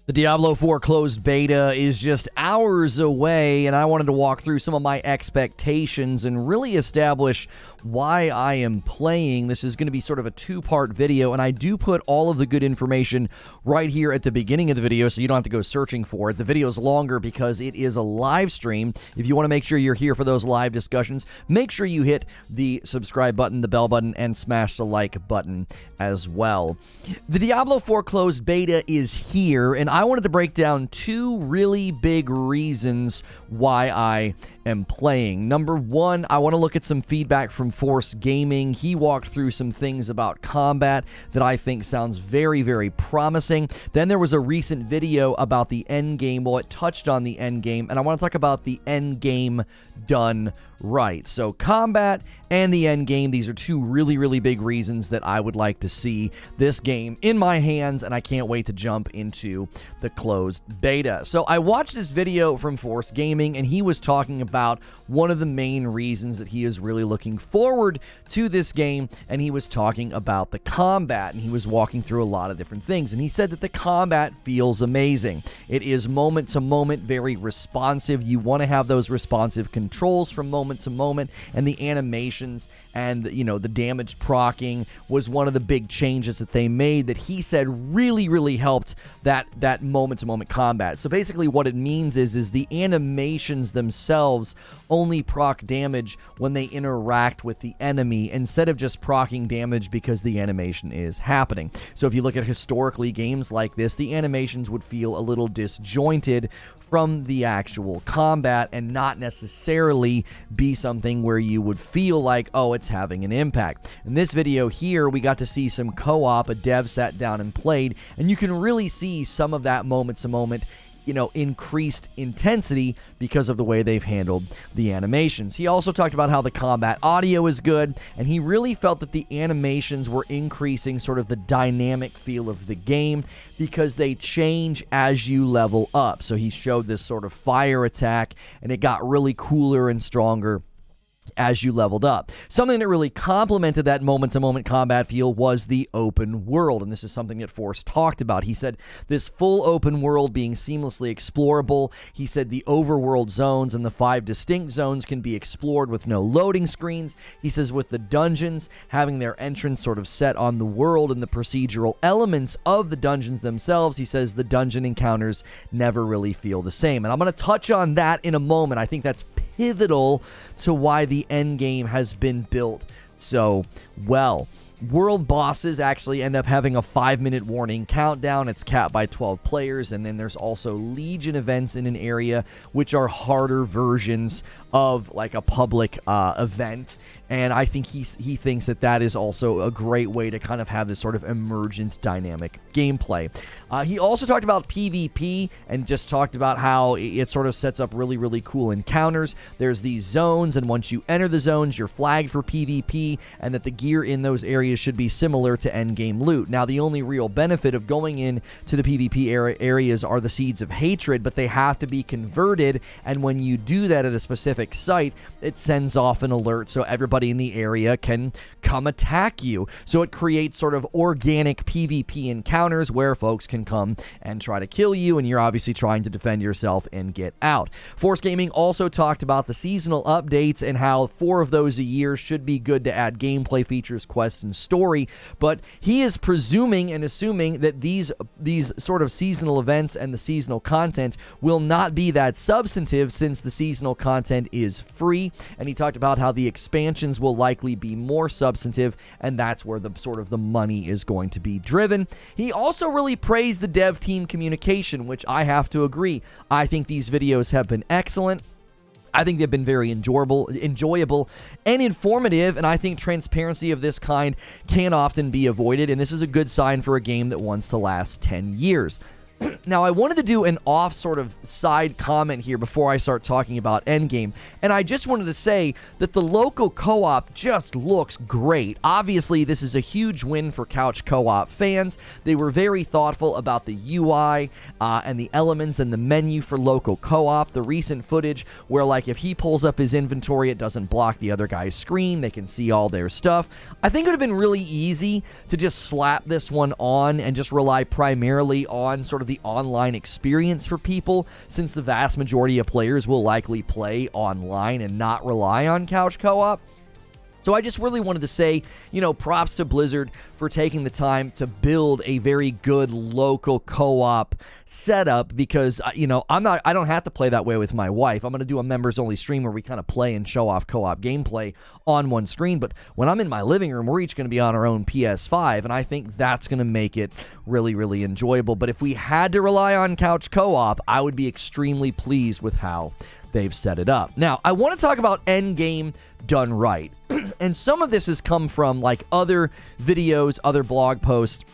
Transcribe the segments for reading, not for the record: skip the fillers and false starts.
The Diablo IV closed beta is just hours away, and I wanted to walk through some of my expectations and really establish why I am playing. This is going to be sort of a two-part video, and I do put all of the good information right here at the beginning of the video, so you don't have to go searching for it. The video is longer because it is a live stream. If you want to make sure you're here for those live discussions, make sure you hit the subscribe button, the bell button, and smash the like button as well. The Diablo IV closed beta is here, and I wanted to break down two really big reasons why I am playing. Number one, I want to look at some feedback from Reforge Gaming. He walked through some things about combat that I think sounds very, very promising. Then there was a recent video about the end game. Well, it touched on the end game, and I want to talk about the end game done right. So combat and the end game, these are two really, really big reasons that I would like to see this game in my hands, and I can't wait to jump into the closed beta. So I watched this video from Reforge Gaming, and he was talking about one of the main reasons that he is really looking forward to this game, and he was talking about the combat, and he was walking through a lot of different things, and he said that the combat feels amazing. It is moment to moment, very responsive. You want to have those responsive controls from moment to moment, and the animations and the damage proccing was one of the big changes that they made that he said really helped that moment to moment combat. So basically what it means is the animations themselves only proc damage when they interact with the enemy instead of just proccing damage because the animation is happening. So if you look at historically games like this, the animations would feel a little disjointed from the actual combat and not necessarily be something where you would feel like, oh, it's having an impact. In this video here, we got to see some co-op. A dev sat down and played, and you can really see some of that moment-to-moment increased intensity because of the way they've handled the animations. He also talked about how the combat audio is good, and he really felt that the animations were increasing sort of the dynamic feel of the game because they change as you level up. So he showed this sort of fire attack, and it got really cooler and stronger as you leveled up. Something that really complemented that moment-to-moment combat feel was the open world, and this is something that Force talked about. He said this full open world being seamlessly explorable. He said the overworld zones and the 5 distinct zones can be explored with no loading screens. He says with the dungeons having their entrance sort of set on the world and the procedural elements of the dungeons themselves, he says the dungeon encounters never really feel the same. And I'm going to touch on that in a moment. I think that's pivotal to why the end game has been built so well. World bosses actually end up having a 5-minute warning countdown. It's capped by 12 players, and then there's also Legion events in an area, which are harder versions of like a public event. And I think he thinks that is also a great way to kind of have this sort of emergent dynamic gameplay. He also talked about PvP and just talked about how it sort of sets up really cool encounters. There's these zones, and once you enter the zones, you're flagged for PvP, and that the gear in those areas should be similar to endgame loot. Now, the only real benefit of going in to the PvP areas are the seeds of hatred, but they have to be converted, and when you do that at a specific site, it sends off an alert so everybody in the area can come attack you. So it creates sort of organic PvP encounters where folks can come and try to kill you, and you're obviously trying to defend yourself and get out. Reforge Gaming also talked about the seasonal updates and how 4 of those a year should be good to add gameplay features, quests, and story, but he is presuming and assuming that these sort of seasonal events and the seasonal content will not be that substantive since the seasonal content is free, and he talked about how the expansions will likely be more substantive, and that's where the sort of the money is going to be driven. He also really praised the dev team communication, which I have to agree. I think these videos have been excellent. I think they've been very enjoyable and informative, and I think transparency of this kind can often be avoided, and this is a good sign for a game that wants to last 10 years. Now, I wanted to do an off sort of side comment here before I start talking about Endgame, and I just wanted to say that the local co-op just looks great. Obviously, this is a huge win for couch co-op fans. They were very thoughtful about the UI and the elements and the menu for local co-op. The recent footage where, like, if he pulls up his inventory, it doesn't block the other guy's screen. They can see all their stuff. I think it would have been really easy to just slap this one on and just rely primarily on sort of the online experience for people, since the vast majority of players will likely play online and not rely on couch co-op. So I just really wanted to say, props to Blizzard for taking the time to build a very good local co-op setup, because, I don't have to play that way with my wife. I'm going to do a members-only stream where we kind of play and show off co-op gameplay on one screen. But when I'm in my living room, we're each going to be on our own PS5, and I think that's going to make it really, really enjoyable. But if we had to rely on couch co-op, I would be extremely pleased with how they've set it up. Now, I want to talk about endgame done right. And some of this has come from other videos, other blog posts,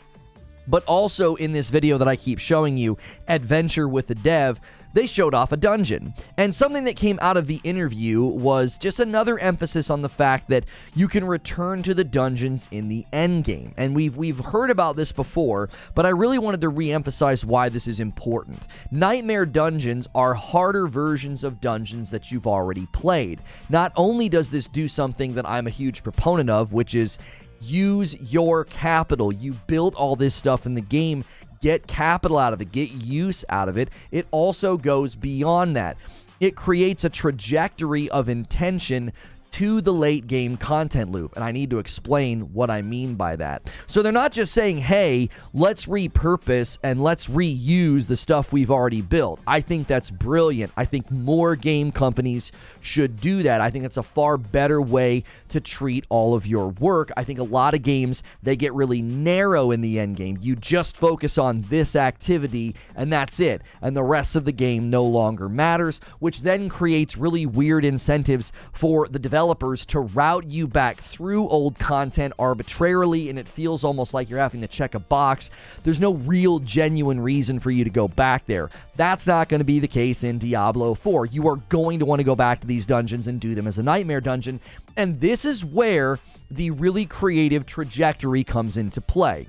but also in this video that I keep showing you, Adventure with the Dev, they showed off a dungeon. And something that came out of the interview was just another emphasis on the fact that you can return to the dungeons in the end game. And we've heard about this before, but I really wanted to re-emphasize why this is important. Nightmare dungeons are harder versions of dungeons that you've already played. Not only does this do something that I'm a huge proponent of, which is use your capital. You built all this stuff in the game. Get capital out of it. Get use out of it. It also goes beyond that. It creates a trajectory of intention to the late game content loop. And I need to explain what I mean by that. So they're not just saying, hey, let's repurpose and let's reuse the stuff we've already built. I think that's brilliant. I think more game companies should do that. I think it's a far better way to treat all of your work. I think a lot of games, they get really narrow in the end game. You just focus on this activity and that's it. And the rest of the game no longer matters, which then creates really weird incentives for the developers to route you back through old content arbitrarily, and it feels almost like you're having to check a box. There's no real genuine reason for you to go back there. That's not going to be the case in Diablo 4. You are going to want to go back to these dungeons and do them as a nightmare dungeon, and this is where the really creative trajectory comes into play.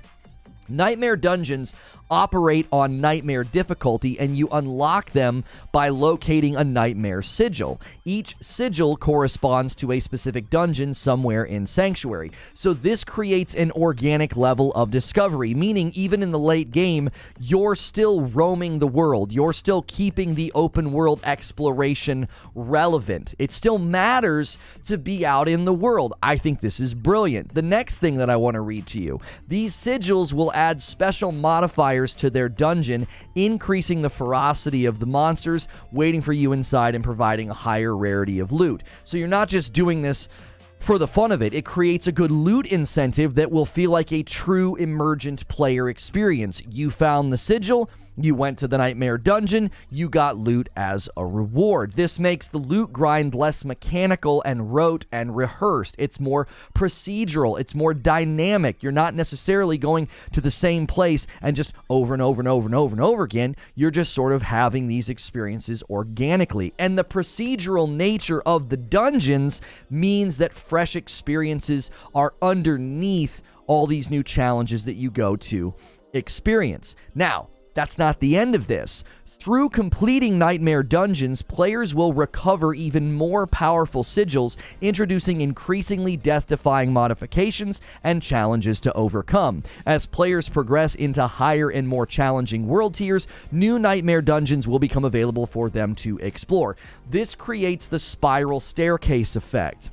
Nightmare dungeons operate on nightmare difficulty, and you unlock them by locating a nightmare sigil. Each sigil corresponds to a specific dungeon somewhere in Sanctuary. So this creates an organic level of discovery, meaning even in the late game, you're still roaming the world. You're still keeping the open world exploration relevant. It still matters to be out in the world. I think this is brilliant. The next thing that I want to read to you, these sigils will add special modifiers to their dungeon, increasing the ferocity of the monsters waiting for you inside and providing a higher rarity of loot. So you're not just doing this for the fun of it. It creates a good loot incentive that will feel like a true emergent player experience. You found the sigil, you went to the nightmare dungeon, you got loot as a reward. This makes the loot grind less mechanical and rote and rehearsed. It's more procedural. It's more dynamic. You're not necessarily going to the same place and just over and over and over and over and over again. You're just sort of having these experiences organically. And the procedural nature of the dungeons means that fresh experiences are underneath all these new challenges that you go to experience. Now, that's not the end of this. Through completing nightmare dungeons, players will recover even more powerful sigils, introducing increasingly death-defying modifications and challenges to overcome. As players progress into higher and more challenging world tiers, new nightmare dungeons will become available for them to explore. This creates the spiral staircase effect.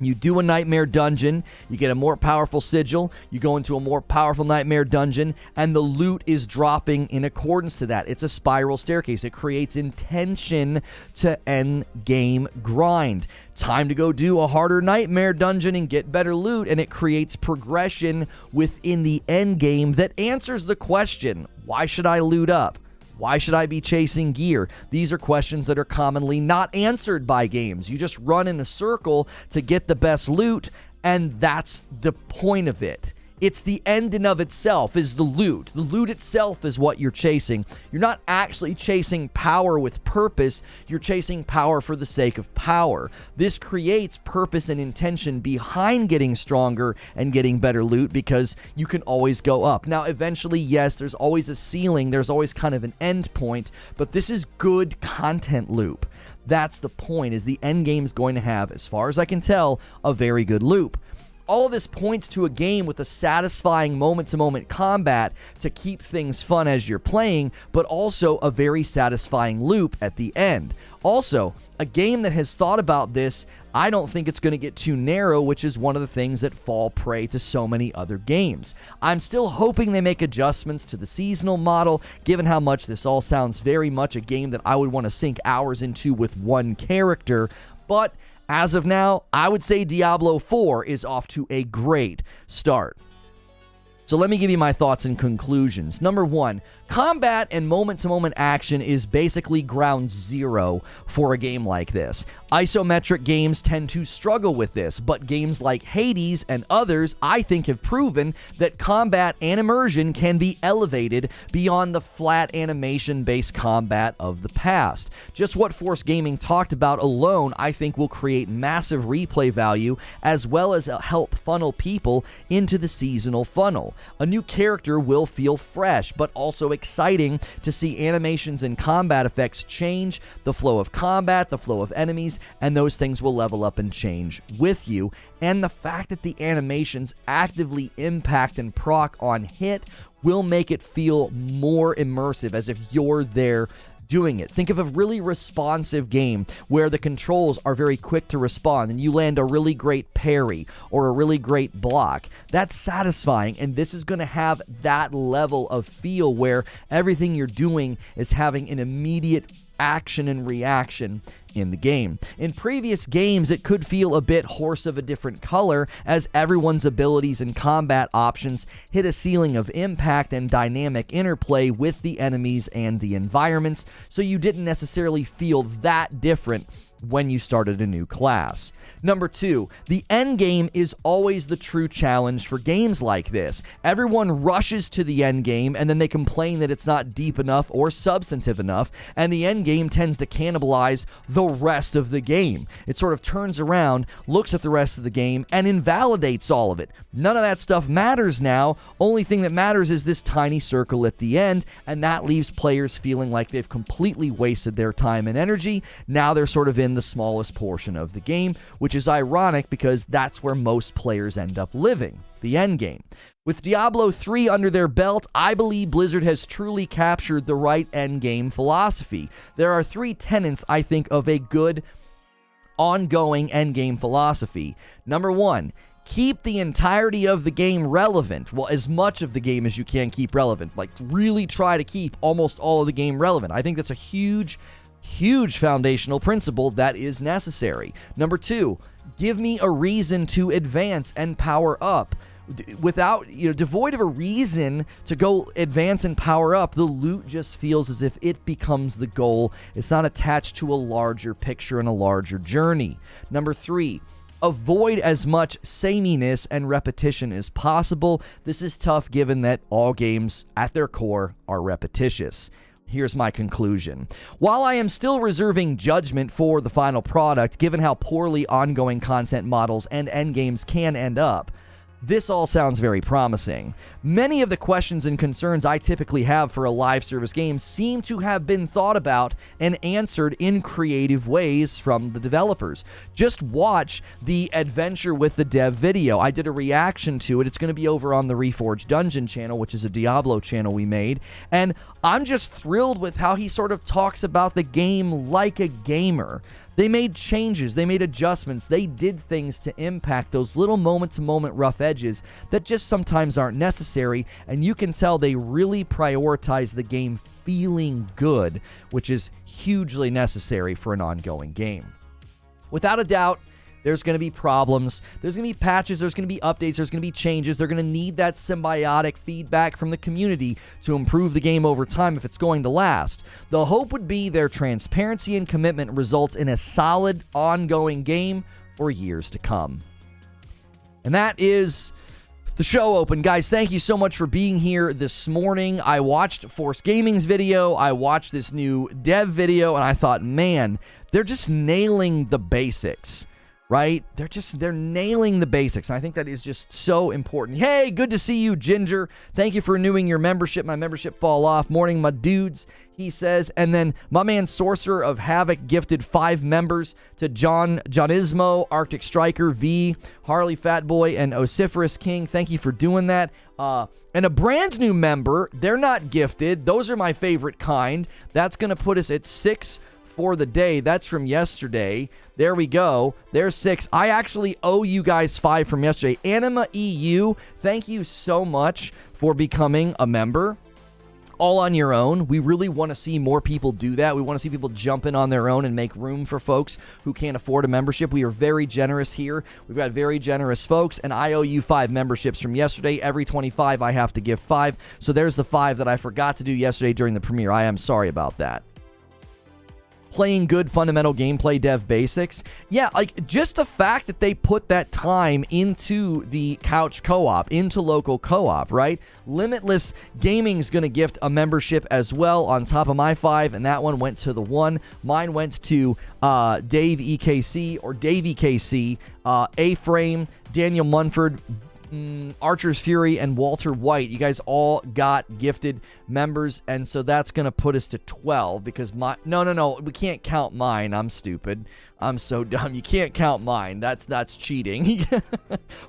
You do a nightmare dungeon, you get a more powerful sigil, you go into a more powerful nightmare dungeon, and the loot is dropping in accordance to that. It's a spiral staircase. It creates intention to end game grind. Time to go do a harder nightmare dungeon and get better loot, and it creates progression within the end game that answers the question, why should I loot up? Why should I be chasing gear? These are questions that are commonly not answered by games. You just run in a circle to get the best loot, and that's the point of it. It's the end in of itself is the loot. The loot itself is what you're chasing. You're not actually chasing power with purpose. You're chasing power for the sake of power. This creates purpose and intention behind getting stronger and getting better loot because you can always go up. Now, eventually, yes, there's always a ceiling. There's always kind of an end point, but this is good content loop. That's the point, is the end game is going to have, as far as I can tell, a very good loop. All of this points to a game with a satisfying moment-to-moment combat to keep things fun as you're playing, but also a very satisfying loop at the end. Also, a game that has thought about this, I don't think it's going to get too narrow, which is one of the things that fall prey to so many other games. I'm still hoping they make adjustments to the seasonal model, given how much this all sounds very much a game that I would want to sink hours into with one character, but as of now, I would say Diablo IV is off to a great start. So let me give you my thoughts and conclusions. Number one, combat and moment-to-moment action is basically ground zero for a game like this. Isometric games tend to struggle with this, but games like Hades and others, I think, have proven that combat and immersion can be elevated beyond the flat animation-based combat of the past. Just what Reforge Gaming talked about alone, I think, will create massive replay value, as well as help funnel people into the seasonal funnel. A new character will feel fresh, but also exciting to see animations and combat effects change, the flow of combat, the flow of enemies, and those things will level up and change with you. And the fact that the animations actively impact and proc on hit will make it feel more immersive, as if you're there doing it. Think of a really responsive game where the controls are very quick to respond and you land a really great parry or a really great block. That's satisfying, and this is going to have that level of feel where everything you're doing is having an immediate action and reaction in the game. In previous games, it could feel a bit horse of a different color, as everyone's abilities and combat options hit a ceiling of impact and dynamic interplay with the enemies and the environments, so you didn't necessarily feel that different when you started a new class. Number two, the end game is always the true challenge for games like this. Everyone rushes to the end game and then they complain that it's not deep enough or substantive enough, and the end game tends to cannibalize the rest of the game. It sort of turns around, looks at the rest of the game, and invalidates all of it. None of that stuff matters now. Only thing that matters is this tiny circle at the end, and that leaves players feeling like they've completely wasted their time and energy. Now they're sort of in the smallest portion of the game, which is ironic because that's where most players end up living, the end game. With Diablo III under their belt, I believe Blizzard has truly captured the right end game philosophy. There are three tenets, I think, of a good ongoing end game philosophy. Number one, keep the entirety of the game relevant. Well, as much of the game as you can keep relevant. Like, really try to keep almost all of the game relevant. I think that's a huge foundational principle that is necessary. Number two, give me a reason to advance and power up. Without, devoid of a reason to go advance and power up, the loot just feels as if it becomes the goal. It's not attached to a larger picture and a larger journey. Number three, avoid as much sameness and repetition as possible. This is tough given that all games at their core are repetitious. Here's my conclusion. While I am still reserving judgment for the final product, given how poorly ongoing content models and endgames can end up, this all sounds very promising. Many of the questions and concerns I typically have for a live service game seem to have been thought about and answered in creative ways from the developers. Just watch the Adventure with the Dev video. I did a reaction to it. It's going to be over on the Reforge Dungeon channel, which is a Diablo channel we made, and I'm just thrilled with how he sort of talks about the game like a gamer. They made changes, they made adjustments, they did things to impact those little moment-to-moment rough edges that just sometimes aren't necessary, and you can tell they really prioritize the game feeling good, which is hugely necessary for an ongoing game. Without a doubt, there's going to be problems, there's going to be patches, there's going to be updates, there's going to be changes. They're going to need that symbiotic feedback from the community to improve the game over time if it's going to last. The hope would be their transparency and commitment results in a solid, ongoing game for years to come. And that is the show open. Guys, thank you so much for being here this morning. I watched Reforge Gaming's video, I watched this new dev video, and I thought, man, they're just nailing the basics. right? They're nailing the basics. And I think that is just so important. Hey, good to see you, Ginger. Thank you for renewing your membership. My membership fall off. Morning, my dudes, he says. And then my man Sorcerer of Havoc gifted 5 members to Johnismo, Arctic Striker, V, Harley Fatboy, and Osiferous King. Thank you for doing that. And a brand new member, they're not gifted. Those are my favorite kind. That's going to put us at 6 for the day. That's from yesterday. There we go. There's 6. I actually owe you guys 5 from yesterday. Anima EU, thank you so much for becoming a member. All on your own. We really want to see more people do that. We want to see people jump in on their own and make room for folks who can't afford a membership. We are very generous here. We've got very generous folks, and I owe you 5 memberships from yesterday. Every 25, I have to give 5. So there's the 5 that I forgot to do yesterday during the premiere. I am sorry about that. Playing good fundamental gameplay dev basics. Yeah, like just the fact that they put that time into the couch co-op, into local co-op, right? Limitless Gaming's going to gift a membership as well on top of my 5, and that one went to the 1. Mine went to Dave EKC or Dave EKC, A-Frame, Daniel Munford, Archer's Fury, and Walter White. You guys all got gifted members, and so that's going to put us to 12 because no, we can't count mine. I'm stupid. I'm so dumb. You can't count mine. That's cheating.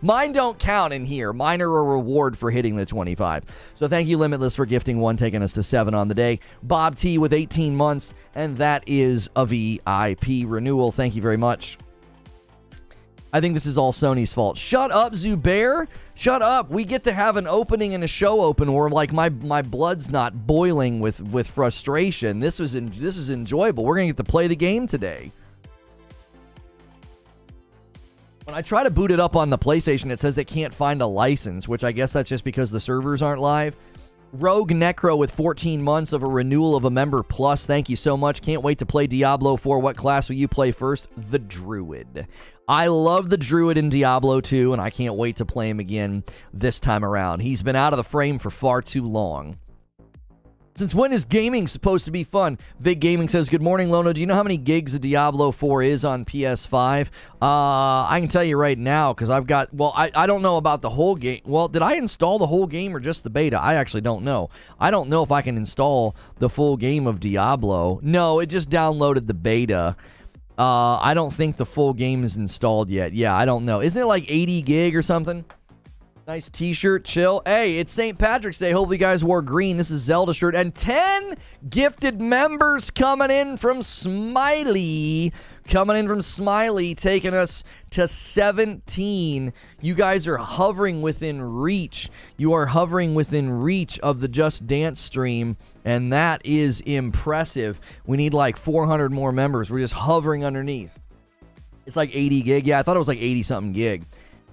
Mine don't count in here. Mine are a reward for hitting the 25. So thank you, Limitless, for gifting 1, taking us to 7 on the day. Bob T with 18 months, and that is a VIP renewal. Thank you very much. I think this is all Sony's fault. Shut up, Zubair. Shut up. We get to have an opening and a show open where like my blood's not boiling with frustration. This is enjoyable. We're going to get to play the game today. When I try to boot it up on the PlayStation, it says it can't find a license, which I guess that's just because the servers aren't live. Rogue Necro with 14 months of a renewal of a member plus. Thank you so much. Can't wait to play Diablo 4. What class will you play first? The Druid. I love the Druid in Diablo 2, and I can't wait to play him again this time around. He's been out of the frame for far too long. Since when is gaming supposed to be fun? Vig Gaming says, good morning, Lono. Do you know how many gigs of Diablo 4 is on PS5? I can tell you right now, because I've got, well, I don't know about the whole game. Well, did I install the whole game or just the beta? I actually don't know. I don't know if I can install the full game of Diablo. No, it just downloaded the beta. I don't think the full game is installed yet. Yeah, I don't know. Isn't it like 80 gig or something? Nice t-shirt, chill. Hey, it's St. Patrick's Day. Hope you guys wore green. This is Zelda shirt. And 10 gifted members coming in from Smiley. Taking us to 17. You guys are hovering within reach. You are hovering within reach of the Just Dance stream, and that is impressive. We need like 400 more members. We're just hovering underneath. It's like 80 gig. Yeah, I thought it was like 80-something gig.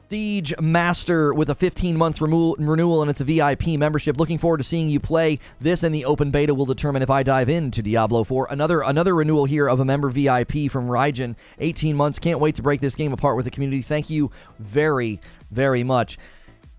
Siege Master with a 15-month renewal, and it's a VIP membership. Looking forward to seeing you play. This and the open beta will determine if I dive into Diablo 4. Another renewal here of a member VIP from Rygen. 18 months. Can't wait to break this game apart with the community. Thank you very, very much.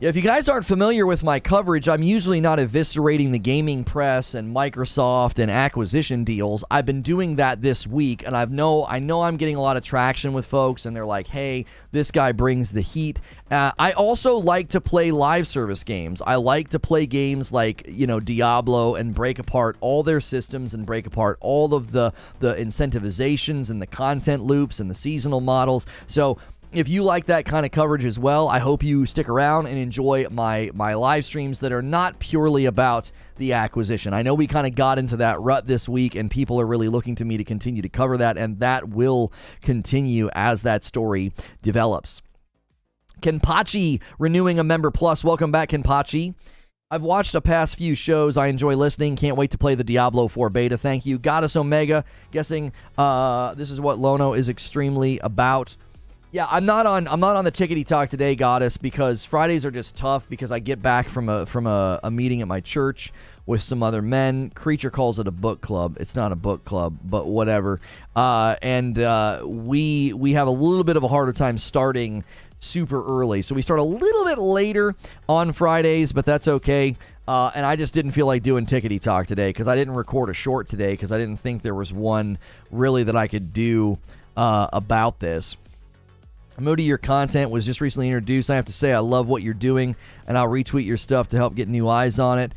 If you guys aren't familiar with my coverage, I'm usually not eviscerating the gaming press and Microsoft and acquisition deals. I've been doing that this week, and I know I'm getting a lot of traction with folks, and they're like, hey, this guy brings the heat. I also like to play live service games. I like to play games like, Diablo and break apart all their systems and break apart all of the incentivizations and the content loops and the seasonal models. So if you like that kind of coverage as well, I hope you stick around and enjoy my live streams that are not purely about the acquisition. I know we kind of got into that rut this week, and people are really looking to me to continue to cover that, and that will continue as that story develops. Kenpachi renewing a member plus. Welcome back, Kenpachi. I've watched the past few shows. I enjoy listening. Can't wait to play the Diablo 4 beta. Thank you. Goddess Omega, guessing this is what Lono is extremely about. Yeah, I'm not on the Tickety Talk today, Goddess, because Fridays are just tough because I get back from a meeting at my church with some other men. Creature calls it a book club. It's not a book club, but whatever. And we have a little bit of a harder time starting super early. So we start a little bit later on Fridays, but that's okay. And I just didn't feel like doing Tickety Talk today because I didn't record a short today because I didn't think there was one really that I could do about this. Moody, your content was just recently introduced. I have to say I love what you're doing, and I'll retweet your stuff to help get new eyes on it.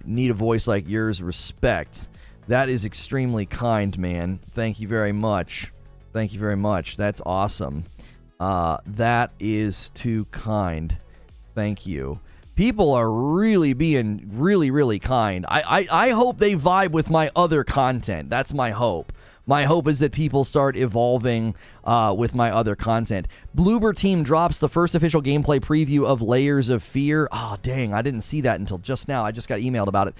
Need a voice like yours. Respect. That is extremely kind, man. Thank you very much. Thank you very much. That's awesome. That is too kind. Thank you. People are really being really kind. I hope they vibe with my other content. That's my hope. My hope is that people start evolving with my other content. Bloober Team drops the first official gameplay preview of Layers of Fear. Oh, dang, I didn't see that until just now. I just got emailed about it.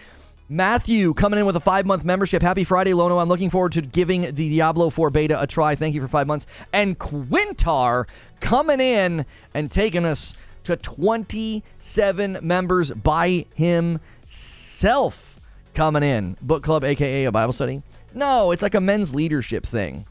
Matthew coming in with a 5-month membership. Happy Friday, Lono. I'm looking forward to giving the Diablo 4 beta a try. Thank you for 5 months. And Quintar coming in and taking us to 27 members by himself. Coming in. Book club, a.k.a. a Bible study. No, it's like a men's leadership thing.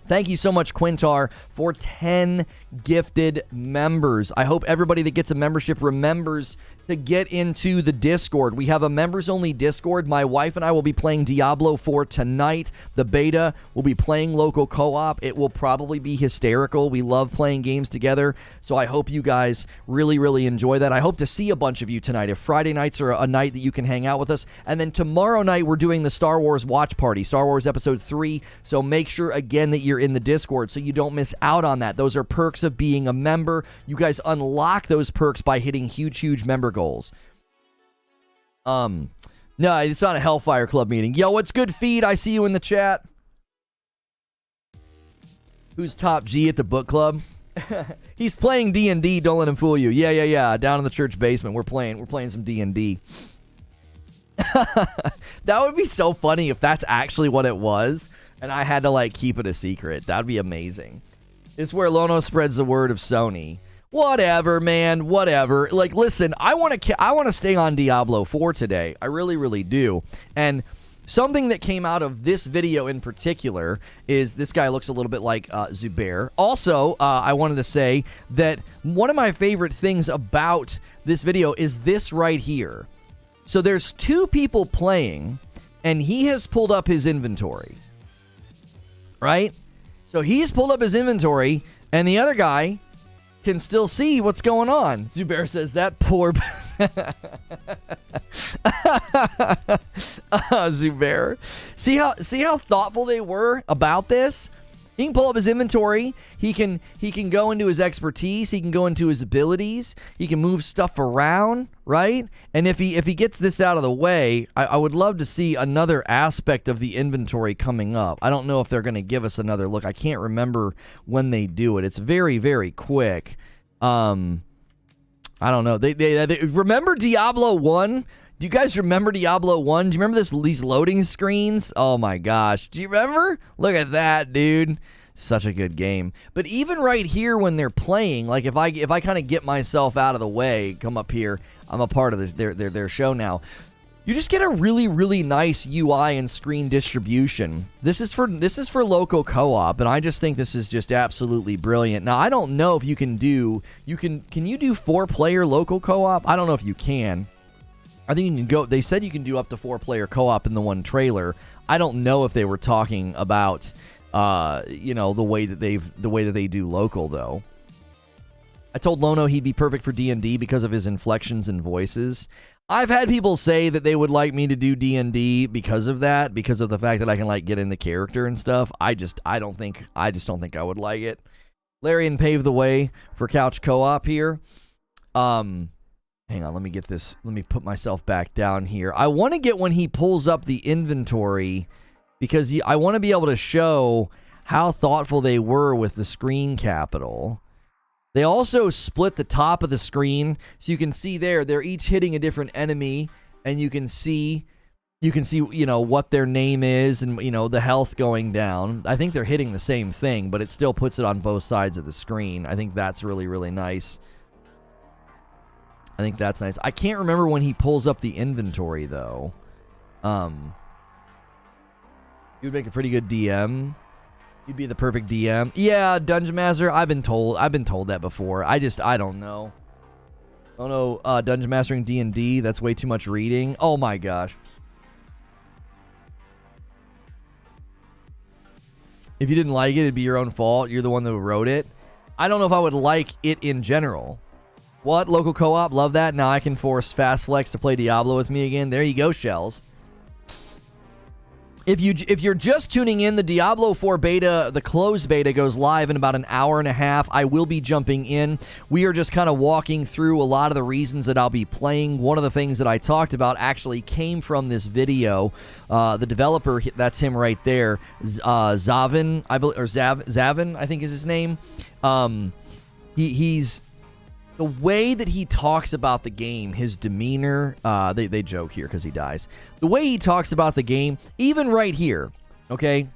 Thank you so much, Quintar, for 10 gifted members. I hope everybody that gets a membership remembers to get into the Discord. We have a members-only Discord. My wife and I will be playing Diablo 4 tonight. The beta will be playing local co-op. It will probably be hysterical. We love playing games together, so I hope you guys really enjoy that. I hope to see a bunch of you tonight. If Friday nights are a night that you can hang out with us. And then tomorrow night, we're doing the Star Wars watch party, Star Wars Episode 3, so make sure, again, that you're in the Discord so you don't miss out on that. Those are perks of being a member. You guys unlock those perks by hitting huge member goals. No, it's not a Hellfire Club meeting. Yo, what's good, Feed? I see you in the chat. Who's top G at the book club? He's playing D&D. Don't let him fool you. Yeah. Down in the church basement, we're playing some D&D. That would be so funny if that's actually what it was, and I had to like keep it a secret. That'd be amazing. It's where Lono spreads the word of Sony. Whatever, man. Whatever. Like, listen, I want to stay on Diablo 4 today. I really do. And something that came out of this video in particular is this guy looks a little bit like Zubair. Also, I wanted to say that one of my favorite things about this video is this right here. So there's 2 people playing, and he has pulled up his inventory. Right? So he's pulled up his inventory, and the other guy can still see what's going on. Zubair says that poor Zubair. See how thoughtful they were about this? He can pull up his inventory. He can go into his expertise. He can go into his abilities. He can move stuff around, right? And if he gets this out of the way, I would love to see another aspect of the inventory coming up. I don't know if they're going to give us another look. I can't remember when they do it. It's very quick. I don't know. They remember Diablo 1? Do you guys remember Diablo 1? Do you remember these loading screens? Oh my gosh. Do you remember? Look at that, dude. Such a good game. But even right here when they're playing, like if I kind of get myself out of the way, come up here, I'm a part of their show now. You just get a really nice UI and screen distribution. This is for local co-op, and I just think this is just absolutely brilliant. Now, I don't know if can you do 4-player local co-op? I don't know if you can. I think you can go. They said you can do up to 4-player co-op in the one trailer. I don't know if they were talking about, the way that they do local though. I told Lono he'd be perfect for D&D because of his inflections and voices. I've had people say that they would like me to do D&D because of that, because of the fact that I can like get in the character and stuff. I just don't think I would like it. Larian paved the way for couch co-op here. Hang on, let me get this. Let me put myself back down here. I want to get when he pulls up the inventory because I want to be able to show how thoughtful they were with the screen capital. They also split the top of the screen, so you can see they're each hitting a different enemy, and you can see what their name is and the health going down. I think they're hitting the same thing, but it still puts it on both sides of the screen. I think that's really nice. I think that's nice. I can't remember when he pulls up the inventory though. You would make a pretty good DM. You'd be the perfect DM. Yeah, Dungeon Master. I've been told that before. I don't know. Oh no, Dungeon Mastering D&D. That's way too much reading. Oh my gosh. If you didn't like it, it'd be your own fault. You're the one that wrote it. I don't know if I would like it in general. What? Local co-op? Love that. Now I can force Fast Flex to play Diablo with me again. There you go, Shells. If you're just tuning in, the Diablo 4 beta, the closed beta, goes live in about an hour and a half. I will be jumping in. We are just kind of walking through a lot of the reasons that I'll be playing. One of the things that I talked about actually came from this video. The developer, that's him right there, Zavin, I believe, or Zavin, I think is his name. He's the way that he talks about the game, his demeanor, they joke here because he dies. The way he talks about the game, even right here, okay?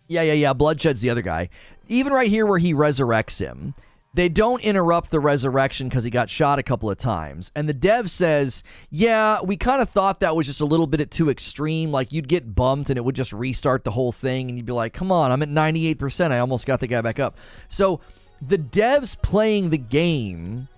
Yeah, Bloodshed's the other guy. Even right here where he resurrects him, they don't interrupt the resurrection because he got shot a couple of times. And the dev says, yeah, we kind of thought that was just a little bit too extreme. Like, you'd get bumped and it would just restart the whole thing. And you'd be like, come on, I'm at 98%. I almost got the guy back up. So the devs playing the game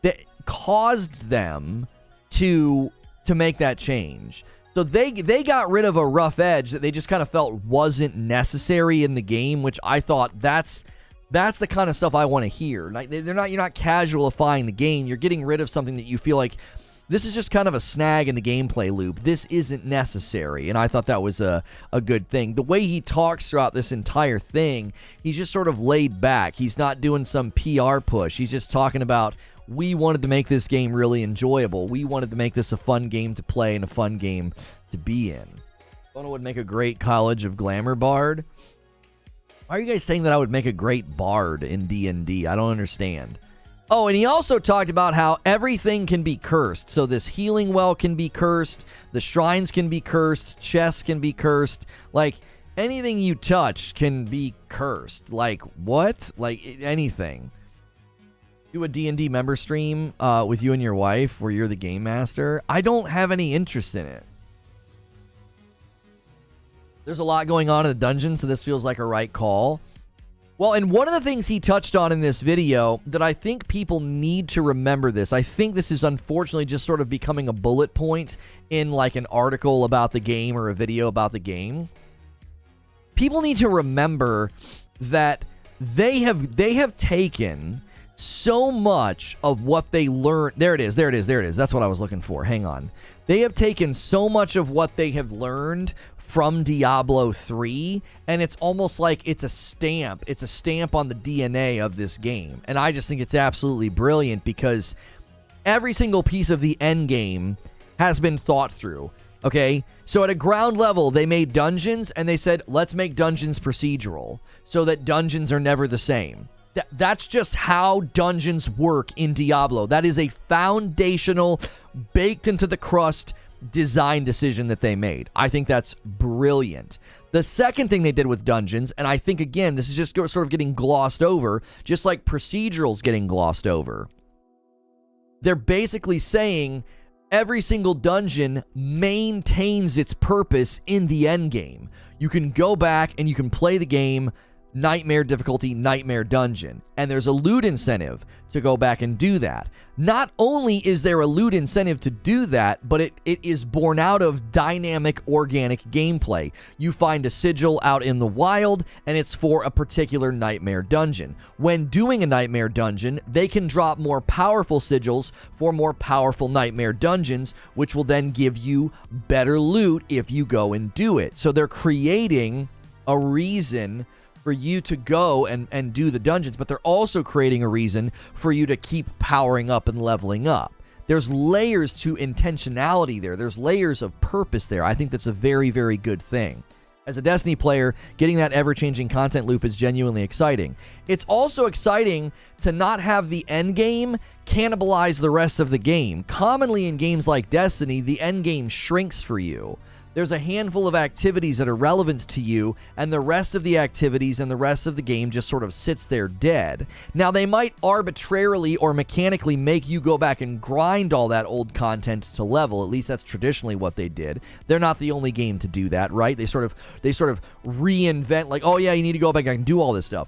that caused them to make that change. So they got rid of a rough edge that they just kind of felt wasn't necessary in the game, which I thought that's the kind of stuff I want to hear. Like, you're not casualifying the game. You're getting rid of something that you feel like this is just kind of a snag in the gameplay loop. This isn't necessary, and I thought that was a good thing. The way he talks throughout this entire thing, he's just sort of laid back. He's not doing some PR push. He's just talking about, we wanted to make this game really enjoyable. We wanted to make this a fun game to play and a fun game to be in. Lono would make a great College of Glamour bard. Why are you guys saying that I would make a great bard in D&D? I don't understand. Oh, and he also talked about how everything can be cursed. So this healing well can be cursed, the shrines can be cursed, chests can be cursed. Like, anything you touch can be cursed. Like, what? Like, anything. Do a D&D member stream with you and your wife where you're the game master. I don't have any interest in it. There's a lot going on in the dungeon, so this feels like a right call. Well, and one of the things he touched on in this video that I think people need to remember this. I think this is unfortunately just sort of becoming a bullet point in like an article about the game or a video about the game. People need to remember that they have taken so much of what they learned. There it is. That's what I was looking for. Hang on. They have taken so much of what they have learned from Diablo 3, and it's almost like it's a stamp. It's a stamp on the DNA of this game. And I just think it's absolutely brilliant because every single piece of the end game has been thought through. Okay? So at a ground level, they made dungeons, and they said, let's make dungeons procedural so that dungeons are never the same. That's just how dungeons work in Diablo. That is a foundational, baked into the crust design decision that they made. I think that's brilliant. The second thing they did with dungeons, and I think, again, this is just sort of getting glossed over, just like procedurals getting glossed over. They're basically saying every single dungeon maintains its purpose in the end game. You can go back and you can play the game Nightmare difficulty, Nightmare dungeon. And there's a loot incentive to go back and do that. Not only is there a loot incentive to do that, but it is born out of dynamic, organic gameplay. You find a sigil out in the wild, and it's for a particular Nightmare dungeon. When doing a Nightmare dungeon, they can drop more powerful sigils for more powerful Nightmare dungeons, which will then give you better loot if you go and do it. So they're creating a reason for you to go and do the dungeons, but they're also creating a reason for you to keep powering up and leveling up. There's layers to intentionality there. There's layers of purpose there. I think that's a very, very good thing. As a Destiny player, getting that ever-changing content loop is genuinely exciting. It's also exciting to not have the end game cannibalize the rest of the game. Commonly in games like Destiny, the end game shrinks for you. There's a handful of activities that are relevant to you, and the rest of the activities and the rest of the game just sort of sits there dead. Now, they might arbitrarily or mechanically make you go back and grind all that old content to level. At least that's traditionally what they did. They're not the only game to do that, right? They sort of reinvent, like, oh yeah, you need to go back and do all this stuff.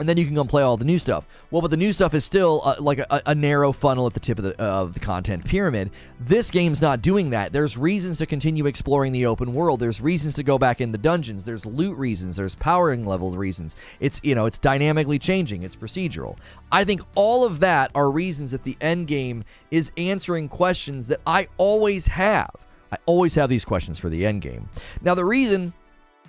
and then you can go and play all the new stuff. Well, but the new stuff is still like a narrow funnel at the tip of the content pyramid. This game's not doing that. There's reasons to continue exploring the open world. There's reasons to go back in the dungeons. There's loot reasons. There's powering level reasons. It's, you know, it's dynamically changing. It's procedural. I think all of that are reasons that the end game is answering questions that I always have. I always have these questions for the end game. Now, the reason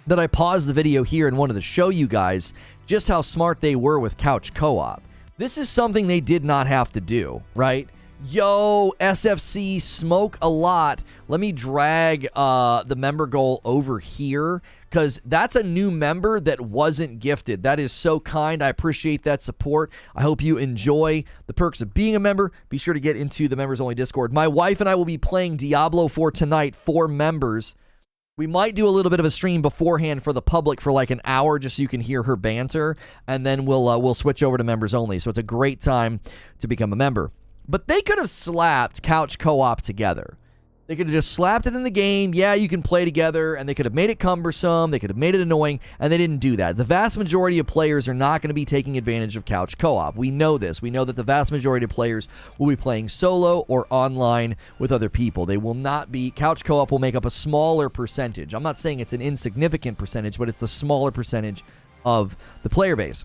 that I paused the video here and wanted to show you guys just how smart they were with couch co-op. This is something they did not have to do, right? Yo, SFC, smoke a lot. Let me drag the member goal over here, because that's a new member that wasn't gifted. That is so kind. I appreciate that support. I hope you enjoy the perks of being a member. Be sure to get into the members-only Discord. My wife and I will be playing Diablo 4 tonight for members. We might do a little bit of a stream beforehand for the public for like an hour just so you can hear her banter, and then we'll switch over to members only. So it's a great time to become a member. But they could have slapped couch co-op together. They could have just slapped it in the game. Yeah, you can play together, and they could have made it cumbersome. They could have made it annoying, and they didn't do that. The vast majority of players are not going to be taking advantage of couch co-op. We know this. We know that the vast majority of players will be playing solo or online with other people. They will not be... Couch co-op will make up a smaller percentage. I'm not saying it's an insignificant percentage, but it's the smaller percentage of the player base.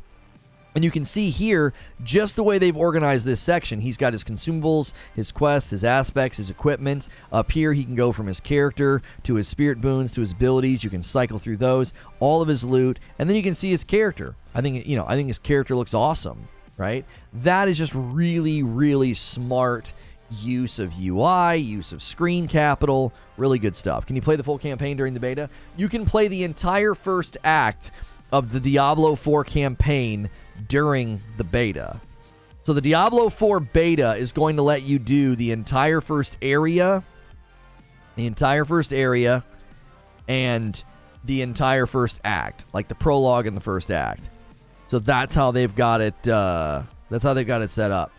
And you can see here just the way they've organized this section. He's got his consumables, his quests, his aspects, his equipment. Up here, he can go from his character to his spirit boons to his abilities. You can cycle through those, all of his loot, and then you can see his character. I think his character looks awesome, right? That is just really, really smart use of UI, use of screen capital, really good stuff. Can you play the full campaign during the beta? You can play the entire first act of the Diablo 4 campaign during the beta. So the Diablo 4 beta is going to let you do the entire first area, and the entire first act, like the prologue and the first act. So that's how they've got it. That's how they've got it set up.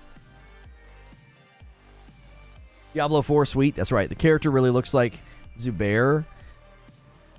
Diablo 4, sweet. That's right. The character really looks like Zubair.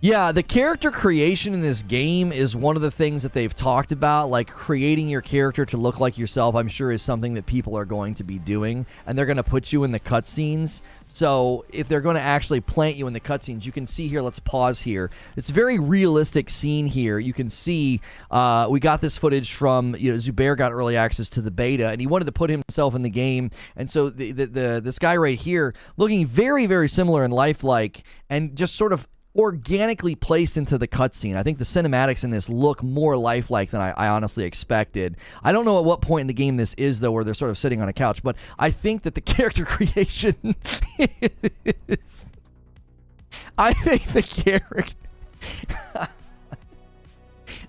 Yeah, the character creation in this game is one of the things that they've talked about. Like, creating your character to look like yourself, I'm sure, is something that people are going to be doing. And they're going to put you in the cutscenes. So if they're going to actually plant you in the cutscenes, you can see here, let's pause here. It's a very realistic scene here. You can see we got this footage from, Zubair got early access to the beta, and he wanted to put himself in the game. And so this guy right here, looking very, very similar and lifelike, and just sort of organically placed into the cutscene. I think the cinematics in this look more lifelike than I honestly expected. I don't know at what point in the game this is, though, where they're sort of sitting on a couch, but I think that the character creation is... I think the character...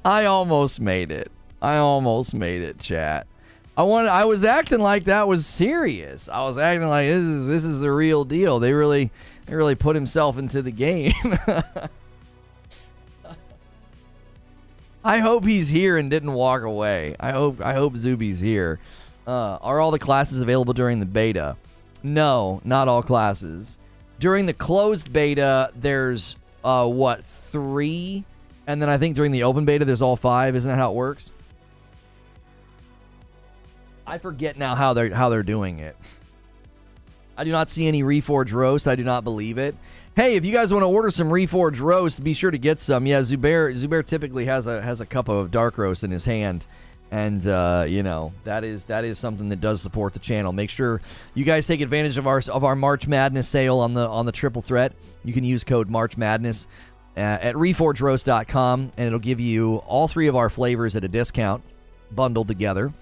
I almost made it. Chat. I was acting like that was serious. I was acting like this is the real deal. They really put himself into the game. I hope he's here and didn't walk away. I hope Zuby's here. Are all the classes available during the beta? No, not all classes. During the closed beta, there's 3, and then I think during the open beta there's all 5. Isn't that how it works? I forget now how they're doing it. I do not see any Reforge roast. I do not believe it. Hey, if you guys want to order some Reforge roast, be sure to get some. Yeah, Zubair typically has a cup of dark roast in his hand, and that is something that does support the channel. Make sure you guys take advantage of our March Madness sale on the Triple Threat. You can use code March Madness at reforgeroast.com, and it'll give you all 3 of our flavors at a discount, bundled together.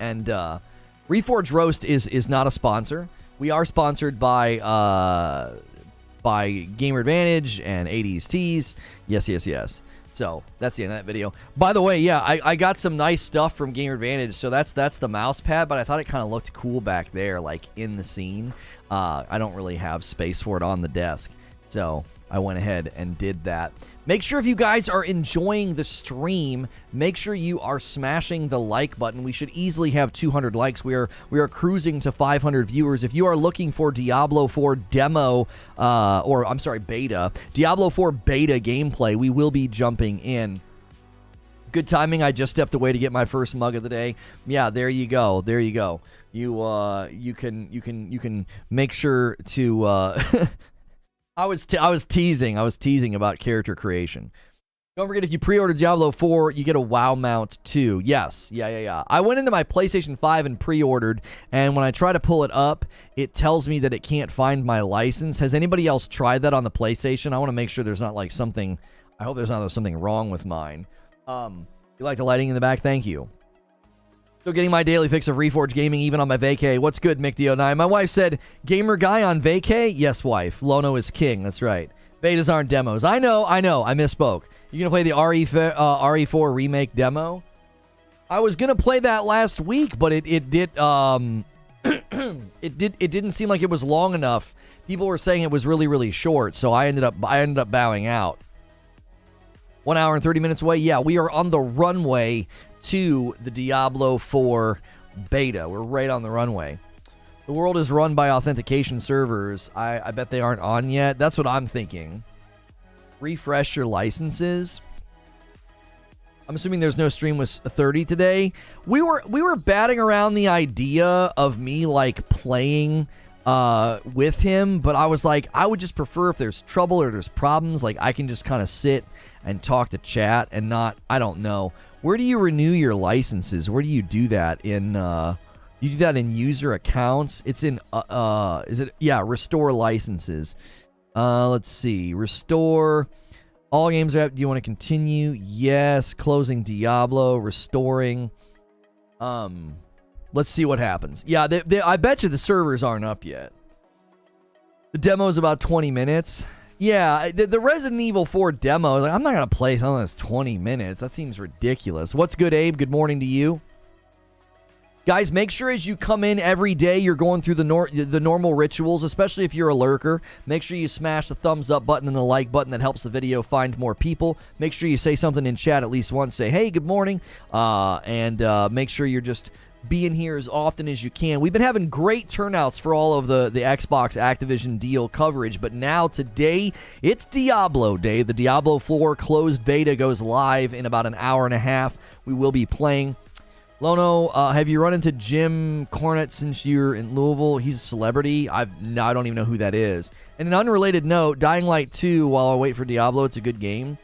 And Reforge Roast is not a sponsor. We are sponsored by Gamer Advantage and 80s Tees. Yes. So that's the end of that video. By the way, yeah, I got some nice stuff from Gamer Advantage. So that's the mouse pad, but I thought it kind of looked cool back there, like in the scene. I don't really have space for it on the desk, so I went ahead and did that. Make sure if you guys are enjoying the stream, make sure you are smashing the like button. We should easily have 200 likes. We are cruising to 500 viewers. If you are looking for Diablo 4 demo, beta, Diablo 4 beta gameplay, we will be jumping in Good timing. I just stepped away to get my first mug of the day. Yeah, there you go. There you go. You can make sure to I was teasing about character creation. Don't forget, if you pre-order Diablo 4, you get a WoW mount too. Yes. Yeah. I went into my PlayStation 5 and pre-ordered, and when I try to pull it up, it tells me that it can't find my license. Has anybody else tried that on the PlayStation? I want to make sure there's not like something. I hope there's not something wrong with mine. You like the lighting in the back? Thank you. Still getting my daily fix of Reforge Gaming even on my vacay. What's good, McDo9? My wife said, gamer guy on vacay? Yes, wife. Lono is king. That's right. Betas aren't demos. I know. I misspoke. You gonna play the RE4 remake demo? I was gonna play that last week, but it didn't seem like it was long enough. People were saying it was really, really short, so I ended up bowing out. 1 hour and 30 minutes away. Yeah, we are on the runway to the Diablo 4 beta. We're right on the runway. The world is run by authentication servers. I bet they aren't on yet. That's what I'm thinking. Refresh your licenses. I'm assuming there's no stream with 30 today. We were batting around the idea of me like playing with him, but I was like, I would just prefer if there's trouble or there's problems, like I can just kind of sit and talk to chat and not, I don't know. Where do you renew your licenses? Where do you do that? In you do that in user accounts? It's in restore licenses. Let's see. Restore. All games are up. Do you want to continue? Yes. Closing Diablo. Restoring. Let's see what happens. Yeah, I bet you the servers aren't up yet. The demo is about 20 minutes. Yeah, the Resident Evil 4 demo, like, I'm not going to play something that's 20 minutes. That seems ridiculous. What's good, Abe? Good morning to you. Guys, make sure as you come in every day, you're going through the normal rituals, especially if you're a lurker. Make sure you smash the thumbs up button and the like button. That helps the video find more people. Make sure you say something in chat at least once. Say, hey, good morning. And make sure you're just being here as often as you can. We've been having great turnouts for all of the Xbox Activision deal coverage, but now today, it's Diablo Day. The Diablo 4 closed beta goes live in about an hour and a half. We will be playing. Lono, have you run into Jim Cornette since you're in Louisville? He's a celebrity. I don't even know who that is. And an unrelated note, Dying Light 2, while I wait for Diablo, it's a good game.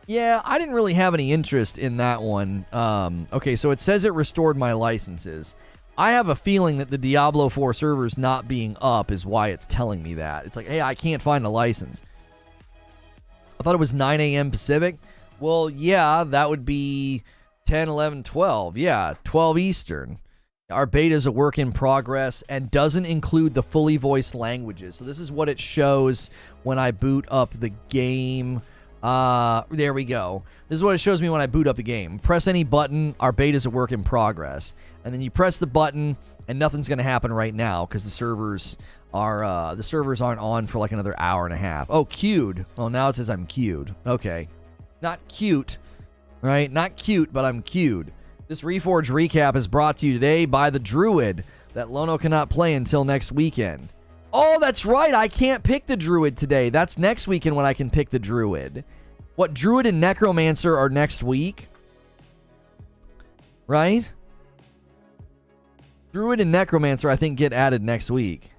Yeah, I didn't really have any interest in that one. Okay, so it says it restored my licenses. I have a feeling that the Diablo 4 servers not being up is why it's telling me that. It's like, hey, I can't find a license. I thought it was 9 a.m. Pacific. Well, yeah, that would be 10, 11, 12. Yeah, 12 Eastern. Our beta is a work in progress and doesn't include the fully voiced languages. So this is what it shows when I boot up the game. There we go. This is what it shows me when I boot up the game. Press any button. Our beta is a work in progress. And then you press the button, and nothing's going to happen right now because the servers aren't on for like another hour and a half. Oh, queued. Oh, now it says I'm queued. Okay. Not cute, right? Not cute, but I'm queued. This Reforge recap is brought to you today by the Druid that Lono cannot play until next weekend. Oh, that's right. I can't pick the Druid today. That's next weekend when I can pick the Druid. What, Druid and Necromancer are next week? Right? Druid and Necromancer, I think, get added next week.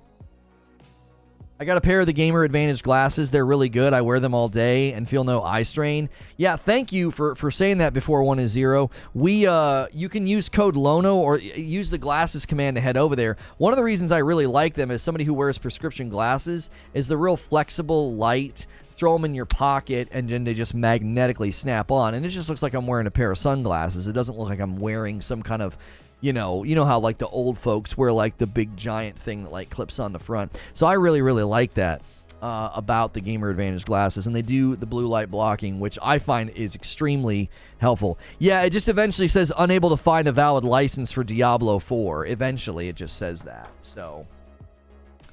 I got a pair of the Gamer Advantage glasses. They're really good. I wear them all day and feel no eye strain. Yeah, thank you for saying that before 1-0. You can use code Lono or use the glasses command to head over there. One of the reasons I really like them as somebody who wears prescription glasses is the real flexible, light, throw them in your pocket, and then they just magnetically snap on. And it just looks like I'm wearing a pair of sunglasses. It doesn't look like I'm wearing some kind of, you know how like the old folks wear like the big giant thing that like clips on the front. So I really, really like that about the Gamer Advantage glasses. And they do the blue light blocking, which I find is extremely helpful. Yeah, it just eventually says unable to find a valid license for Diablo 4. Eventually, it just says that. So,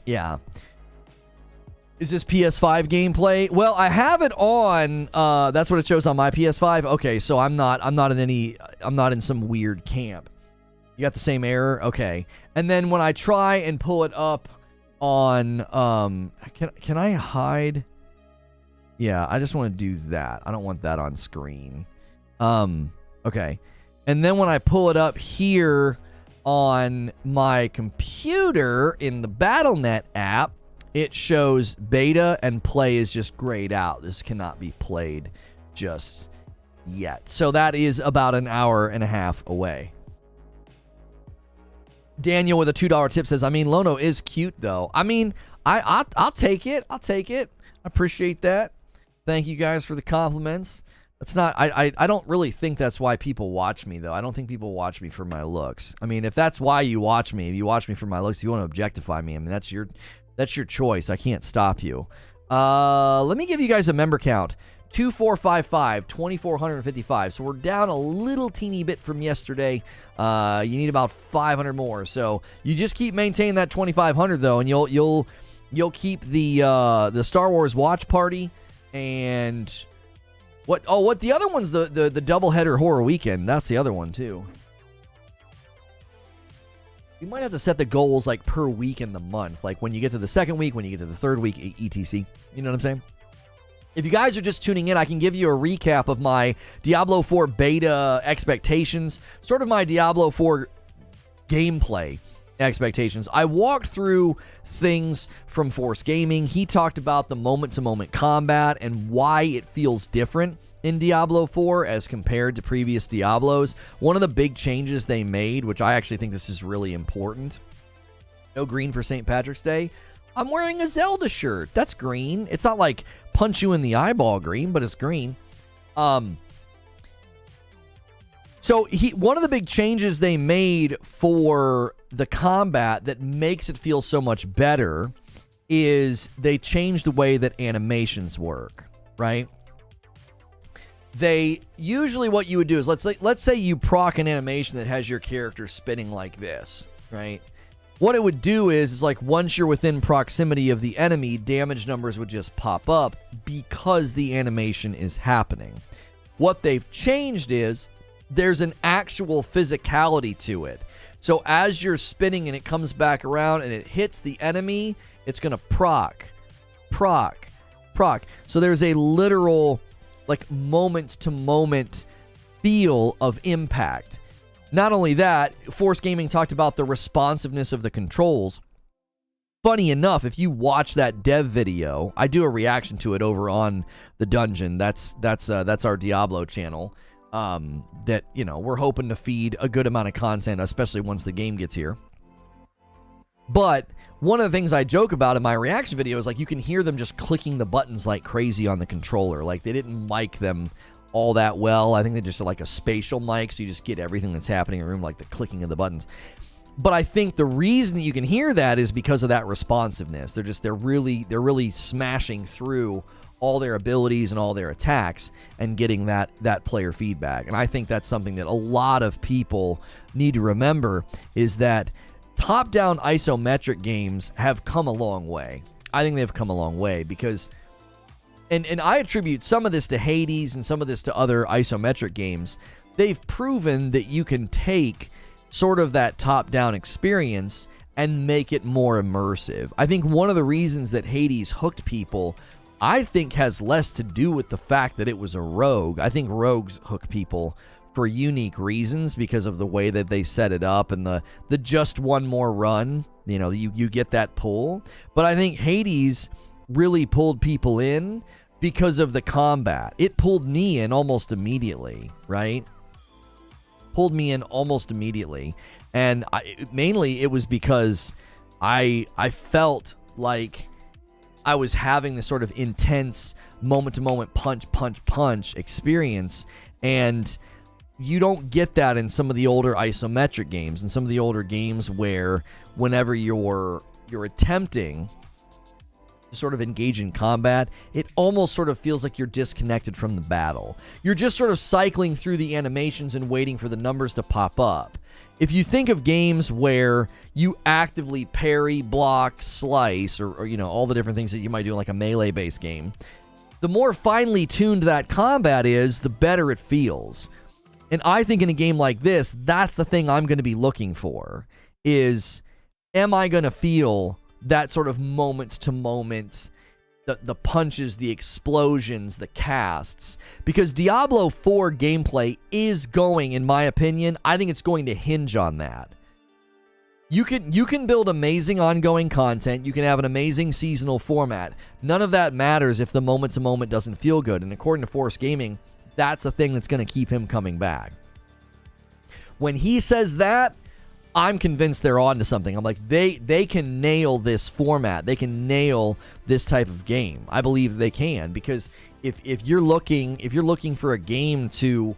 yeah. Is this PS5 gameplay? Well, I have it on. That's what it shows on my PS5. Okay, so I'm not in some weird camp. You got the same error? Okay. And then when I try and pull it up on can I hide? Yeah, I just want to do that. I don't want that on screen. Okay. And then when I pull it up here on my computer in the BattleNet app, it shows beta and play is just grayed out. This cannot be played just yet. So that is about an hour and a half away. Daniel with a $2 tip says, I mean, Lono is cute, though. I mean, I'll take it. I'll take it. I appreciate that. Thank you guys for the compliments. That's not, I don't really think that's why people watch me, though. I don't think people watch me for my looks. I mean, if that's why you watch me, if you watch me for my looks, if you want to objectify me, I mean, that's your choice. I can't stop you. Let me give you guys a member count. 2455, 2,455. So we're down a little teeny bit from yesterday. You need about 500 more. So you just keep maintaining that 2,500 though, and you'll keep the Star Wars watch party and what the other one's the doubleheader horror weekend. That's the other one too. You might have to set the goals like per week in the month, like when you get to the second week, when you get to the third week, etc. You know what I'm saying? If you guys are just tuning in, I can give you a recap of my Diablo 4 beta expectations, sort of my Diablo 4 gameplay expectations. I walked through things from Reforge Gaming. He talked about the moment-to-moment combat and why it feels different in Diablo 4 as compared to previous Diablos. One of the big changes they made, which I actually think this is really important, no green for St. Patrick's Day. I'm wearing a Zelda shirt. That's green. It's not like punch you in the eyeball green, but it's green. So one of the big changes they made for the combat that makes it feel so much better is they changed the way that animations work, right? They usually, what you would do is let's say you proc an animation that has your character spinning like this, right? What it would do is like once you're within proximity of the enemy, damage numbers would just pop up because the animation is happening. What they've changed is there's an actual physicality to it. So as you're spinning and it comes back around and it hits the enemy, it's going to proc. So there's a literal like moment-to-moment feel of impact. Not only that, Reforge Gaming talked about the responsiveness of the controls. Funny enough, if you watch that dev video, I do a reaction to it over on the dungeon. That's our Diablo channel. That, you know, we're hoping to feed a good amount of content, especially once the game gets here. But one of the things I joke about in my reaction video is like you can hear them just clicking the buttons like crazy on the controller. Like they didn't mic them all that well. I think they just are like a spatial mic, so you just get everything that's happening in the room, like the clicking of the buttons. But I think the reason that you can hear that is because of that responsiveness. They're really smashing through all their abilities and all their attacks and getting that player feedback. And I think that's something that a lot of people need to remember, is that top-down isometric games have come a long way. I think they've come a long way because and I attribute some of this to Hades and some of this to other isometric games. They've proven that you can take sort of that top-down experience and make it more immersive. I think one of the reasons that Hades hooked people, I think, has less to do with the fact that it was a rogue. I think rogues hook people for unique reasons because of the way that they set it up and the just one more run. You know, you get that pull. But I think Hades really pulled people in because of the combat. It pulled me in almost immediately, right? Pulled me in almost immediately. And mainly it was because I felt like I was having this sort of intense moment-to-moment punch experience. And you don't get that in some of the older isometric games, and some of the older games where whenever you're attempting to sort of engage in combat, it almost sort of feels like you're disconnected from the battle. You're just sort of cycling through the animations and waiting for the numbers to pop up. If you think of games where you actively parry, block, slice, or you know, all the different things that you might do in like a melee-based game, the more finely tuned that combat is, the better it feels. And I think in a game like this, that's the thing I'm going to be looking for, is am I going to feel that sort of moment-to-moment the punches, the explosions, the casts, because Diablo 4 gameplay is going, in my opinion, I think it's going to hinge on that. You can build amazing ongoing content. You can have an amazing seasonal format. None of that matters if the moment-to-moment doesn't feel good. And according to Reforge Gaming, that's the thing that's going to keep him coming back. When he says that, I'm convinced they're on to something. I'm like, they can nail this format. They can nail this type of game. I believe they can, because if you're looking for a game to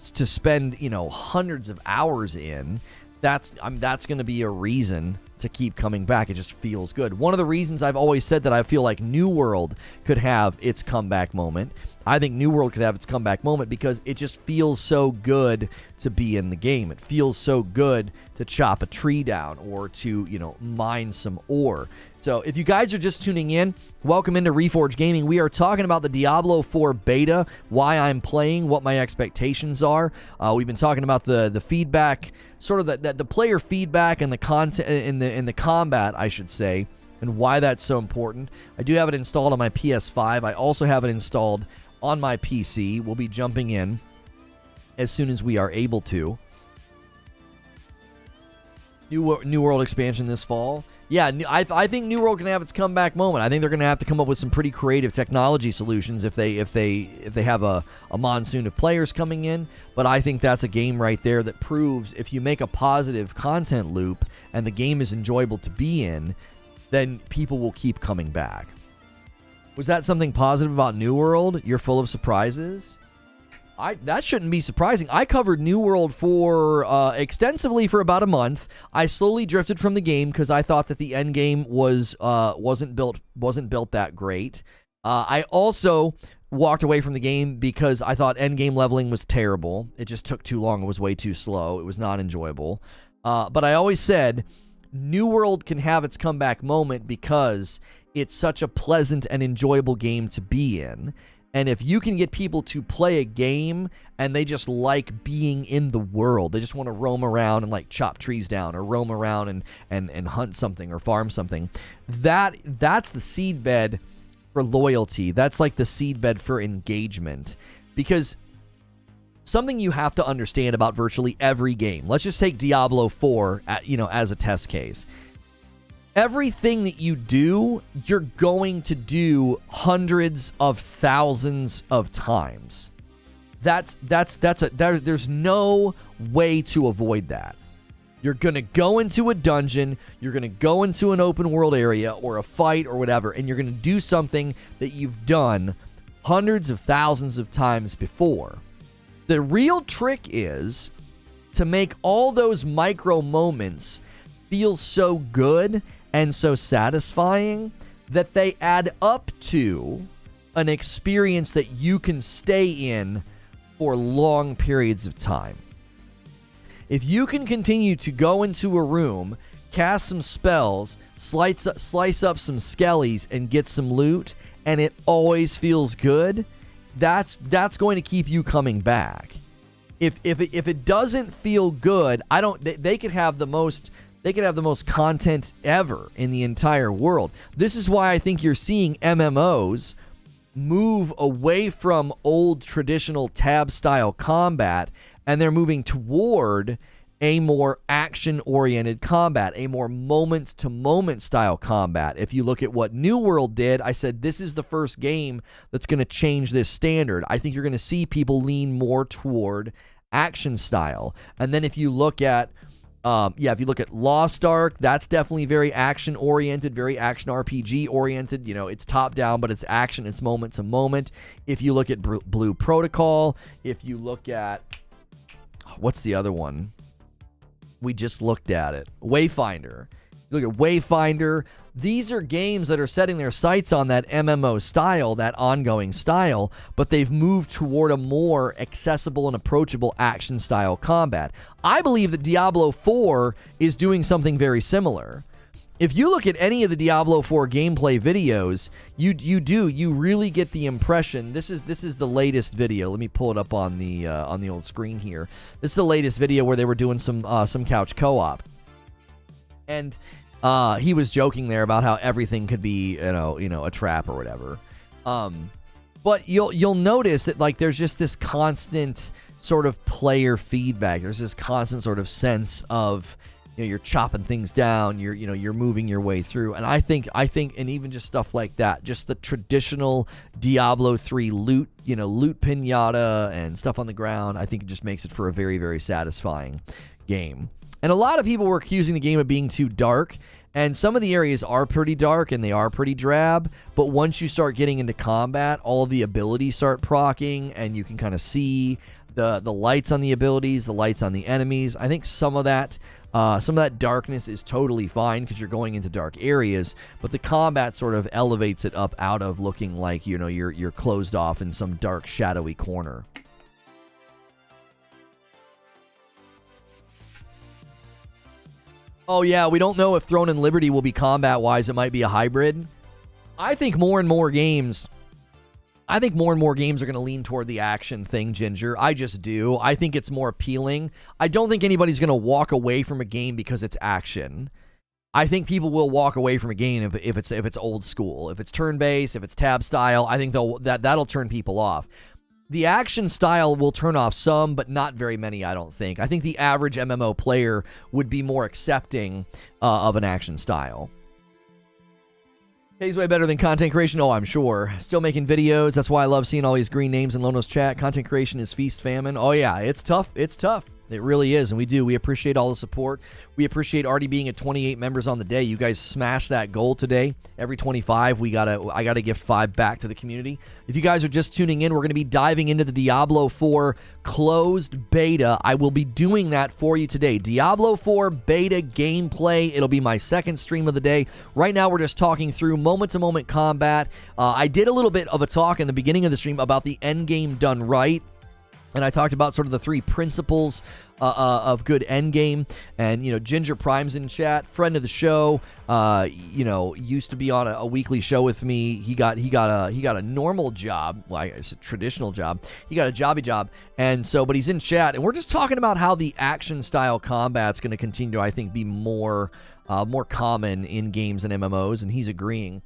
spend, you know, hundreds of hours in, that's going to be a reason to keep coming back. It just feels good. One of the reasons I've always said that I feel like New World could have its comeback moment. I think New World could have its comeback moment because it just feels so good to be in the game. It feels so good to chop a tree down or to, you know, mine some ore. So if you guys are just tuning in, welcome into Reforge Gaming. We are talking about the Diablo 4 beta, why I'm playing, what my expectations are. We've been talking about the feedback, sort of the player feedback and the content in the combat, I should say, and why that's so important. I do have it installed on my PS5. I also have it installed on my PC. We'll be jumping in as soon as we are able to. New World expansion this fall. Yeah, I think New World can have its comeback moment. I think they're going to have to come up with some pretty creative technology solutions if they have a monsoon of players coming in. But I think that's a game right there that proves if you make a positive content loop and the game is enjoyable to be in, then people will keep coming back. Was that something positive about New World? You're full of surprises? That shouldn't be surprising. I covered New World for extensively for about a month. I slowly drifted from the game because I thought that the end game wasn't built that great. I also walked away from the game because I thought end game leveling was terrible. It just took too long. It was way too slow. It was not enjoyable. But I always said New World can have its comeback moment because it's such a pleasant and enjoyable game to be in. And if you can get people to play a game and they just like being in the world, they just want to roam around and like chop trees down or roam around and hunt something or farm something, that's the seedbed for loyalty. That's like the seedbed for engagement. Because something you have to understand about virtually every game, let's just take Diablo 4 as a test case. Everything that you do, you're going to do hundreds of thousands of times. There's no way to avoid that. You're going to go into a dungeon, you're going to go into an open world area or a fight or whatever, and you're going to do something that you've done hundreds of thousands of times before. The real trick is to make all those micro moments feel so good and so satisfying that they add up to an experience that you can stay in for long periods of time. If you can continue to go into a room, cast some spells, slice up some skellies, and get some loot, and it always feels good, that's going to keep you coming back. If it doesn't feel good, they could have the most content ever in the entire world. This is why I think you're seeing MMOs move away from old traditional tab style combat, and they're moving toward a more action-oriented combat, a more moment-to-moment style combat. If you look at what New World did, I said this is the first game that's going to change this standard. I think you're going to see people lean more toward action style. And then if you look at Lost Ark, that's definitely very action-oriented, very action RPG-oriented. It's top-down, but it's action, it's moment-to-moment. If you look at Blue Protocol, if you look at... what's the other one? We just looked at it. Wayfinder. You look at Wayfinder. These are games that are setting their sights on that MMO style, that ongoing style, but they've moved toward a more accessible and approachable action style combat. I believe that Diablo 4 is doing something very similar. If you look at any of the Diablo 4 gameplay videos, you really get the impression. This is the latest video. Let me pull it up on the old screen here. This is the latest video where they were doing some couch co-op. And He was joking there about how everything could be, a trap or whatever. But you'll notice that, like, there's just this constant sort of player feedback. There's this constant sort of sense of, you're chopping things down, you're moving your way through. And I think, and even just stuff like that, just the traditional Diablo 3 loot pinata and stuff on the ground, I think it just makes it for a very, very satisfying game. And a lot of people were accusing the game of being too dark. And some of the areas are pretty dark and they are pretty drab, but once you start getting into combat, all of the abilities start proccing and you can kind of see the lights on the abilities, the lights on the enemies. I think some of that darkness is totally fine because you're going into dark areas, but the combat sort of elevates it up out of looking like, you're closed off in some dark, shadowy corner. Oh, yeah, we don't know if Throne and Liberty will be combat-wise. It might be a hybrid. I think more and more games are going to lean toward the action thing, Ginger. I just do. I think it's more appealing. I don't think anybody's going to walk away from a game because it's action. I think people will walk away from a game if it's old school. If it's turn-based, if it's tab style, I think that'll turn people off. The action style will turn off some, but not very many, I don't think. I think the average MMO player would be more accepting of an action style. Pays way better than content creation. Oh, I'm sure. Still making videos. That's why I love seeing all these green names in Lono's chat. Content creation is feast famine. Oh, yeah, it's tough. It's tough. It really is, and we do. We appreciate all the support. We appreciate already being at 28 members on the day. You guys smashed that goal today. Every 25, I gotta give 5 back to the community. If you guys are just tuning in, we're going to be diving into the Diablo 4 closed beta. I will be doing that for you today. Diablo 4 beta gameplay. It'll be my second stream of the day. Right now, we're just talking through moment-to-moment combat. I did a little bit of a talk in the beginning of the stream about the end game done right. And I talked about sort of the 3 principles of good endgame. And, Ginger Prime's in chat, friend of the show, used to be on a weekly show with me. He got a normal job. Well, it's a traditional job. He got a jobby job. And so, but he's in chat. And we're just talking about how the action style combat's going to continue to, I think, be more common in games and MMOs. And he's agreeing.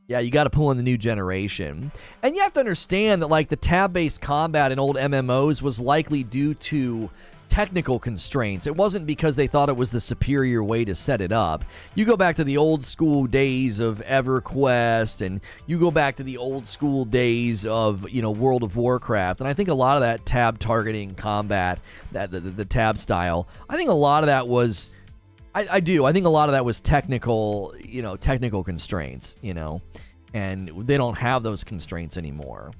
Yeah, you got to pull in the new generation. And you have to understand that, like, the tab-based combat in old MMOs was likely due to technical constraints. It wasn't because they thought it was the superior way to set it up. You go back to the old school days of EverQuest, and you go back to the old school days of, World of Warcraft. And I think a lot of that tab targeting combat, the tab style, I think a lot of that was... I do. I think a lot of that was technical constraints, and they don't have those constraints anymore.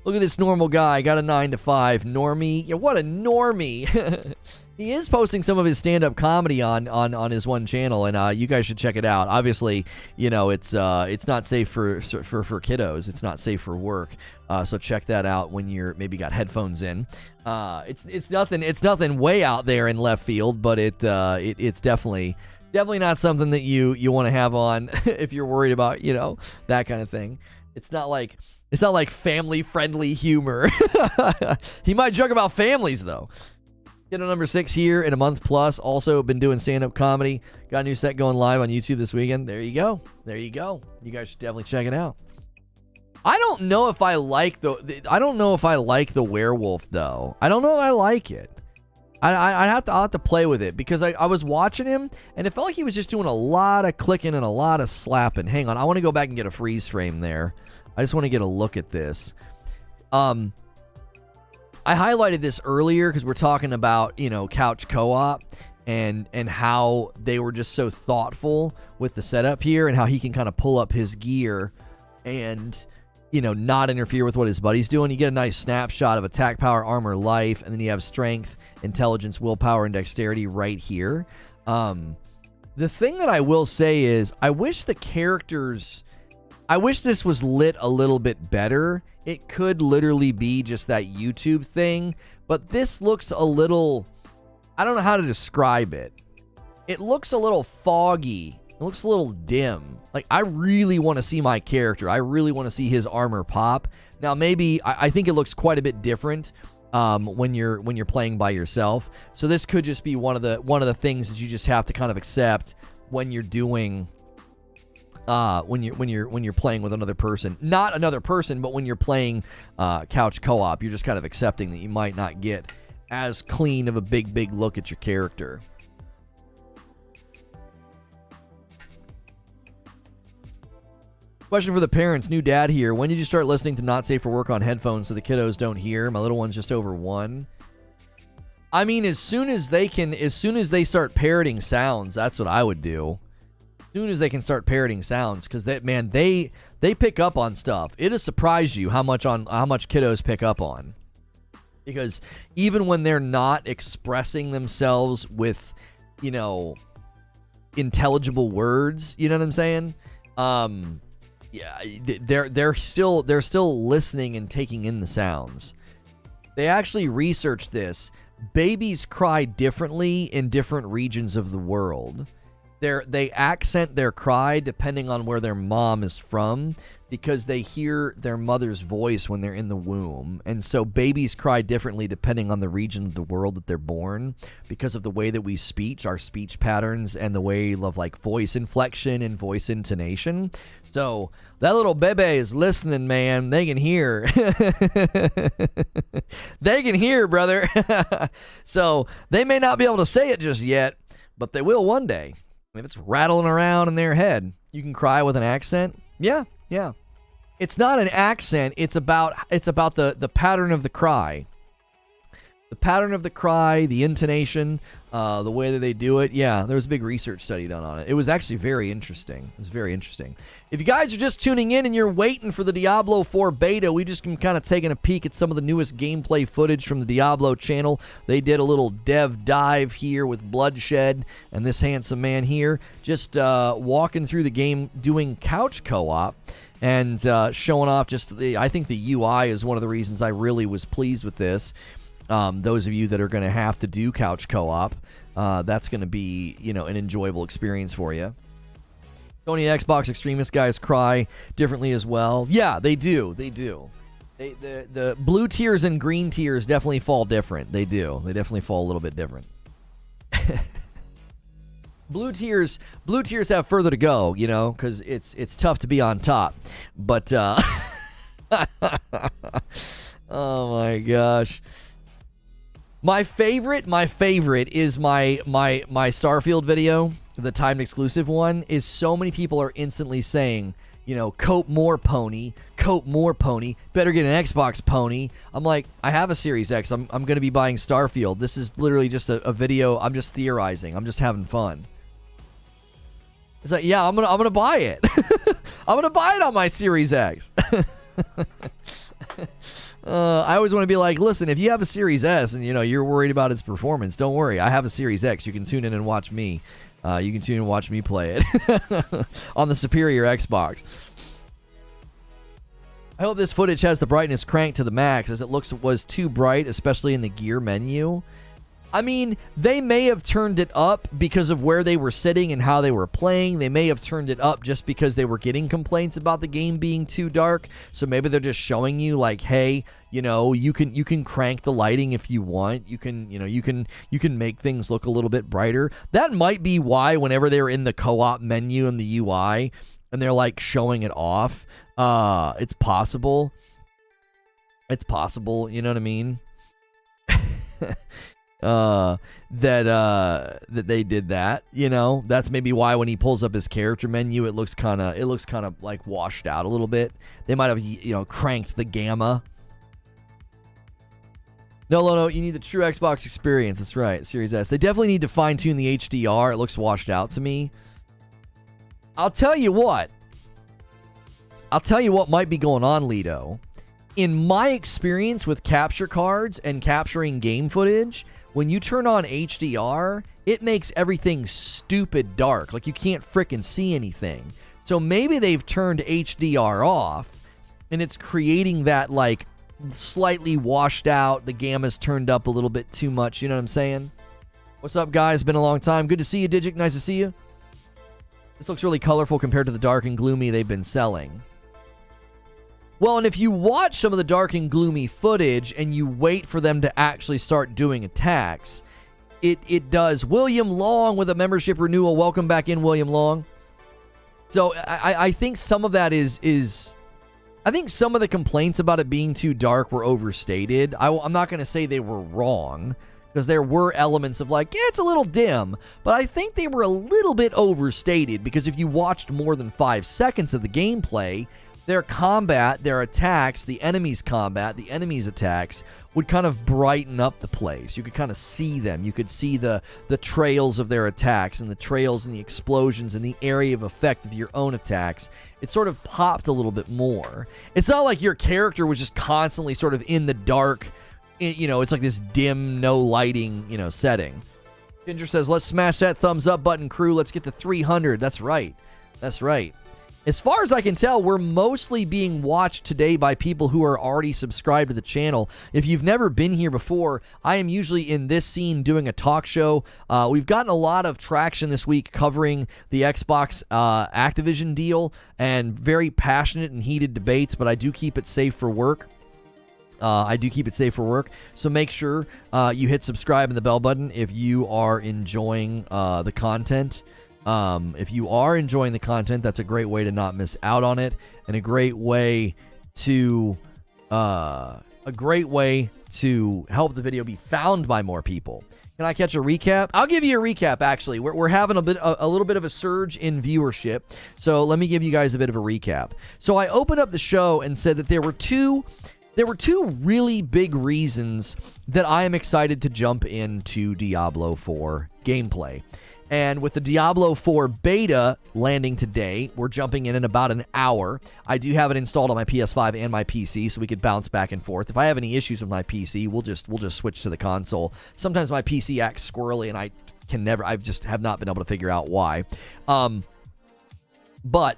Look at this normal guy. Got a 9 to 5 normie. Yeah, what a normie. He is posting some of his stand-up comedy on his one channel, and you guys should check it out. Obviously, it's not safe for kiddos. It's not safe for work. So check that out when you're maybe got headphones in. It's nothing way out there in left field, but it's definitely not something that you want to have on if you're worried about that kind of thing. It's not like family friendly humor. He might joke about families though. Get a number 6 here in a month plus. Also been doing stand-up comedy. Got a new set going live on YouTube this weekend. There you go. You guys should definitely check it out. I don't know if I like the werewolf though. I don't know if I like it. I'll have to play with it because I was watching him and it felt like he was just doing a lot of clicking and a lot of slapping. Hang on, I want to go back and get a freeze frame there. I just want to get a look at this. I highlighted this earlier because we're talking about, couch co-op and how they were just so thoughtful with the setup here and how he can kind of pull up his gear and, not interfere with what his buddy's doing. You get a nice snapshot of attack power, armor, life, and then you have strength, intelligence, willpower, and dexterity right here. The thing that I will say is I wish this was lit a little bit better. It could literally be just that YouTube thing, but this looks a little... I don't know how to describe it. It looks a little foggy. It looks a little dim. Like, I really want to see my character. I really want to see his armor pop. Now, maybe... I think it looks quite a bit different when you're playing by yourself. So this could just be one of the things that you just have to kind of accept when you're doing when you're playing with another person. Not another person, but when you're playing couch co-op, you're just kind of accepting that you might not get as clean of a big look at your character. Question for the parents. New dad here. When did you start listening to Not Safe for Work on headphones so the kiddos don't hear? My little one's just over 1. I mean, as soon as they start parroting sounds, that's what I would do. As soon as they can start parroting sounds, because they pick up on stuff. It'll surprise you how much kiddos pick up on. Because even when they're not expressing themselves with, intelligible words, you know what I'm saying? Yeah, they're still listening and taking in the sounds. They actually researched this. Babies cry differently in different regions of the world. They accent their cry depending on where their mom is from, because they hear their mother's voice when they're in the womb. And so babies cry differently depending on the region of the world that they're born, because of the way that we speak, our speech patterns, and the way of like voice inflection and voice intonation. So that little baby is listening, man. They can hear. They can hear, brother. So they may not be able to say it just yet, but they will one day. If it's rattling around in their head, you can cry with an accent. Yeah. It's not an accent. It's about the pattern of the cry. The pattern of the cry, the intonation, the way that they do it. Yeah, there was a big research study done on it. It was actually very interesting. It was very interesting. If you guys are just tuning in and you're waiting for the Diablo 4 beta, we just been kind of taking a peek at some of the newest gameplay footage from the Diablo channel. They did a little dev dive here with Bloodshed and this handsome man here, just walking through the game doing couch co-op. And showing off I think the UI is one of the reasons I really was pleased with this. Those of you that are going to have to do couch co-op, that's going to be, an enjoyable experience for you. Sony Xbox extremist guys cry differently as well. Yeah, they do. The blue tiers and green tiers definitely fall different. They do. They definitely fall a little bit different. Blue tiers have further to go, because it's tough to be on top. But oh my gosh. My favorite is my Starfield video, the timed exclusive one, is so many people are instantly saying, cope more, pony, better get an Xbox, pony. I'm like, I have a Series X. I'm going to be buying Starfield. This is literally just a video. I'm just theorizing. I'm just having fun. It's like, yeah, I'm gonna buy it. I'm gonna buy it on my Series X. I always want to be like, listen, if you have a Series S and you're worried about its performance, don't worry. I have a Series X. You can tune in and watch me. You can tune in and watch me play it on the superior Xbox. I hope this footage has the brightness cranked to the max, as it was too bright, especially in the gear menu. I mean, they may have turned it up because of where they were sitting and how they were playing. They may have turned it up just because they were getting complaints about the game being too dark. So maybe they're just showing you like, hey, you can crank the lighting if you want. You can make things look a little bit brighter. That might be why whenever they were in the co-op menu in the UI and they're like showing it off, it's possible. It's possible, you know what I mean? That they did that, that's maybe why when he pulls up his character menu, it looks kind of like washed out a little bit. They might have, cranked the gamma. No, Lono, you need the true Xbox experience. That's right, Series S. They definitely need to fine tune the HDR. It looks washed out to me. I'll tell you what might be going on, Lido. In my experience with capture cards and capturing game footage, when you turn on HDR, it makes everything stupid dark. Like you can't frickin' see anything. So maybe they've turned HDR off and it's creating that like slightly washed out, the gamma's turned up a little bit too much. You know what I'm saying? What's up, guys? Been a long time. Good to see you, Digic. Nice to see you. This looks really colorful compared to the dark and gloomy they've been selling. Well, and if you watch some of the dark and gloomy footage and you wait for them to actually start doing attacks, It does. William Long with a membership renewal. Welcome back in, William Long. So I think some of that is I think some of the complaints about it being too dark were overstated. I'm not going to say they were wrong, because there were elements of like, yeah, it's a little dim, but I think they were a little bit overstated, because if you watched more than 5 seconds of the gameplay, their combat, their attacks, the enemy's combat, the enemy's attacks would kind of brighten up the place. You could kind of see them. You could see the trails of their attacks and the trails and the explosions and the area of effect of your own attacks. It sort of popped a little bit more. It's not like your character was just constantly sort of in the dark. It's like this dim, no lighting, setting. Ginger says, let's smash that thumbs up button, crew. Let's get to 300. That's right. That's right. As far as I can tell, we're mostly being watched today by people who are already subscribed to the channel. If you've never been here before, I am usually in this scene doing a talk show. We've gotten a lot of traction this week covering the Xbox Activision deal, and very passionate and heated debates, but I do keep it safe for work. So make sure you hit subscribe and the bell button if you are enjoying the content. If you are enjoying the content, that's a great way to not miss out on it, and a great way to help the video be found by more people. Can I catch a recap? I'll give you a recap, actually. We're having a little bit of a surge in viewership, so let me give you guys a bit of a recap. So I opened up the show and said that there were two really big reasons that I am excited to jump into Diablo IV gameplay. And with the Diablo IV beta landing today, we're jumping in about an hour. I do have it installed on my PS5 and my PC, so we could bounce back and forth. If I have any issues with my PC, we'll just switch to the console. Sometimes my PC acts squirrely, and I just have not been able to figure out why. But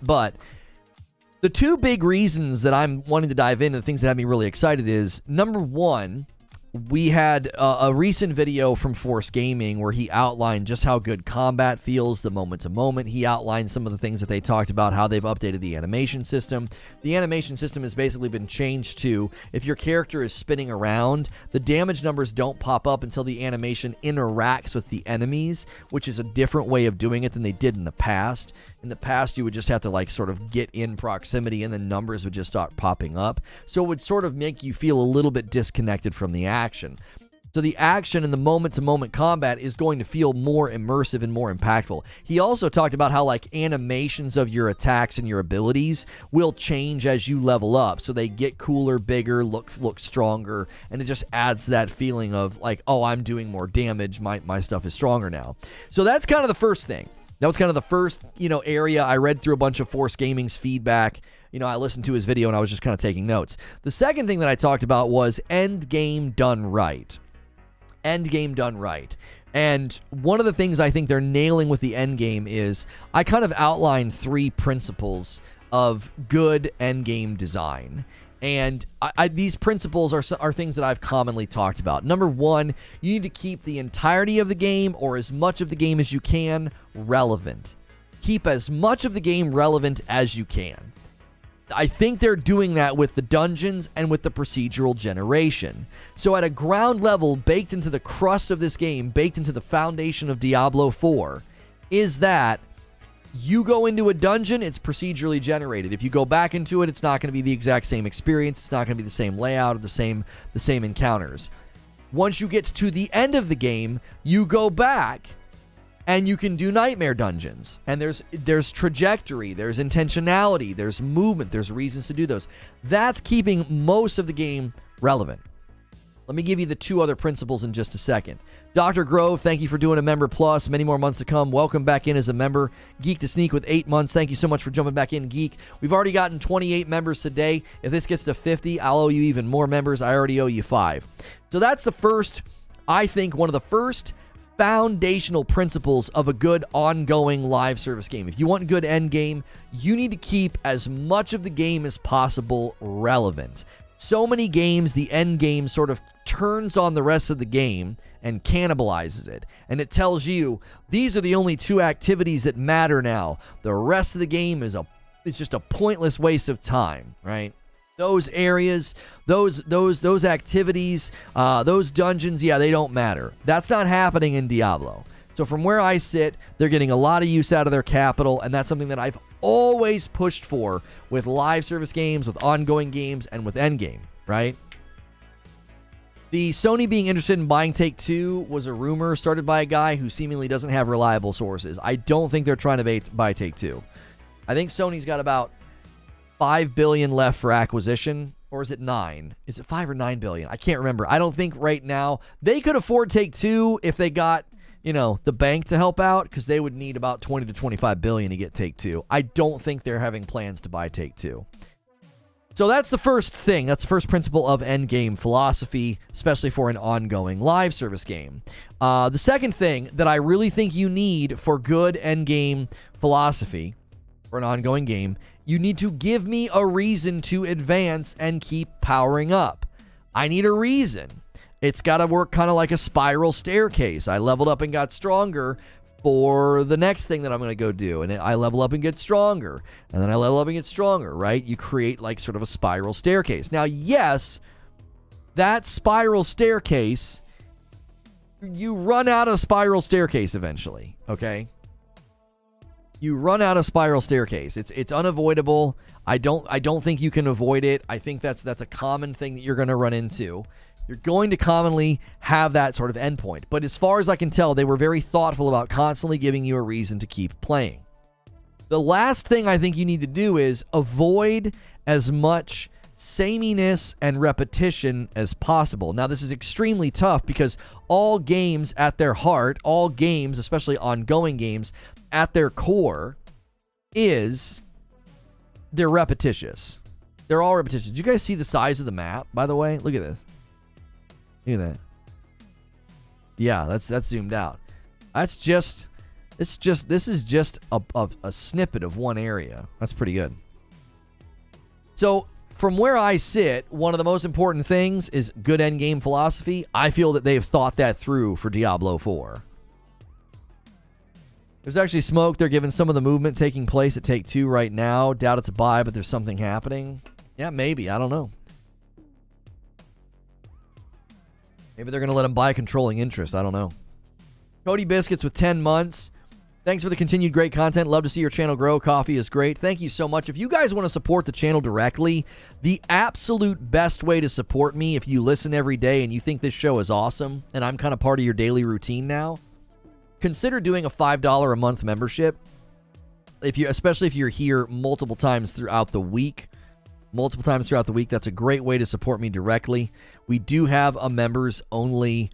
the two big reasons that I'm wanting to dive into, the things that have me really excited, is number one, we had a recent video from Reforge Gaming where he outlined just how good combat feels, the moment to moment. He outlined some of the things that they talked about, how they've updated the animation system. The animation system has basically been changed to, if your character is spinning around, the damage numbers don't pop up until the animation interacts with the enemies, which is a different way of doing it than they did in the past. In the past, you would just have to like sort of get in proximity and the numbers would just start popping up. So it would sort of make you feel a little bit disconnected from the action. So the action and the moment-to-moment combat is going to feel more immersive and more impactful. He also talked about how like animations of your attacks and your abilities will change as you level up. So they get cooler, bigger, look stronger, and it just adds that feeling of like, oh, I'm doing more damage. My stuff is stronger now. So that's kind of the first thing. That was kind of the first, area. I read through a bunch of Reforge Gaming's feedback. I listened to his video and I was just kind of taking notes. The second thing that I talked about was end game done right. End game done right. And one of the things I think they're nailing with the end game is I kind of outlined 3 principles of good end game design. And these principles are things that I've commonly talked about. Number one, you need to keep the entirety of the game, or as much of the game as you can, relevant. Keep as much of the game relevant as you can. I think they're doing that with the dungeons and with the procedural generation. So at a ground level, baked into the crust of this game, baked into the foundation of Diablo IV, is that you go into a dungeon, it's procedurally generated. If you go back into it, it's not going to be the exact same experience. It's not going to be the same layout or the same encounters. Once you get to the end of the game, you go back and you can do nightmare dungeons. And there's trajectory, there's intentionality, there's movement, there's reasons to do those. That's keeping most of the game relevant. Let me give you the 2 other principles in just a second. Dr. Grove, thank you for doing a Member Plus. Many more months to come. Welcome back in as a member. Geek to Sneak with 8 months. Thank you so much for jumping back in, Geek. We've already gotten 28 members today. If this gets to 50, I'll owe you even more members. I already owe you 5. So that's the first, I think, one of the first foundational principles of a good ongoing live service game. If you want a good end game, you need to keep as much of the game as possible relevant. So many games, the end game sort of turns on the rest of the game and cannibalizes it. And it tells you, these are the only 2 activities that matter now. The rest of the game is it's just a pointless waste of time, right? Those areas, those activities, those dungeons, yeah, they don't matter. That's not happening in Diablo. So from where I sit, they're getting a lot of use out of their capital, and that's something that I've always pushed for with live service games, with ongoing games, and with endgame, right? The Sony being interested in buying Take-Two was a rumor started by a guy who seemingly doesn't have reliable sources. I don't think they're trying to buy Take-Two. I think Sony's got about $5 billion left for acquisition, or is it 9? Is it 5 or 9 billion? I can't remember. I don't think right now they could afford Take-Two if they got, the bank to help out, because they would need about 20 to 25 billion to get Take-Two. I don't think they're having plans to buy Take-Two. So that's the first thing. That's the first principle of endgame philosophy, especially for an ongoing live service game. The second thing that I really think you need for good endgame philosophy for an ongoing game, you need to give me a reason to advance and keep powering up. I need a reason. It's got to work kind of like a spiral staircase. I leveled up and got stronger for the next thing that I'm going to go do. And I level up and get stronger. And then I level up and get stronger, right? You create like sort of a spiral staircase. Now, yes, that spiral staircase, you run out of spiral staircase eventually, okay? You run out of spiral staircase. It's unavoidable. I don't think you can avoid it. I think that's a common thing that you're going to run into. You're going to commonly have that sort of endpoint. But as far as I can tell, they were very thoughtful about constantly giving you a reason to keep playing. The last thing I think you need to do is avoid as much sameness and repetition as possible. Now, this is extremely tough because all games at their heart, all games, especially ongoing games, at their core is they're repetitious. They're all repetitious. Did you guys see the size of the map, by the way? Look at this. Look at that. Yeah, that's zoomed out. This is just a snippet of one area. That's pretty good. So, from where I sit, one of the most important things is good endgame philosophy. I feel that they've thought that through for Diablo IV. There's actually smoke. They're giving some of the movement taking place at Take-Two right now. Doubt it's a buy, but there's something happening. Yeah, maybe. I don't know. Maybe they're going to let him buy controlling interest. I don't know. Cody Biscuits with 10 months. Thanks for the continued great content. Love to see your channel grow. Coffee is great. Thank you so much. If you guys want to support the channel directly, the absolute best way to support me, if you listen every day and you think this show is awesome, and I'm kind of part of your daily routine now, consider doing a $5 a month membership. Especially if you're here multiple times throughout the week. That's a great way to support me directly. We do have a members only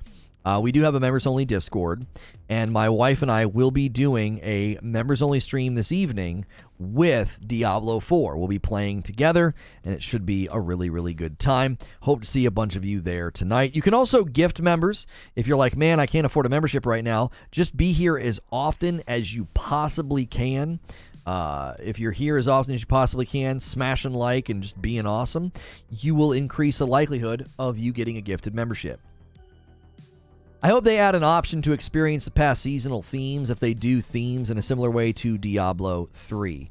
Discord, and my wife and I will be doing a members only stream this evening with Diablo IV. We'll be playing together, and it should be a really, really good time. Hope to see a bunch of you there tonight. You can also gift members. If you're like, man, I can't afford a membership right now, just be here as often as you possibly can. If you're here as often as you possibly can, smashing like and just being awesome, you will increase the likelihood of you getting a gifted membership. I hope they add an option to experience the past seasonal themes if they do themes in a similar way to Diablo 3.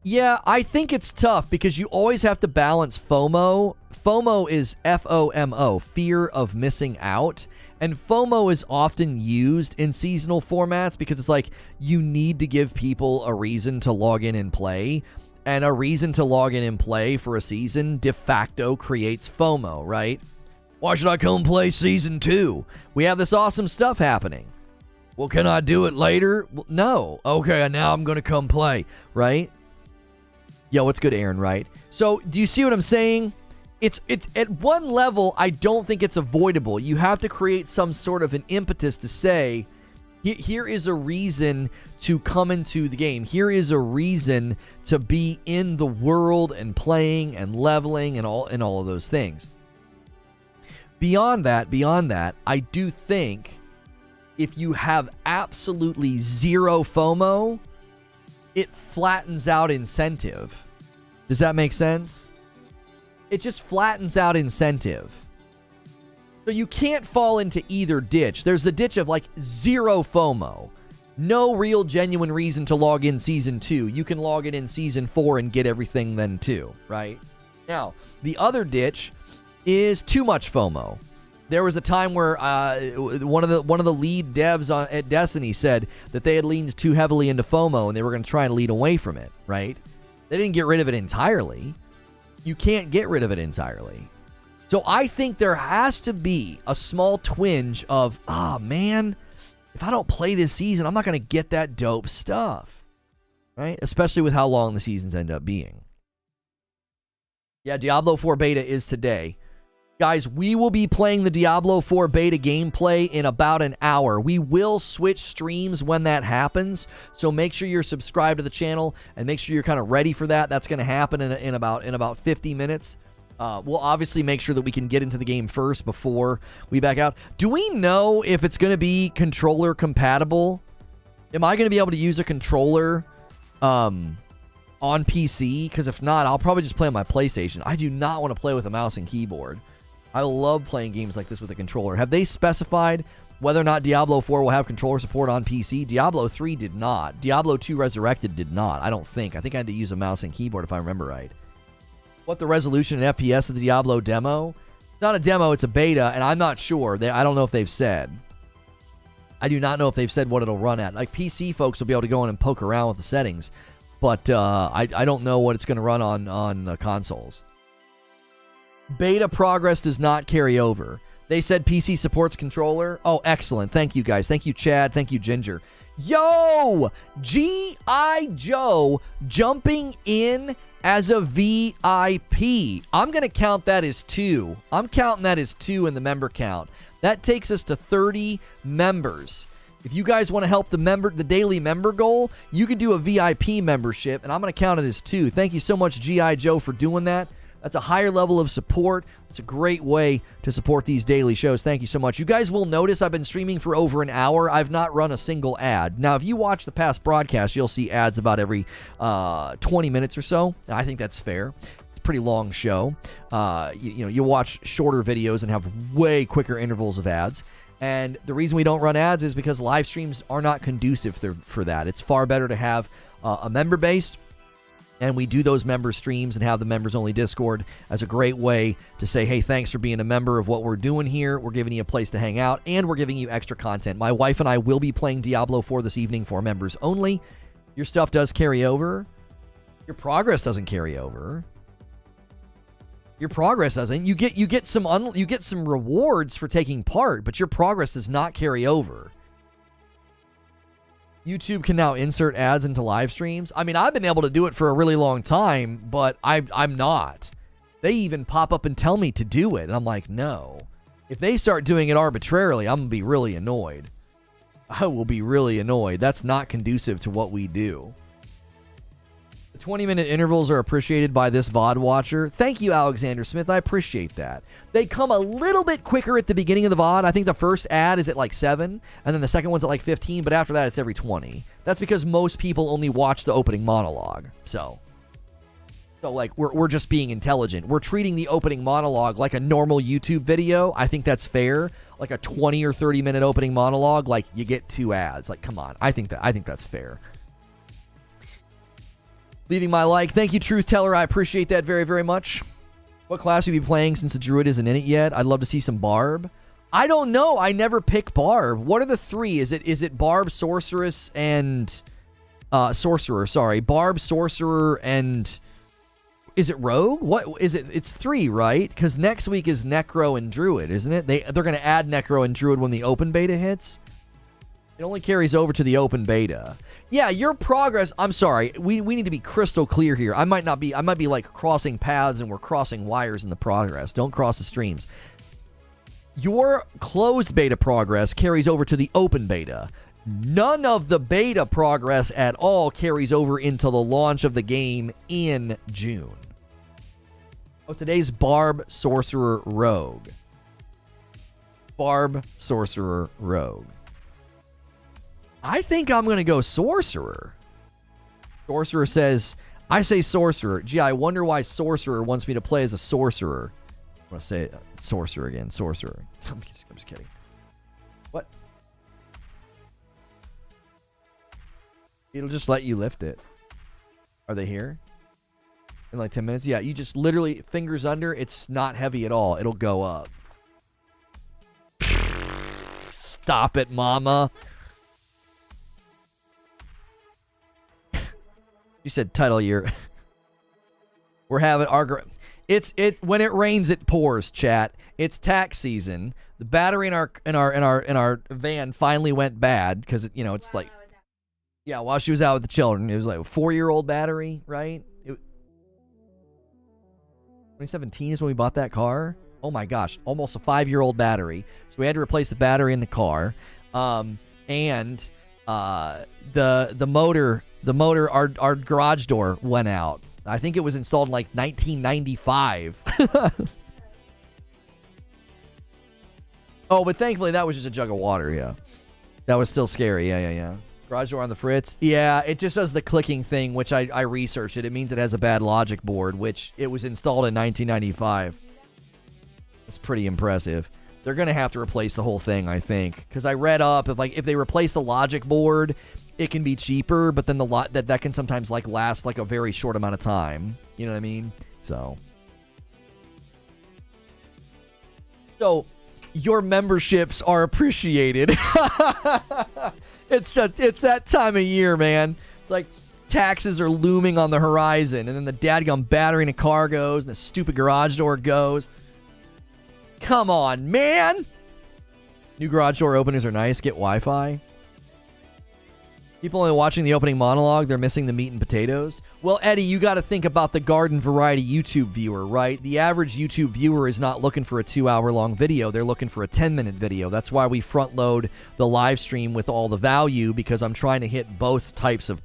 Yeah, I think it's tough because you always have to balance FOMO. FOMO is FOMO, fear of missing out. And FOMO is often used in seasonal formats because it's like you need to give people a reason to log in and play. And a reason to log in and play for a season de facto creates FOMO, right? Why should I come play Season 2? We have this awesome stuff happening. Well, can I do it later? Well, no. Okay, now I'm going to come play, right? Yo, what's good, Aaron, right? So, do you see what I'm saying? It's at one level, I don't think it's avoidable. You have to create some sort of an impetus to say, here is a reason to come into the game. Here is a reason to be in the world and playing and leveling and all of those things. Beyond that, I do think if you have absolutely zero FOMO, it flattens out incentive. Does that make sense? It just flattens out incentive. So you can't fall into either ditch. There's the ditch of like zero FOMO. No real genuine reason to log in Season 2. You can log in Season 4 and get everything then too, right? Now, the other ditch is too much FOMO. There was a time where one of the lead devs at Destiny said that they had leaned too heavily into FOMO and they were going to try and lean away from it, right? They didn't get rid of it entirely. You can't get rid of it entirely. So I think there has to be a small twinge of, man, if I don't play this season, I'm not going to get that dope stuff, right? Especially with how long the seasons end up being. Yeah, Diablo 4 beta is today. Guys, we will be playing the Diablo 4 beta gameplay in about an hour. We will switch streams when that happens, so make sure you're subscribed to the channel and make sure you're kind of ready for that. That's going to happen in about 50 minutes. We'll obviously make sure that we can get into the game first before we back out. Do we know if it's going to be controller compatible? Am I going to be able to use a controller on PC? Because if not, I'll probably just play on my PlayStation. I do not want to play with a mouse and keyboard. I love playing games like this with a controller. Have they specified whether or not Diablo 4 will have controller support on PC? Diablo 3 did not. Diablo 2 Resurrected did not, I don't think. I think I had to use a mouse and keyboard if I remember right. What the resolution and FPS of the Diablo demo? It's not a demo, it's a beta, and I'm not sure. I don't know if they've said. I do not know if they've said what it'll run at. Like, PC folks will be able to go in and poke around with the settings, but I don't know what it's going to run on consoles. Beta progress does not carry over. They said PC supports controller. Oh, excellent. Thank you, guys. Thank you, Chad. Thank you, Ginger. Yo! G.I. Joe jumping in as a VIP. I'm going to count that as 2. I'm counting that as 2 in the member count. That takes us to 30 members. If you guys want to help the daily member goal, you can do a VIP membership, and I'm going to count it as 2. Thank you so much, G.I. Joe, for doing that. That's a higher level of support. It's a great way to support these daily shows. Thank you so much. You guys will notice I've been streaming for over an hour. I've not run a single ad. Now, if you watch the past broadcast, you'll see ads about every 20 minutes or so. I think that's fair. It's a pretty long show. You watch shorter videos and have way quicker intervals of ads. And the reason we don't run ads is because live streams are not conducive for that. It's far better to have a member base. And we do those member streams and have the members-only Discord as a great way to say, hey, thanks for being a member of what we're doing here. We're giving you a place to hang out, and we're giving you extra content. My wife and I will be playing Diablo 4 this evening for members only. Your stuff does carry over. Your progress doesn't carry over. Your progress doesn't. You get some rewards for taking part, but your progress does not carry over. YouTube can now insert ads into live streams. I mean, I've been able to do it for a really long time, but I'm not. They even pop up and tell me to do it, and I'm like, no. If they start doing it arbitrarily, I'm going to be really annoyed. I will be really annoyed. That's not conducive to what we do. The 20-minute intervals are appreciated by this VOD watcher. Thank you, Alexander Smith. I appreciate that. They come a little bit quicker at the beginning of the VOD. I think the first ad is at like 7, and then the second one's at like 15, but after that, it's every 20. That's because most people only watch the opening monologue. So like, we're just being intelligent. We're treating the opening monologue like a normal YouTube video. I think that's fair. Like a 20 or 30-minute opening monologue, like you get 2 ads. Like, come on. I think that's fair. Leaving my like. Thank you, Truth Teller. I appreciate that very, very much. What class will you be playing since the Druid isn't in it yet? I'd love to see some Barb. I don't know. I never pick Barb. What are the 3? Is it Barb, Sorceress, and... Sorcerer, sorry. Barb, Sorcerer, and... Is it Rogue? What is it? It's 3, right? Because next week is Necro and Druid, isn't it? They're going to add Necro and Druid when the open beta hits. It only carries over to the open beta. Yeah, your progress... I'm sorry. We need to be crystal clear here. I might be like crossing paths and we're crossing wires in the progress. Don't cross the streams. Your closed beta progress carries over to the open beta. None of the beta progress at all carries over into the launch of the game in June. Oh, today's Barb, Sorcerer, Rogue. Barb, Sorcerer, Rogue. I think I'm going to go Sorcerer. Sorcerer says, I say Sorcerer. Gee, I wonder why Sorcerer wants me to play as a Sorcerer. I'm going to say Sorcerer again. Sorcerer. I'm just kidding. What? It'll just let you lift it. Are they here? In like 10 minutes? Yeah, you just literally, fingers under, it's not heavy at all. It'll go up. Stop it, mama. You said title year. We're having our... It's when it rains, it pours, chat. It's tax season. The battery in our van finally went bad because, you know, it's like... Yeah, while she was out with the children. It was like a 4-year-old battery, right? 2017 is when we bought that car. Oh my gosh, almost a 5-year-old battery. So we had to replace the battery in the car, and the motor, our garage door went out. I think it was installed in like 1995. Oh, but thankfully that was just a jug of water. Yeah, that was still scary. Yeah. Garage door on the fritz. Yeah, it just does the clicking thing, which I researched it. It means it has a bad logic board, which it was installed in 1995. It's pretty impressive. They're going to have to replace the whole thing, I think. Because I read up, if they replace the logic board, it can be cheaper, but then that can sometimes like last like a very short amount of time. You know what I mean? So your memberships are appreciated. It's that time of year, man. It's like taxes are looming on the horizon, and then the dadgum battery in a car goes, and the stupid garage door goes. Come on, man! New garage door openers are nice. Get Wi-Fi. People only watching the opening monologue, they're missing the meat and potatoes. Well, Eddie, you got to think about the garden variety YouTube viewer, right? The average YouTube viewer is not looking for a 2-hour-long video. They're looking for a 10-minute video. That's why we front load the live stream with all the value, because I'm trying to hit both types of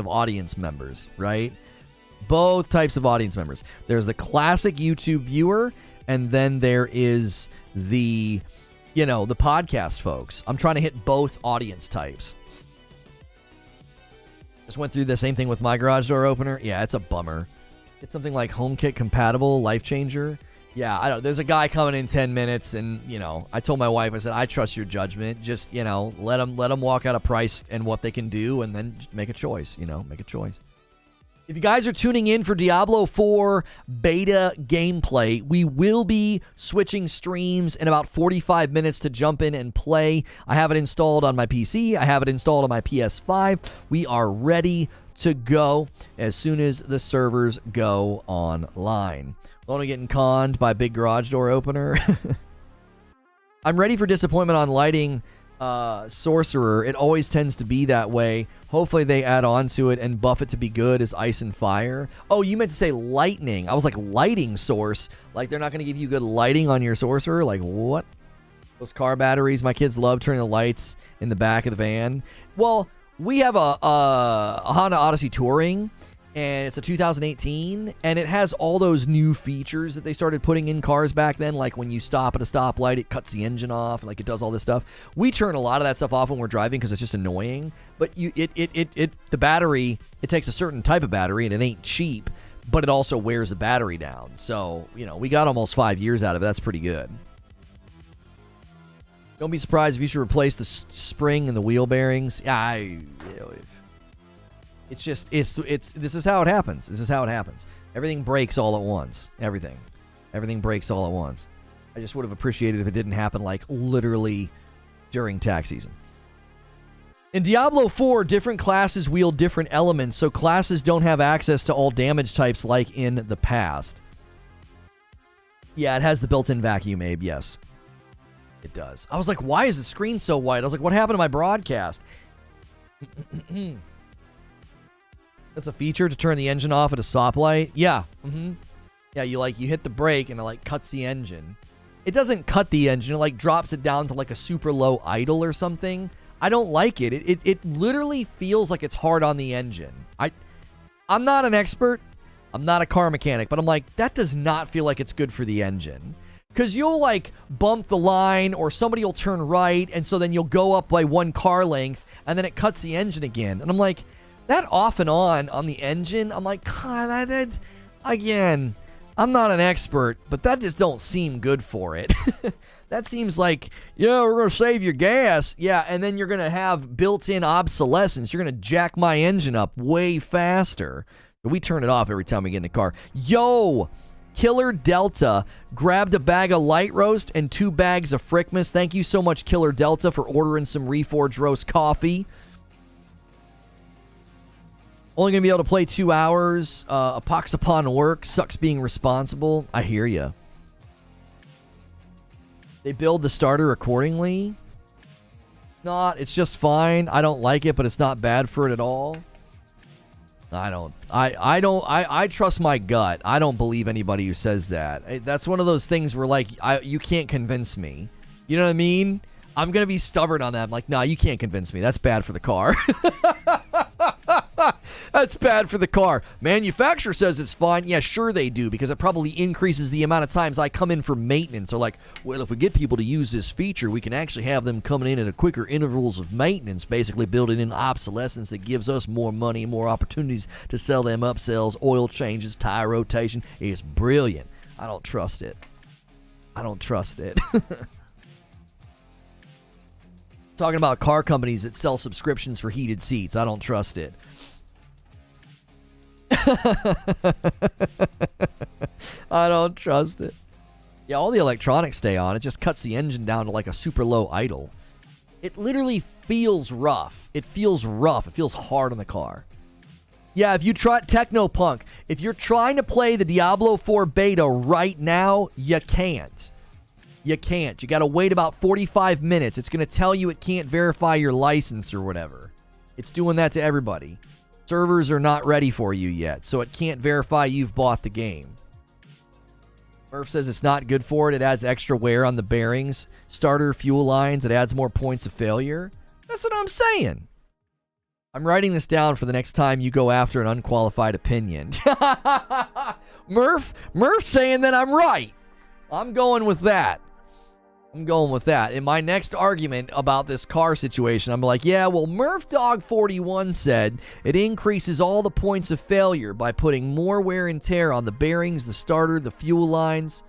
audience members, right? Both types of audience members. There's the classic YouTube viewer, and then there is the podcast folks. I'm trying to hit both audience types. Just went through the same thing with my garage door opener. Yeah, it's a bummer. It's something like HomeKit compatible, life changer. Yeah, I don't. There's a guy coming in 10 minutes, and I told my wife, I said, I trust your judgment. Just let them walk out a price and what they can do, and then make a choice. Make a choice. If you guys are tuning in for Diablo IV beta gameplay, we will be switching streams in about 45 minutes to jump in and play. I have it installed on my PC. I have it installed on my PS5. We are ready to go as soon as the servers go online. Lono getting conned by big garage door opener. I'm ready for disappointment on lighting Sorcerer. It always tends to be that way. Hopefully they add on to it and buff it to be good as Ice and Fire. Oh, you meant to say lightning. I was like, lighting source? Like they're not going to give you good lighting on your Sorcerer? Like what? Those car batteries. My kids love turning the lights in the back of the van. Well, we have a Honda Odyssey Touring, and it's a 2018, and it has all those new features that they started putting in cars back then, like when you stop at a stoplight, it cuts the engine off, and like it does all this stuff. We turn a lot of that stuff off when we're driving because it's just annoying. But the battery, it takes a certain type of battery, and it ain't cheap, but it also wears the battery down. So, we got almost 5 years out of it. That's pretty good. Don't be surprised if you should replace the spring and the wheel bearings. It's just, this is how it happens. This is how it happens. Everything breaks all at once. Everything breaks all at once. I just would have appreciated if it didn't happen, like, literally during tax season. In Diablo IV, different classes wield different elements, so classes don't have access to all damage types like in the past. Yeah, it has the built-in vacuum, Abe, yes. It does. I was like, why is the screen so white? I was like, what happened to my broadcast? That's a feature to turn the engine off at a stoplight. Yeah. Yeah, you hit the brake and it like cuts the engine. It doesn't cut the engine. It like drops it down to like a super low idle or something. I don't like it. It literally feels like it's hard on the engine. I'm not an expert. I'm not a car mechanic, but I'm like, that does not feel like it's good for the engine. Because you'll like bump the line or somebody will turn right, and so then you'll go up by one car length and then it cuts the engine again. And I'm like, that off and on the engine, I'm like, God, again, I'm not an expert, but that just don't seem good for it. That seems like, we're going to save your gas. Yeah, and then you're going to have built-in obsolescence. You're going to jack my engine up way faster. We turn it off every time we get in the car. Yo! Killer Delta grabbed a bag of light roast and 2 bags of Frickmas. Thank you so much, Killer Delta, for ordering some Reforge roast coffee. Only going to be able to play 2 hours. A pox upon work. Sucks being responsible. I hear you. They build the starter accordingly. It's just fine. I don't like it, but it's not bad for it at all. I trust my gut. I don't believe anybody who says that. That's one of those things where, like, you can't convince me. You know what I mean? I'm going to be stubborn on that. I'm like, nah, you can't convince me. That's bad for the car. That's bad for the car. Manufacturer says it's fine. Yeah, sure they do, because it probably increases the amount of times I come in for maintenance. They're like, well, if we get people to use this feature, we can actually have them coming in at a quicker intervals of maintenance, basically building in obsolescence that gives us more money, more opportunities to sell them upsells, oil changes, tire rotation. It's brilliant. I don't trust it. Talking about car companies that sell subscriptions for heated seats. I don't trust it. I don't trust it. Yeah, all the electronics stay on. It just cuts the engine down to like a super low idle. It literally feels rough. It feels hard on the car. Yeah, if you try Technopunk, if you're trying to play the Diablo IV beta right now, you can't. You can't. You got to wait about 45 minutes. It's going to tell you it can't verify your license or whatever. It's doing that to everybody. Servers are not ready for you yet, so it can't verify you've bought the game. Murph says it's not good for it. It adds extra wear on the bearings, starter, fuel lines. It adds more points of failure. That's what I'm saying. I'm writing this down for the next time you go after an unqualified opinion. Murph saying that I'm right. I'm going with that. In my next argument about this car situation, I'm like, yeah, well, MurphDog41 said it increases all the points of failure by putting more wear and tear on the bearings, the starter, the fuel lines,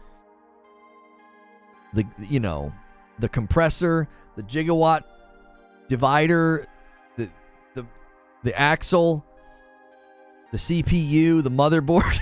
the compressor, the gigawatt divider, the axle, the CPU, the motherboard.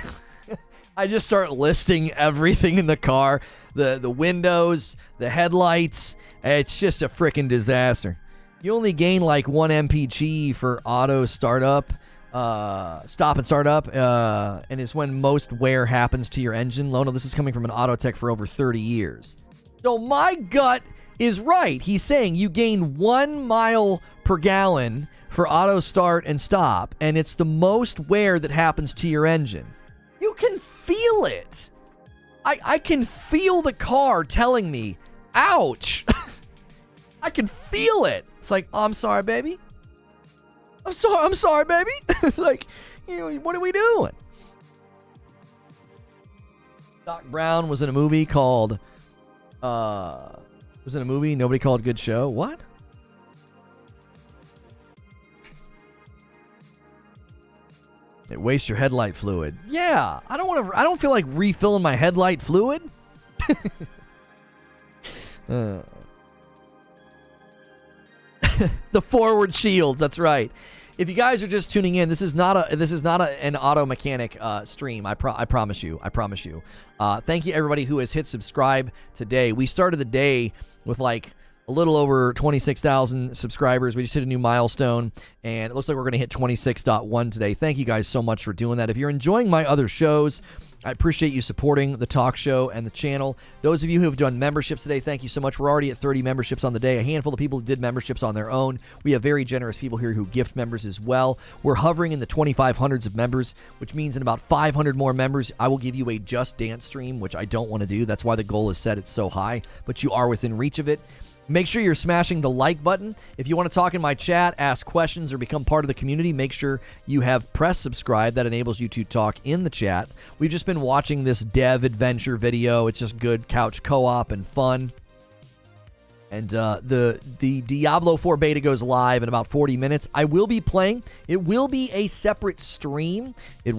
I just start listing everything in the car. The windows, the headlights. It's just a freaking disaster. You only gain like 1 mpg for auto startup, stop and start up, and it's when most wear happens to your engine. Lono, this is coming from an auto tech for over 30 years. So my gut is right. He's saying you gain 1 mile per gallon for auto start and stop, and it's the most wear that happens to your engine. You can feel it. I can feel the car telling me, ouch. I can feel it. It's like, oh, I'm sorry, baby. I'm sorry, baby. It's like, what are we doing? Doc Brown was in a movie called, Nobody Called Good Show. What? It wastes your headlight fluid. Yeah, I don't feel like refilling my headlight fluid. The forward shields, that's right. If you guys are just tuning in, this is not an auto mechanic stream. I promise you. Thank you everybody who has hit subscribe today. We started the day with like a little over 26,000 subscribers. We just hit a new milestone, and it looks like we're going to hit 26.1 today. Thank you guys so much for doing that. If you're enjoying my other shows, I appreciate you supporting the talk show and the channel. Those of you who have done memberships today, thank you so much. We're already at 30 memberships on the day. A handful of people who did memberships on their own. We have very generous people here who gift members as well. We're hovering in the 2,500s of members, which means in about 500 more members, I will give you a Just Dance stream, which I don't want to do. That's why the goal is set. It's so high, but you are within reach of it. Make sure you're smashing the like button. If you want to talk in my chat, ask questions, or become part of the community, make sure you have press subscribe. That enables you to talk in the chat. We've just been watching this dev adventure video. It's just good couch co-op and fun. And the Diablo IV beta goes live in about 40 minutes. I will be playing. It will be a separate stream. That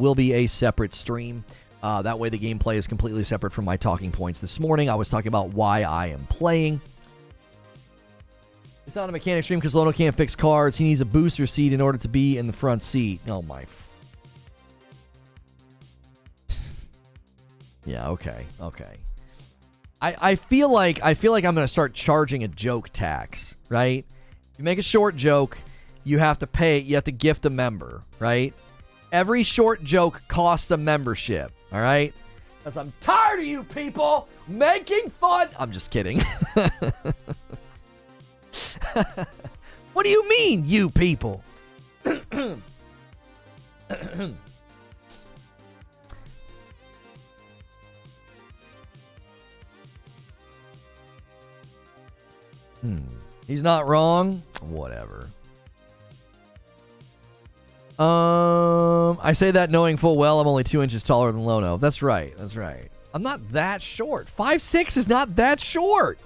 way the gameplay is completely separate from my talking points. This morning, I was talking about why I am playing. It's not a mechanic stream because Lono can't fix cars. He needs a booster seat in order to be in the front seat. Oh, my. Yeah, okay. I feel like I'm going to start charging a joke tax, right? If you make a short joke, you have to pay, you have to gift a member, right? Every short joke costs a membership, all right? Because I'm tired of you people making fun. I'm just kidding. What do you mean, you people? He's not wrong. Whatever. I say that knowing full well I'm only 2 inches taller than Lono. That's right. I'm not that short. 5'6" is not that short.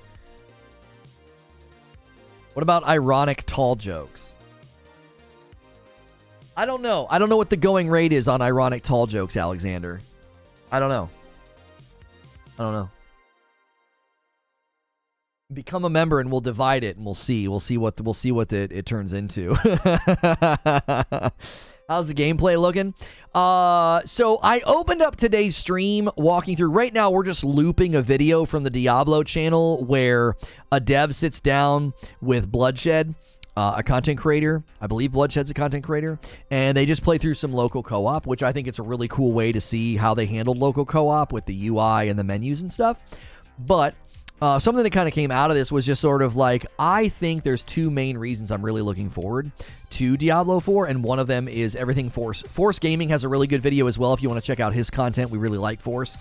What about ironic tall jokes? I don't know. I don't know what the going rate is on ironic tall jokes, Alexander. I don't know. Become a member and we'll divide it and we'll see. We'll see what it turns into. How's the gameplay looking? So I opened up today's stream walking through. Right now, we're just looping a video from the Diablo channel where a dev sits down with Bloodshed, a content creator. I believe Bloodshed's a content creator. And they just play through some local co-op, which I think it's a really cool way to see how they handled local co-op with the UI and the menus and stuff. But something that kind of came out of this was just sort of like, I think there's two main reasons I'm really looking forward to Diablo 4, and one of them is everything Force. Force Gaming has a really good video as well if you want to check out his content. We really like Force.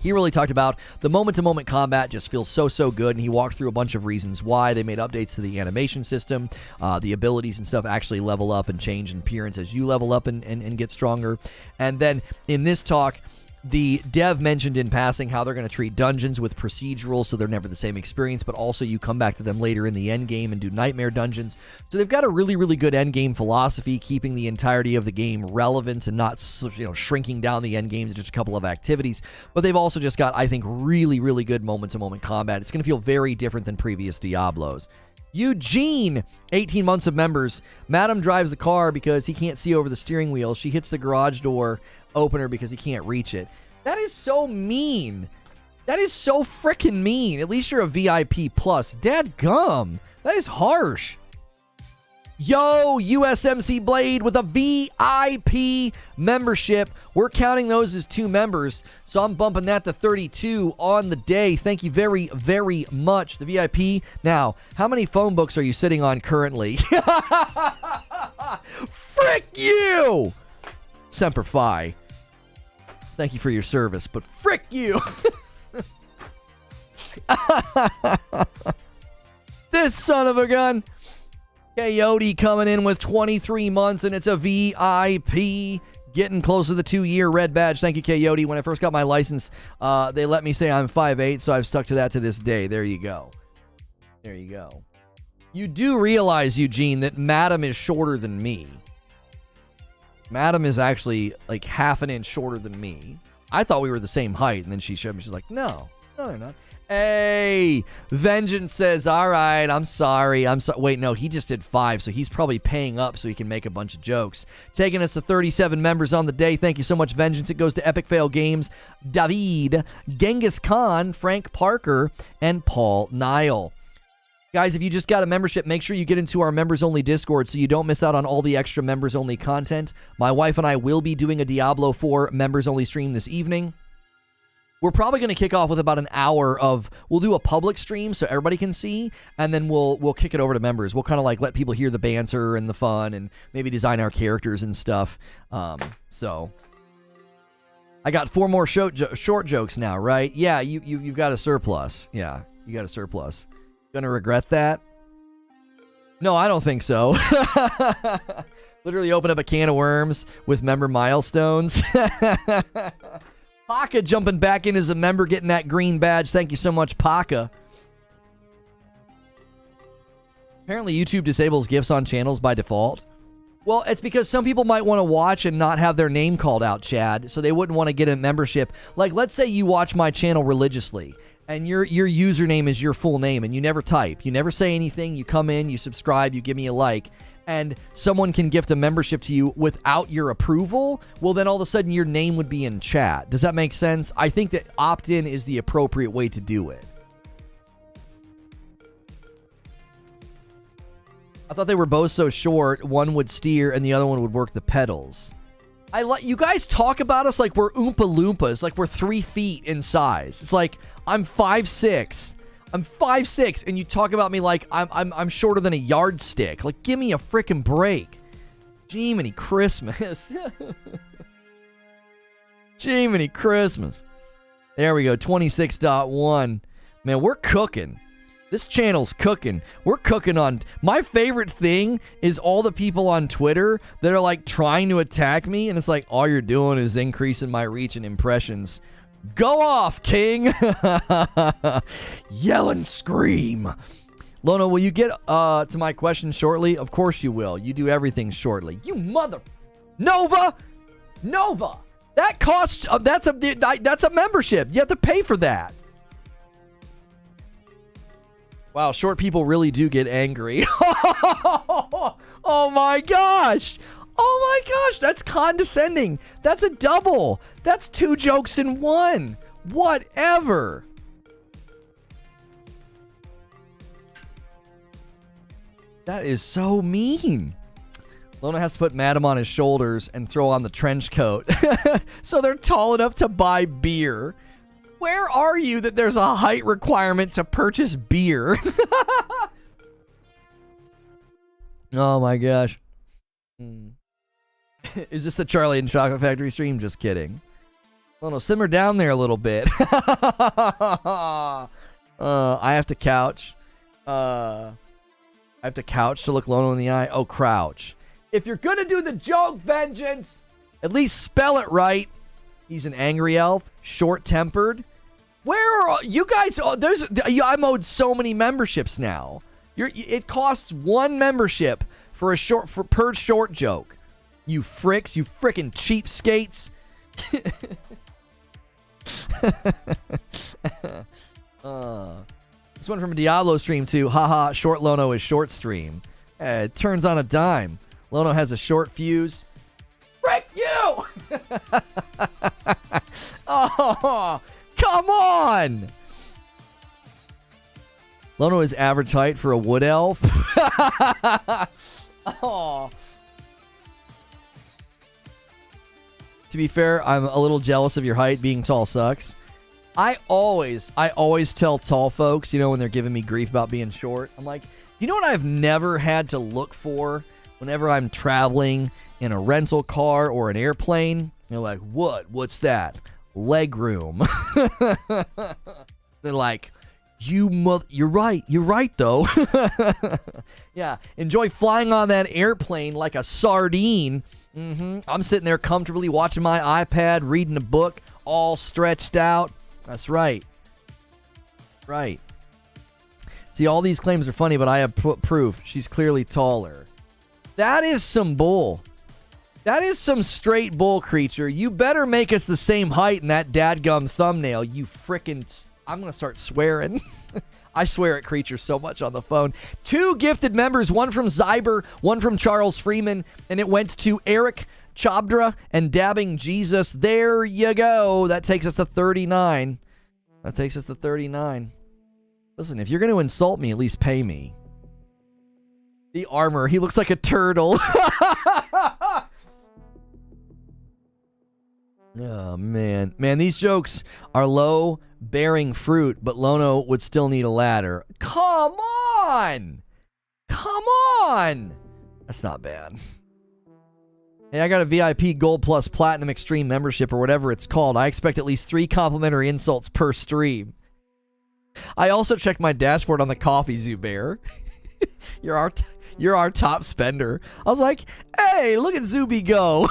He really talked about the moment-to-moment combat just feels so good, and he walked through a bunch of reasons why. They made updates to the animation system, the abilities and stuff actually level up and change in appearance as you level up and get stronger. And then in this talk, the dev mentioned in passing how they're going to treat dungeons with procedural, so they're never the same experience, but also you come back to them later in the end game and do nightmare dungeons. So they've got a really good end game philosophy, keeping the entirety of the game relevant and not, shrinking down the end game to just a couple of activities. But they've also just got, I think, really good moment-to-moment combat. It's going to feel very different than previous Diablos. Eugene, 18 months of members. Madam drives the car because he can't see over the steering wheel. She hits the garage door opener because he can't reach it. That is so mean. That is so freaking mean. At least you're a VIP plus. Dadgum. That is harsh. Yo, USMC Blade with a VIP membership. We're counting those as 2 members, so I'm bumping that to 32 on the day. Thank you very much. The VIP. Now, how many phone books are you sitting on currently? Frick you! Semper Fi. Thank you for your service, but frick you! This son of a gun. Coyote coming in with 23 months, and it's a VIP. Getting close to the 2-year red badge. Thank you, Coyote. When I first got my license, they let me say I'm 5'8", so I've stuck to that to this day. There you go. You do realize, Eugene, that Madam is shorter than me. Madam is actually like half an inch shorter than me. I thought we were the same height, and then she showed me. She's like, no, they're not. Hey, Vengeance says, all right, I'm sorry. Wait, no, he just did 5, so he's probably paying up so he can make a bunch of jokes. Taking us to 37 members on the day. Thank you so much, Vengeance. It goes to Epic Fail Games, David, Genghis Khan, Frank Parker, and Paul Nile. Guys, if you just got a membership, make sure you get into our members-only Discord so you don't miss out on all the extra members-only content. My wife and I will be doing a Diablo 4 members-only stream this evening. We're probably going to kick off with about an hour of, we'll do a public stream so everybody can see, and then we'll kick it over to members. We'll kind of like let people hear the banter and the fun and maybe design our characters and stuff. So I got 4 more short jokes now, right? Yeah, you've got a surplus. Yeah, you got a surplus. Gonna regret that? No, I don't think so. Literally open up a can of worms with member milestones. Paka jumping back in as a member, getting that green badge. Thank you so much, Paka. Apparently YouTube disables gifts on channels by default. Well, it's because some people might want to watch and not have their name called out, Chad, so they wouldn't want to get a membership. Like, let's say you watch my channel religiously, and your username is your full name, and you never type. You never say anything. You come in, you subscribe, you give me a like, and someone can gift a membership to you without your approval, well, then all of a sudden your name would be in chat. Does that make sense? I think that opt-in is the appropriate way to do it. I thought they were both so short. One would steer and the other one would work the pedals. You guys talk about us like we're Oompa Loompas, like we're 3 feet in size. It's like I'm 5'6". I'm 5'6", and you talk about me like I'm shorter than a yardstick. Like, give me a freaking break. Jiminy Christmas. Jiminy Christmas. There we go, 26.1. Man, we're cooking. This channel's cooking. We're cooking on... My favorite thing is all the people on Twitter that are, like, trying to attack me, and it's like, all you're doing is increasing my reach and impressions. Go off, King! Yell and scream. Lono, will you get to my question shortly? Of course you will. You do everything shortly. You mother... Nova! Nova! That costs... that's a membership. You have to pay for that. Wow, short people really do get angry. Oh my gosh. Oh my gosh, that's condescending. That's a double. That's 2 jokes in 1. Whatever. That is so mean. Lono has to put Madam on his shoulders and throw on the trench coat so they're tall enough to buy beer. Where are you that there's a height requirement to purchase beer? Oh my gosh. Is this the Charlie and Chocolate Factory stream? Just kidding. Lono, simmer down there a little bit. I have to couch. I have to couch to look Lono in the eye. Oh, crouch. If you're gonna do the joke, Vengeance, at least spell it right. He's an angry elf, short-tempered. Where are you guys? I'm owed so many memberships now. It costs 1 membership for per short joke. You fricks, you frickin' cheapskates. This one from a Diablo stream too. Haha, short Lono is short stream. It turns on a dime. Lono has a short fuse. Frick you! Oh, come on! Lono is average height for a wood elf. Oh. To be fair, I'm a little jealous of your height. Being tall sucks. I always tell tall folks, you know, when they're giving me grief about being short, I'm like, you know what I've never had to look for whenever I'm traveling in a rental car or an airplane? They're like, what? What's that? Leg room. They're like, you're right though. Yeah, enjoy flying on that airplane like a sardine. I'm sitting there comfortably watching my iPad, reading a book, all stretched out. That's right. Right. See, all these claims are funny, but I have proof. She's clearly taller. That is some bull. That is some straight bull, creature. You better make us the same height in that dadgum thumbnail, you frickin'... I'm going to start swearing. I swear at creature so much on the phone. 2 gifted members, one from Zyber, one from Charles Freeman, and it went to Eric Chabdra and Dabbing Jesus. There you go. That takes us to 39. That takes us to 39. Listen, if you're going to insult me, at least pay me. The armor. He looks like a turtle. Oh, man. Man, these jokes are low, bearing fruit, but Lono would still need a ladder. Come on! Come on! That's not bad. Hey, I got a VIP Gold Plus Platinum Extreme membership or whatever it's called. I expect at least 3 complimentary insults per stream. I also checked my dashboard on the coffee, Zubair. You're our top spender. I was like, hey, look at Zuby go.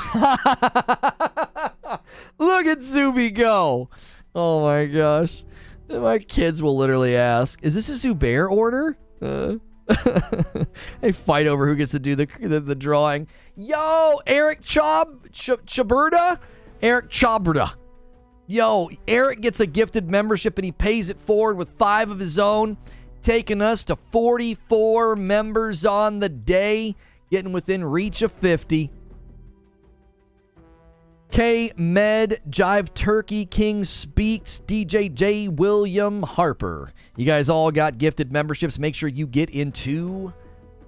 Look at Zuby go. Oh my gosh. My kids will literally ask, is this a Zubair order? They fight over who gets to do the drawing. Yo, Eric Chaberda? Eric Chaberda. Yo, Eric gets a gifted membership and he pays it forward with 5 of his own, taking us to 44 members on the day. Getting within reach of 50. K Med, Jive Turkey, King Speaks, DJ J William Harper. You guys all got gifted memberships. Make sure you get into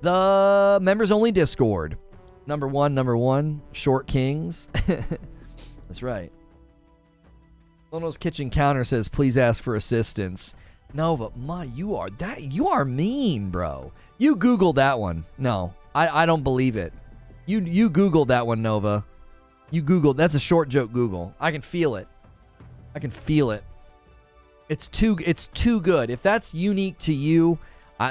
the members only Discord. Number one, Short Kings. That's right. Lono's Kitchen Counter says, please ask for assistance. No, but you are mean, bro. You Googled that one. No, I don't believe it. You Googled that one, Nova. You Googled. That's a short joke Google. I can feel it. I can feel it. It's too good. If that's unique to you,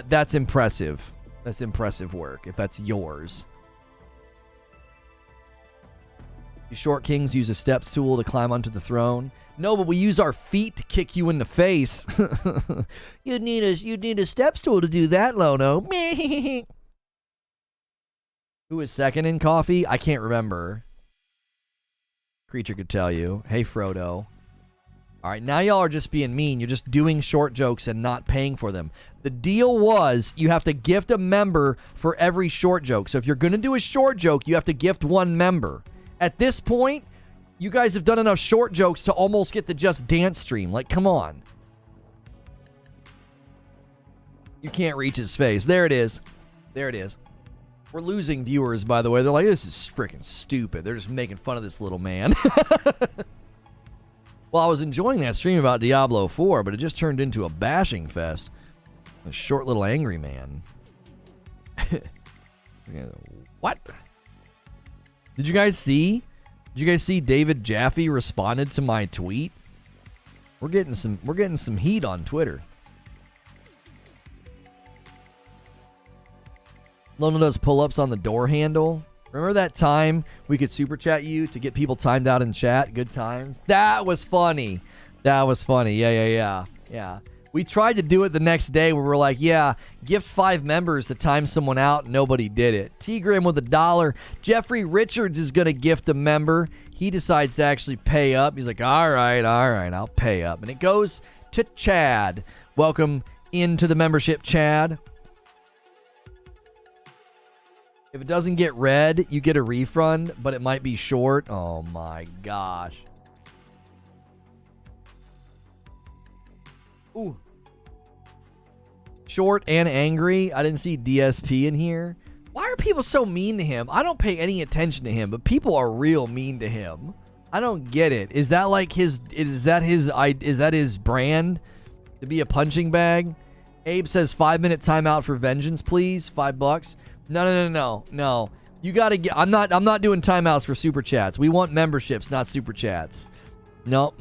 that's impressive. That's impressive work if that's yours. You Short Kings use a steps tool to climb onto the throne. No, but we use our feet to kick you in the face. You'd need a steps tool to do that, Lono. Who is second in coffee? I can't remember. Creature could tell you. Hey, Frodo. All right, now y'all are just being mean. You're just doing short jokes and not paying for them. The deal was you have to gift a member for every short joke. So if you're going to do a short joke, you have to gift one member. At this point, you guys have done enough short jokes to almost get the Just Dance stream. Like, come on. You can't reach his face. There it is. There it is. We're losing viewers, by the way. They're like, this is freaking stupid. They're just making fun of this little man. Well, I was enjoying that stream about Diablo 4, but it just turned into a bashing fest. A short little angry man. What? Did you guys see? Did you guys see David Jaffe responded to my tweet? We're getting some heat on Twitter. Lono does pull-ups on the door handle. Remember that time we could super chat you to get people timed out in chat? Good times. That was funny. That was funny. Yeah. We tried to do it the next day where we're like, yeah, gift 5 members to time someone out. Nobody did it. Tigrim with $1. Jeffrey Richards is going to gift a member. He decides to actually pay up. He's like, all right, I'll pay up. And it goes to Chad. Welcome into the membership, Chad. If it doesn't get read, you get a refund, but it might be short. Oh my gosh. Ooh. Short and angry. I didn't see DSP in here. Why are people so mean to him? I don't pay any attention to him, but people are real mean to him. I don't get it. Is that like his brand to be a punching bag? Abe says 5-minute timeout for vengeance, please. $5. No. You gotta get. I'm not doing timeouts for super chats. We want memberships, not super chats. No.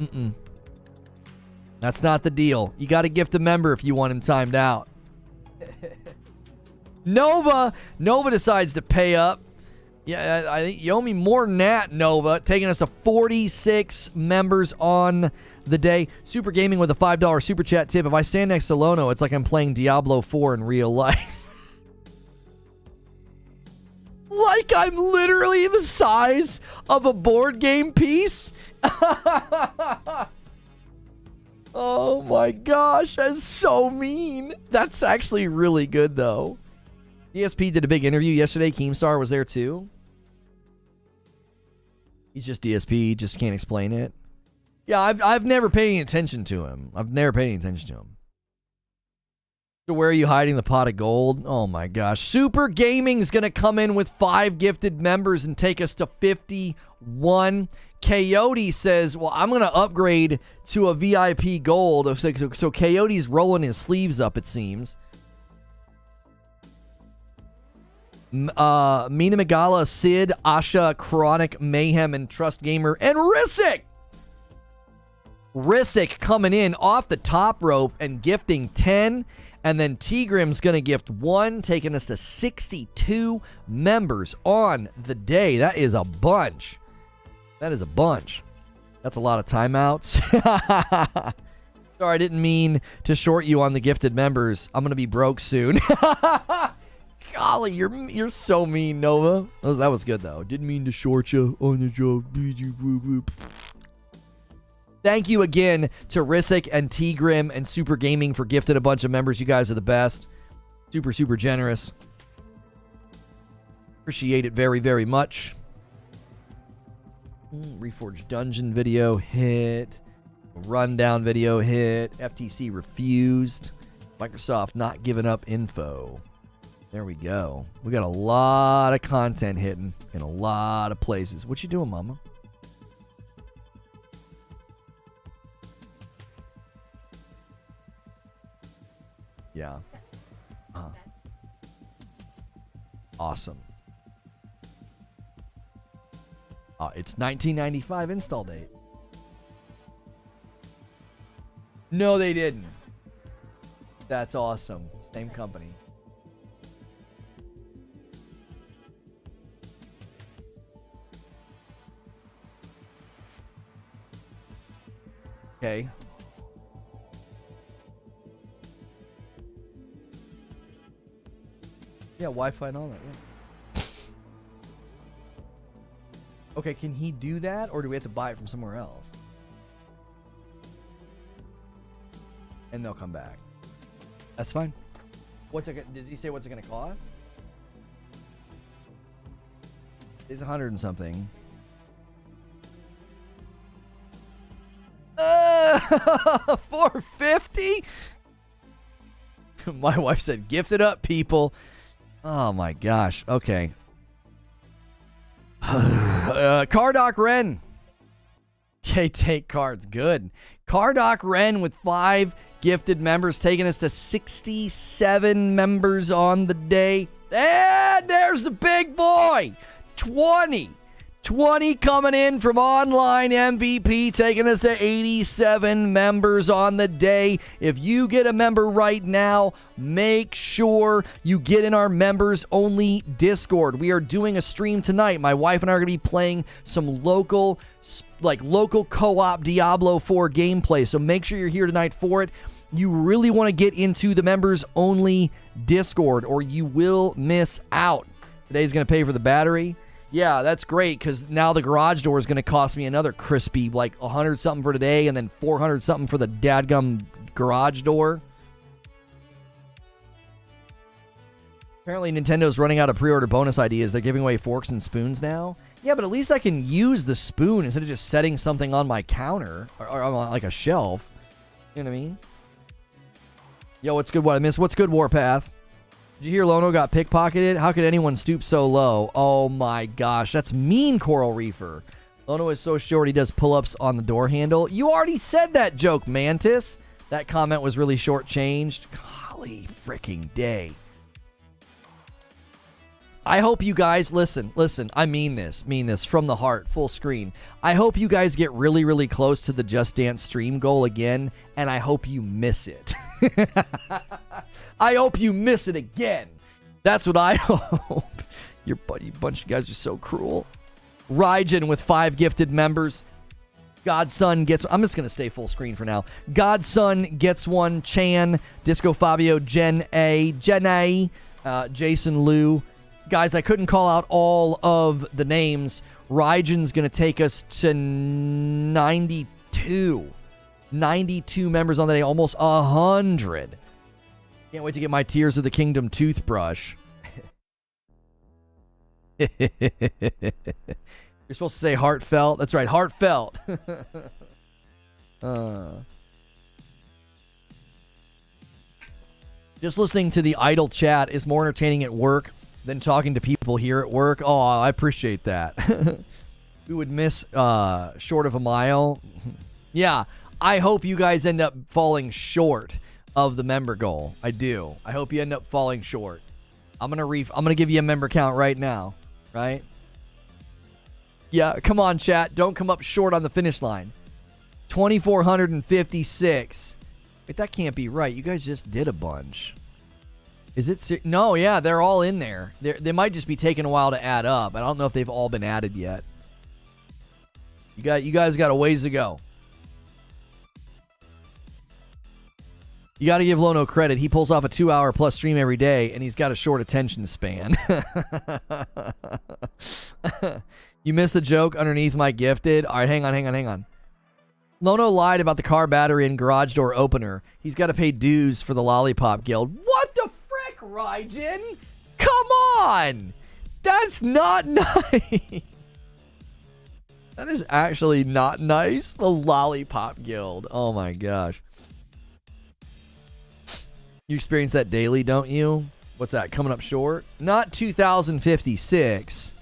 That's not the deal. You gotta gift a member if you want him timed out. Nova decides to pay up. Yeah, I think you owe me more than that, Nova. Taking us to 46 members on the day. Super Gaming with a $5 super chat tip. If I stand next to Lono, it's like I'm playing Diablo 4 in real life. Like I'm literally the size of a board game piece? Oh my gosh, that's so mean. That's actually really good though. DSP did a big interview yesterday. Keemstar was there too. He's just DSP, just can't explain it. Yeah, I've never paid any attention to him. So where are you hiding the pot of gold? Oh my gosh. Super Gaming's going to come in with 5 gifted members and take us to 51. Coyote says, well, I'm going to upgrade to a VIP gold. So Coyote's rolling his sleeves up, it seems. Mina Megala, Sid, Asha, Chronic, Mayhem, and Trust Gamer, and Risic! Risic coming in off the top rope and gifting 10. And then Tigrim's going to gift 1, taking us to 62 members on the day. That is a bunch. That's a lot of timeouts. Sorry, I didn't mean to short you on the gifted members. I'm going to be broke soon. Golly, you're so mean, Nova. That was good, though. Didn't mean to short you on the joke. Thank you again to Risic and Tigrim and Super Gaming for gifting a bunch of members. You guys are the best. Super, super generous. Appreciate it very, very much. Reforge Dungeon video hit. Rundown video hit. FTC refused. Microsoft not giving up info. There we go. We got a lot of content hitting in a lot of places. What you doing, mama? Yeah. Awesome. It's 1995 install date. No, they didn't. That's awesome. Same company. Okay. Yeah, Wi-Fi and all that, yeah. Okay, can he do that, or do we have to buy it from somewhere else? And they'll come back. That's fine. What's it? Did he say what's it going to cost? It's 100 and something. 450? My wife said, "Gift it up, people." Oh my gosh. Okay. Cardoc Ren. Okay, take cards. Good. Cardoc Ren with 5 gifted members, taking us to 67 members on the day. And there's the big boy. 20 coming in from online MVP, taking us to 87 members on the day. If you get a member right now, make sure you get in our members only Discord. We are doing a stream tonight. My wife and I are going to be playing some local co-op Diablo IV gameplay. So make sure you're here tonight for it. You really want to get into the members only Discord or you will miss out. Today's going to pay for the battery. Yeah, that's great, because now the garage door is going to cost me another crispy, like 100 something for today, and then 400 something for the dadgum garage door. Apparently Nintendo's running out of pre-order bonus ideas. They're giving away forks and spoons now. Yeah, but at least I can use the spoon instead of just setting something on my counter, or on like a shelf. You know what I mean? Yo, what's good? What I missed? What's good, Warpath? Did you hear Lono got pickpocketed? How could anyone stoop so low? Oh my gosh, that's mean, Coral Reefer. Lono is so short he does pull-ups on the door handle. You already said that joke, Mantis. That comment was really short-changed. Golly freaking day. I hope you guys, listen, I mean this from the heart, full screen. I hope you guys get really, really close to the Just Dance stream goal again, and I hope you miss it. I hope you miss it again. That's what I hope. Your bunch of guys are so cruel. Raijin with 5 gifted members. Godson gets... I'm just going to stay full screen for now. Godson gets 1. Chan, Disco Fabio, Jen A, Jason Liu. Guys, I couldn't call out all of the names. Raijin's going to take us to 92. 92 members on the day, almost 100. Can't wait to get my Tears of the Kingdom toothbrush. You're supposed to say heartfelt. That's right, heartfelt. Just listening to the idle chat is more entertaining at work than talking to people here at work. Oh, I appreciate that. We would miss short of a mile. Yeah, I hope you guys end up falling short of the member goal. I do. I hope you end up falling short. I'm gonna give you a member count right now, right? Yeah, come on, chat. Don't come up short on the finish line. 2,456. Wait, that can't be right. You guys just did a bunch. Is it? No, yeah, they're all in there. They might just be taking a while to add up. I don't know if they've all been added yet. You guys got a ways to go. You got to give Lono credit. He pulls off a 2-hour plus stream every day, and he's got a short attention span. You missed the joke underneath my gifted. All right, hang on. Lono lied about the car battery and garage door opener. He's got to pay dues for the Lollipop Guild. What the frick, Raijin? Come on! That's not nice. That is actually not nice. The Lollipop Guild. Oh my gosh. You experience that daily, don't you? What's that? Coming up short? Not 2056.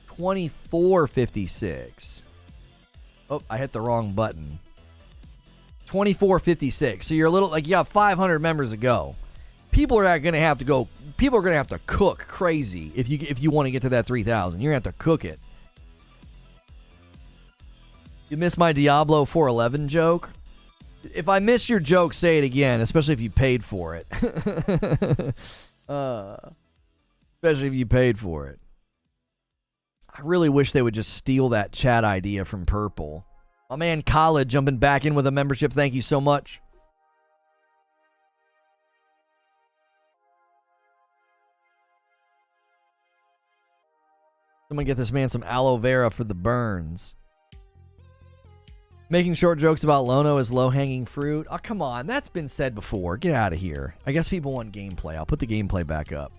2456. Oh, I hit the wrong button. 2456. So you're a little, like, you have 500 members to go. People are going to have to go. People are going to have to cook crazy if you want to get to that 3,000. You're going to have to cook it. You missed my Diablo 411 joke? If I miss your joke, say it again, especially if you paid for it. Especially if you paid for it. I really wish they would just steal that chat idea from Purple. My man Khaled jumping back in with a membership. Thank you so much. Someone get this man some aloe vera for the burns. Making short jokes about Lono is low-hanging fruit. Oh, come on. That's been said before. Get out of here. I guess people want gameplay. I'll put the gameplay back up.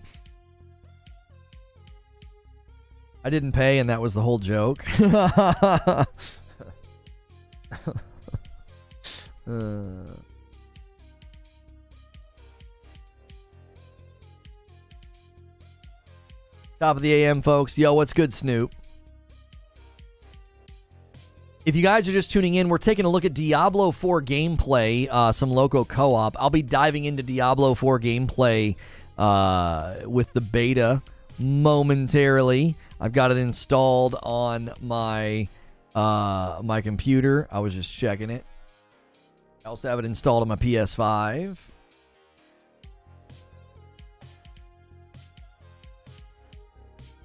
I didn't pay, and that was the whole joke. Top of the AM, folks. Yo, what's good, Snoop? If you guys are just tuning in, we're taking a look at Diablo 4 gameplay, some local co-op. I'll be diving into Diablo 4 gameplay with the beta momentarily. I've got it installed on my my computer. I was just checking it. I also have it installed on my PS5.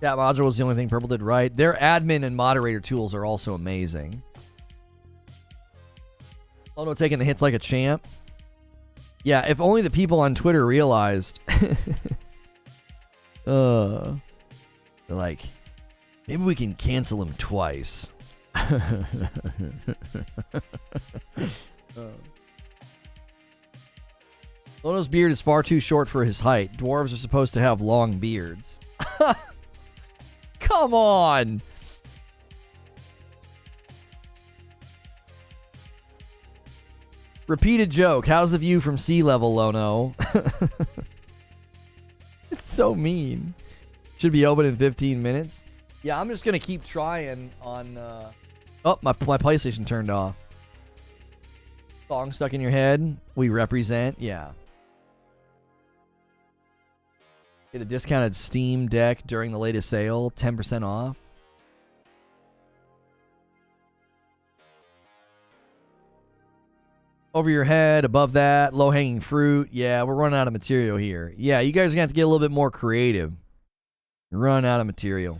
Chat module was the only thing Purple did right. Their admin and moderator tools are also amazing. Lono taking the hits like a champ. Yeah, if only the people on Twitter realized. They're like, maybe we can cancel him twice. Lono's beard is far too short for his height. Dwarves are supposed to have long beards. Come on. Repeated joke. How's the view from sea level, Lono? It's so mean. Should be open in 15 minutes. Yeah, I'm just going to keep trying on... Oh, my PlayStation turned off. Song stuck in your head. We represent. Yeah. Get a discounted Steam Deck during the latest sale. 10% off. Over your head, above that, low-hanging fruit. Yeah, we're running out of material here. Yeah, you guys are going to have to get a little bit more creative. You're running out of material.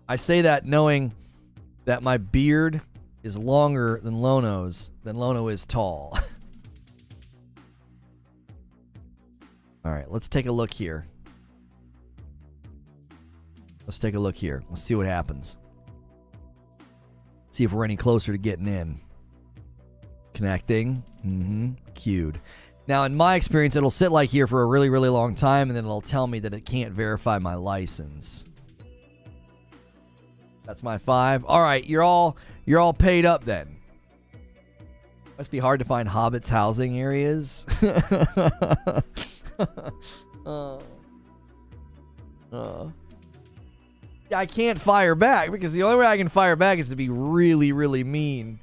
I say that knowing that my beard is longer than Lono's, than Lono is tall. All right, let's take a look here. Let's take a look here. Let's see what happens. See if we're any closer to getting in. Connecting. Queued. Now, in my experience, it'll sit like here for a really, really long time, and then it'll tell me that it can't verify my license. That's my 5. All right, you're all paid up then. Must be hard to find hobbits' housing areas. Yeah, I can't fire back because the only way I can fire back is to be really, really mean.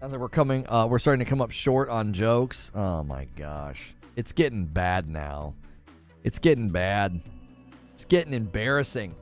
Now that we're starting to come up short on jokes. Oh my gosh. It's getting bad now. It's getting bad. It's getting embarrassing.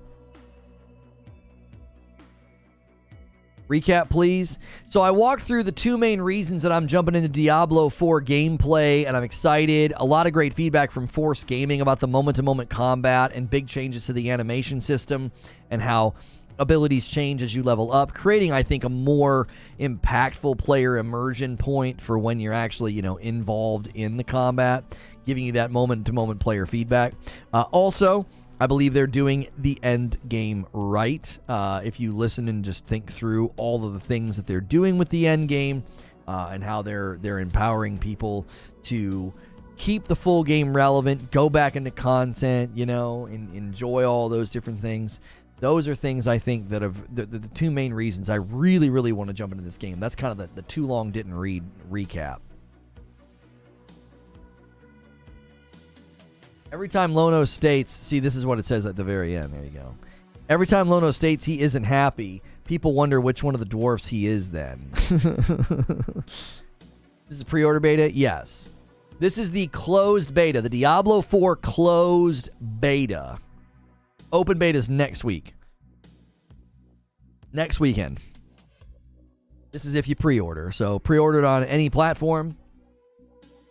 Recap, please. So I walked through the 2 main reasons that I'm jumping into Diablo 4 gameplay, and I'm excited. A lot of great feedback from Reforge Gaming about the moment-to-moment combat and big changes to the animation system and how abilities change as you level up, creating, I think, a more impactful player immersion point for when you're actually, involved in the combat, giving you that moment-to-moment player feedback. Also, I believe they're doing the end game right. If you listen and just think through all of the things that they're doing with the end game and how they're empowering people to keep the full game relevant, go back into content, you know, and enjoy all those different things. Those are things I think that have the two main reasons I really, really want to jump into this game. That's kind of the too long didn't read recap. Every time Lono states, see, this is what it says at the very end. There you go. Every time Lono states he isn't happy, people wonder which one of the dwarfs he is then. This is pre-order beta? Yes. This is the closed beta, the Diablo IV closed beta. Open beta is next week. Next weekend. This is if you pre-order. So pre-order it on any platform,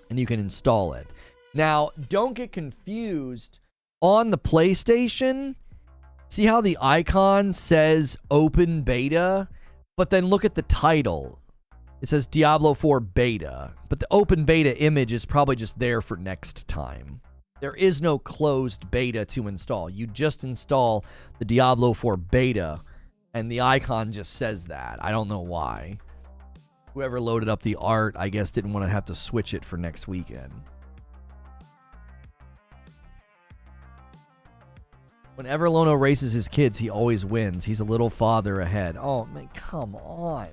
and you can install it. Now, don't get confused. On the PlayStation, see how the icon says open beta? But then look at the title. It says Diablo 4 beta. But the open beta image is probably just there for next time. There is no closed beta to install. You just install the Diablo 4 beta, and the icon just says that. I don't know why. Whoever loaded up the art, I guess, didn't want to have to switch it for next weekend. Whenever Lono races his kids, he always wins. He's a little father ahead. Oh, man, come on.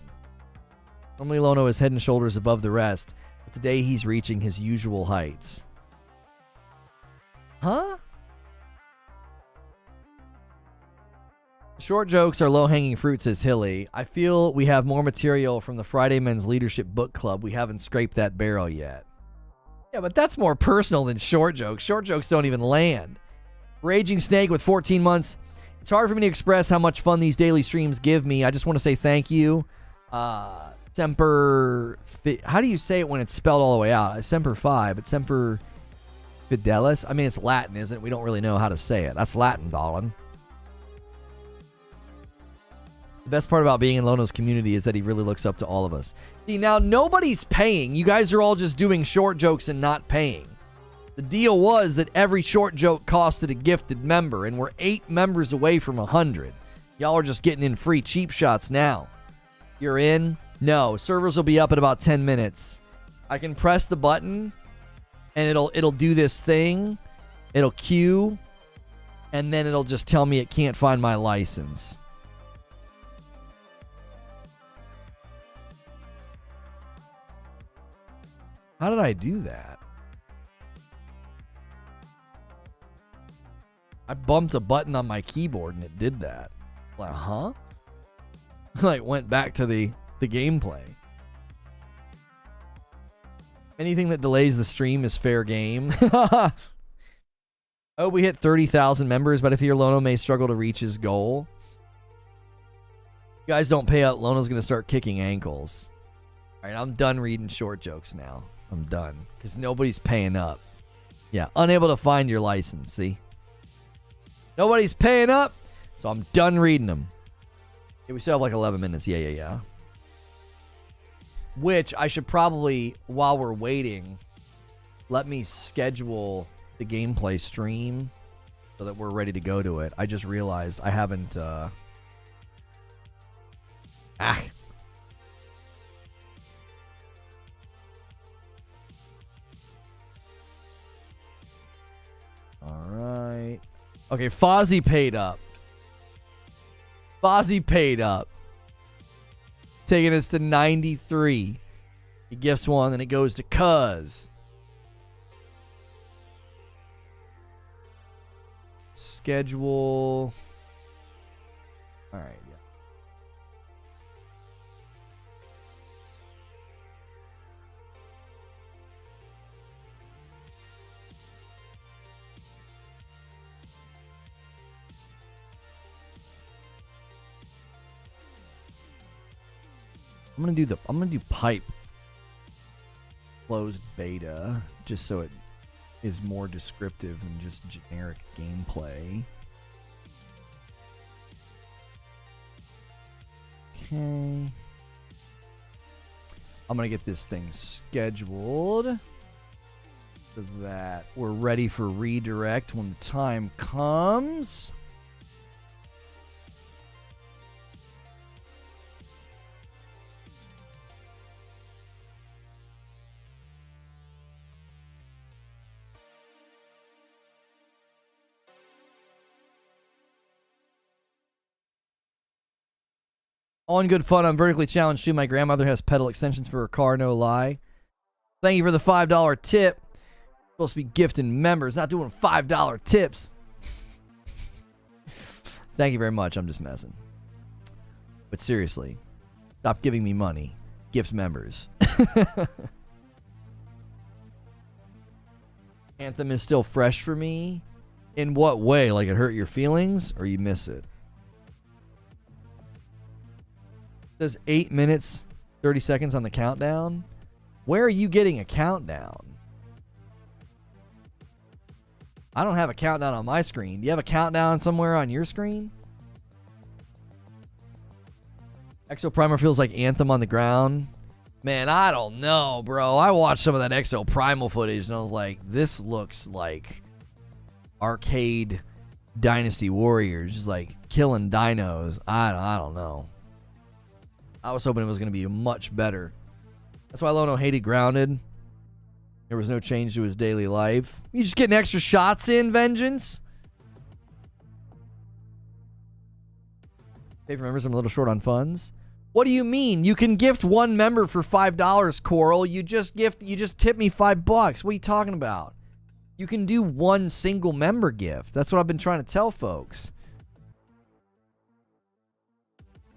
Normally, Lono is head and shoulders above the rest, but today he's reaching his usual heights. Huh? Short jokes are low-hanging fruit, says Hilly. I feel we have more material from the Friday Men's Leadership Book Club. We haven't scraped that barrel yet. Yeah, but that's more personal than short jokes. Short jokes don't even land. Raging Snake with 14 months. It's hard for me to express how much fun these daily streams give me. I just want to say thank you. Semper... How do you say it when it's spelled all the way out? Semper Fi, but Semper Fidelis? I mean, it's Latin, isn't it? We don't really know how to say it. That's Latin, Ballin. The best part about being in Lono's community is that he really looks up to all of us. See, now nobody's paying. You guys are all just doing short jokes and not paying. The deal was that every short joke costed a gifted member, and we're 8 members away from 100. Y'all are just getting in free cheap shots now. You're in? No. Servers will be up in about 10 minutes. I can press the button, and it'll do this thing. It'll queue, and then it'll just tell me it can't find my license. How did I do that? I bumped a button on my keyboard and it did that. Like, huh? Like, went back to the gameplay. Anything that delays the stream is fair game. Oh, we hit 30,000 members, but I fear Lono may struggle to reach his goal. You guys don't pay out, Lono's going to start kicking ankles. All right, I'm done reading short jokes now. I'm done. Because nobody's paying up. Yeah, unable to find your license, see? Nobody's paying up, so I'm done reading them. Yeah, we still have like 11 minutes. Yeah. Which I should probably, while we're waiting, let me schedule the gameplay stream so that we're ready to go to it. I just realized I haven't... All right. Okay, Fozzie paid up. Fozzie paid up. Taking us to 93. He gifts one, and it goes to Cuz. Schedule. All right. Yeah. I'm gonna do pipe closed beta just so it is more descriptive than just generic gameplay. Okay. I'm gonna get this thing scheduled so that we're ready for redirect when the time comes. All in good fun. I'm vertically challenged too. My grandmother has pedal extensions for her car, no lie. Thank you for the $5 tip. Supposed to be gifting members, not doing $5 tips. Thank you very much. I'm just messing. But seriously, stop giving me money. Gift members. Anthem is still fresh for me. In what way? Like it hurt your feelings or you miss it? It says 8 minutes, 30 seconds on the countdown. Where are you getting a countdown? I don't have a countdown on my screen. Do you have a countdown somewhere on your screen? Exo Primer feels like Anthem on the ground. Man, I don't know, bro. I watched some of that Exo Primal footage and I was like, this looks like arcade Dynasty Warriors, just like killing dinos. I don't know. I was hoping it was going to be much better. That's why Lono hated Grounded. There was no change to his daily life. You just getting extra shots in, Vengeance? Hey, for members, I'm a little short on funds. What do you mean? You can gift one member for $5, Coral. You just tip me $5. What are you talking about? You can do one single member gift. That's what I've been trying to tell folks.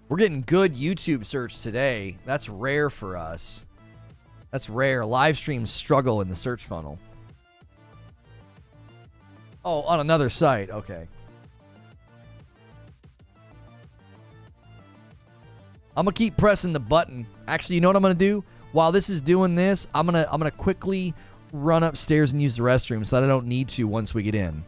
We're getting good YouTube search today. That's rare for us. That's rare. Live streams struggle in the search funnel. Oh, on another site. Okay. I'm going to keep pressing the button. Actually, you know what I'm going to do? While this is doing this, I'm going to quickly run upstairs and use the restroom so that I don't need to once we get in.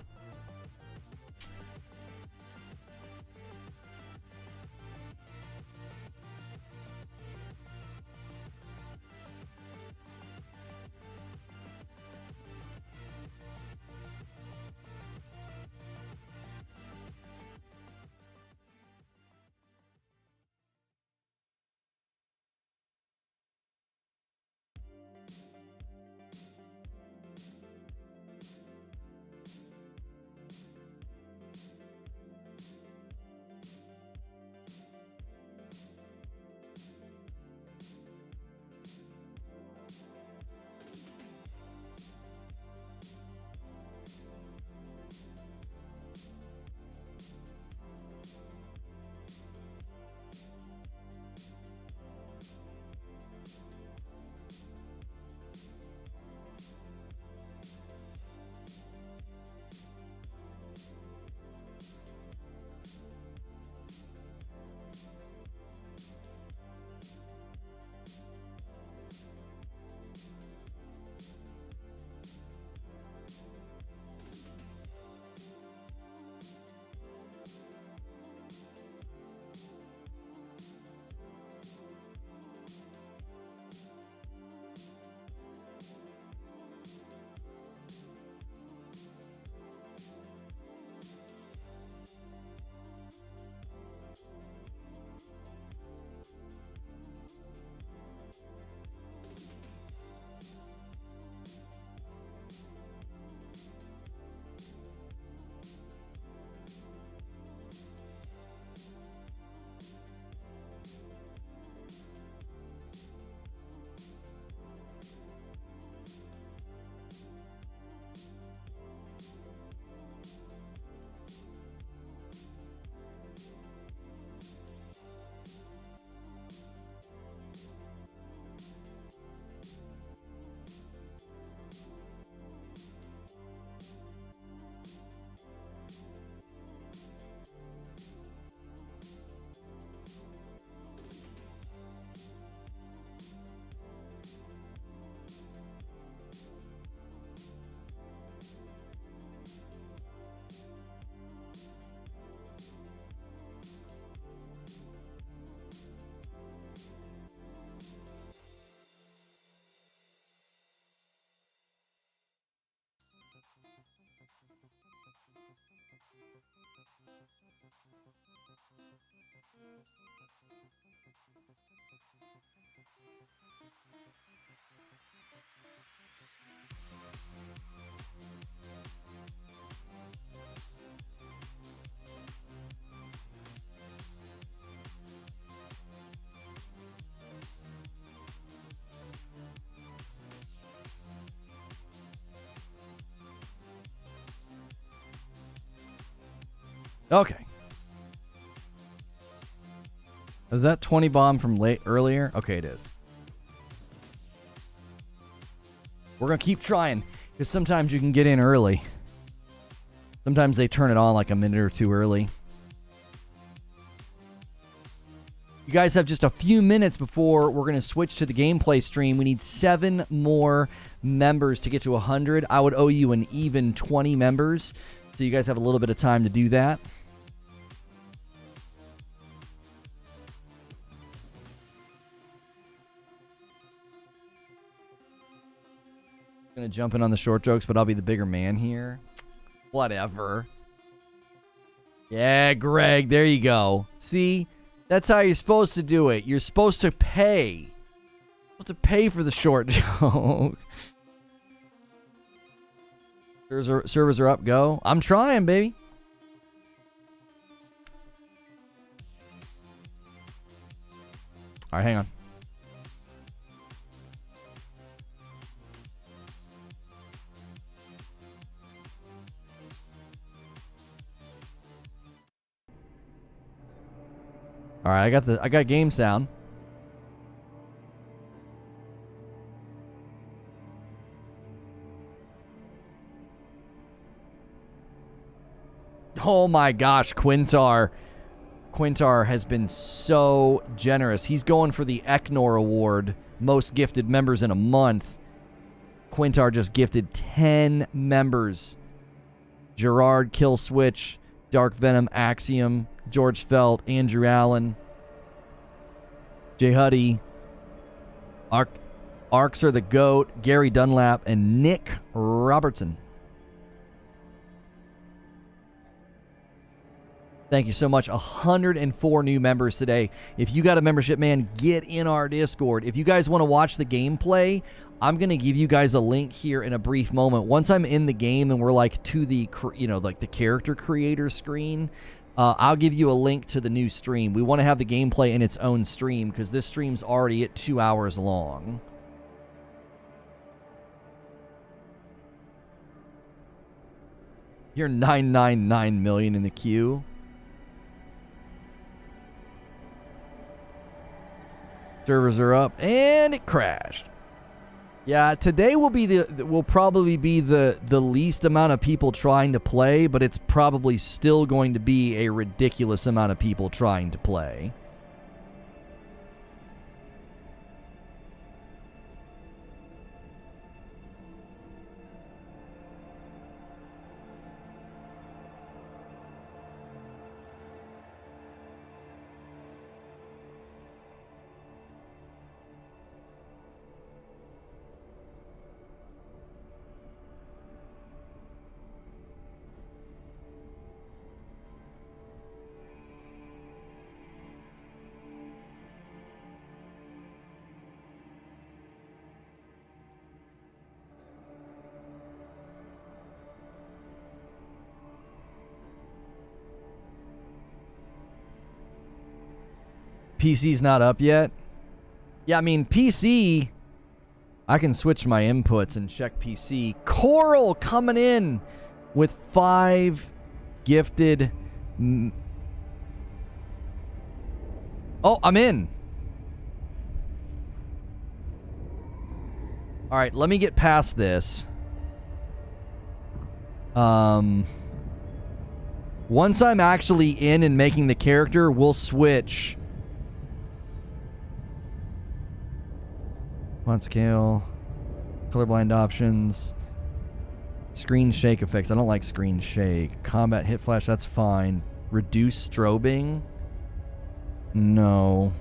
Okay. Is that 20 bomb from earlier? Okay, it is. We're going to keep trying, because sometimes you can get in early. Sometimes they turn it on like a minute or two early. You guys have just a few minutes before we're going to switch to the gameplay stream. We need 7 more members to get to 100. I would owe you an even 20 members, so you guys have a little bit of time to do that. Going to jump in on the short jokes, but I'll be the bigger man here. Whatever. Yeah, Greg, there you go. See? That's how you're supposed to do it. You're supposed to pay. You're supposed to pay for the short joke. Servers are up. Go. I'm trying, baby. All right, hang on. All right, I got game sound. Oh my gosh, Quintar has been so generous. He's going for the Eknor Award, most gifted members in a month. Quintar just gifted 10 members. Gerard, Kill Switch, Dark Venom, Axiom, George Felt, Andrew Allen, Jay Huddy, Arcs are the GOAT, Gary Dunlap, and Nick Robertson. Thank you so much. 104 new members today. If you got a membership, man, get in our Discord. If you guys want to watch the gameplay, I'm going to give you guys a link here in a brief moment. Once I'm in the game and we're like to the, like the character creator screen, I'll give you a link to the new stream. We want to have the gameplay in its own stream because this stream's already at 2 hours long. You're 999 million in the queue. Servers are up, and it crashed. Yeah, today will probably be the least amount of people trying to play, but it's probably still going to be a ridiculous amount of people trying to play. PC's not up yet. Yeah, I mean, PC, I can switch my inputs and check PC. Coral coming in with 5 gifted. Oh, I'm in. All right, let me get past this. Once I'm actually in and making the character, we'll switch. Font scale, colorblind options, screen shake effects. I don't like screen shake. Combat hit flash, that's fine. Reduce strobing? No.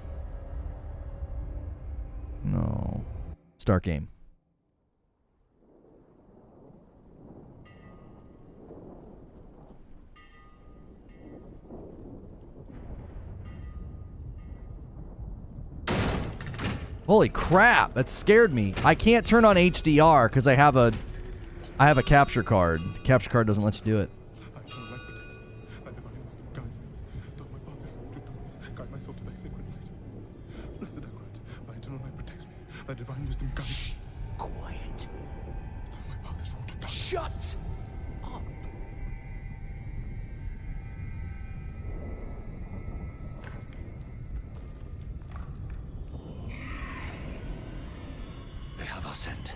No. Start game. Holy crap, that scared me. I can't turn on HDR because I have a capture card. Capture card doesn't let you do it. Quiet. Shut up. us end.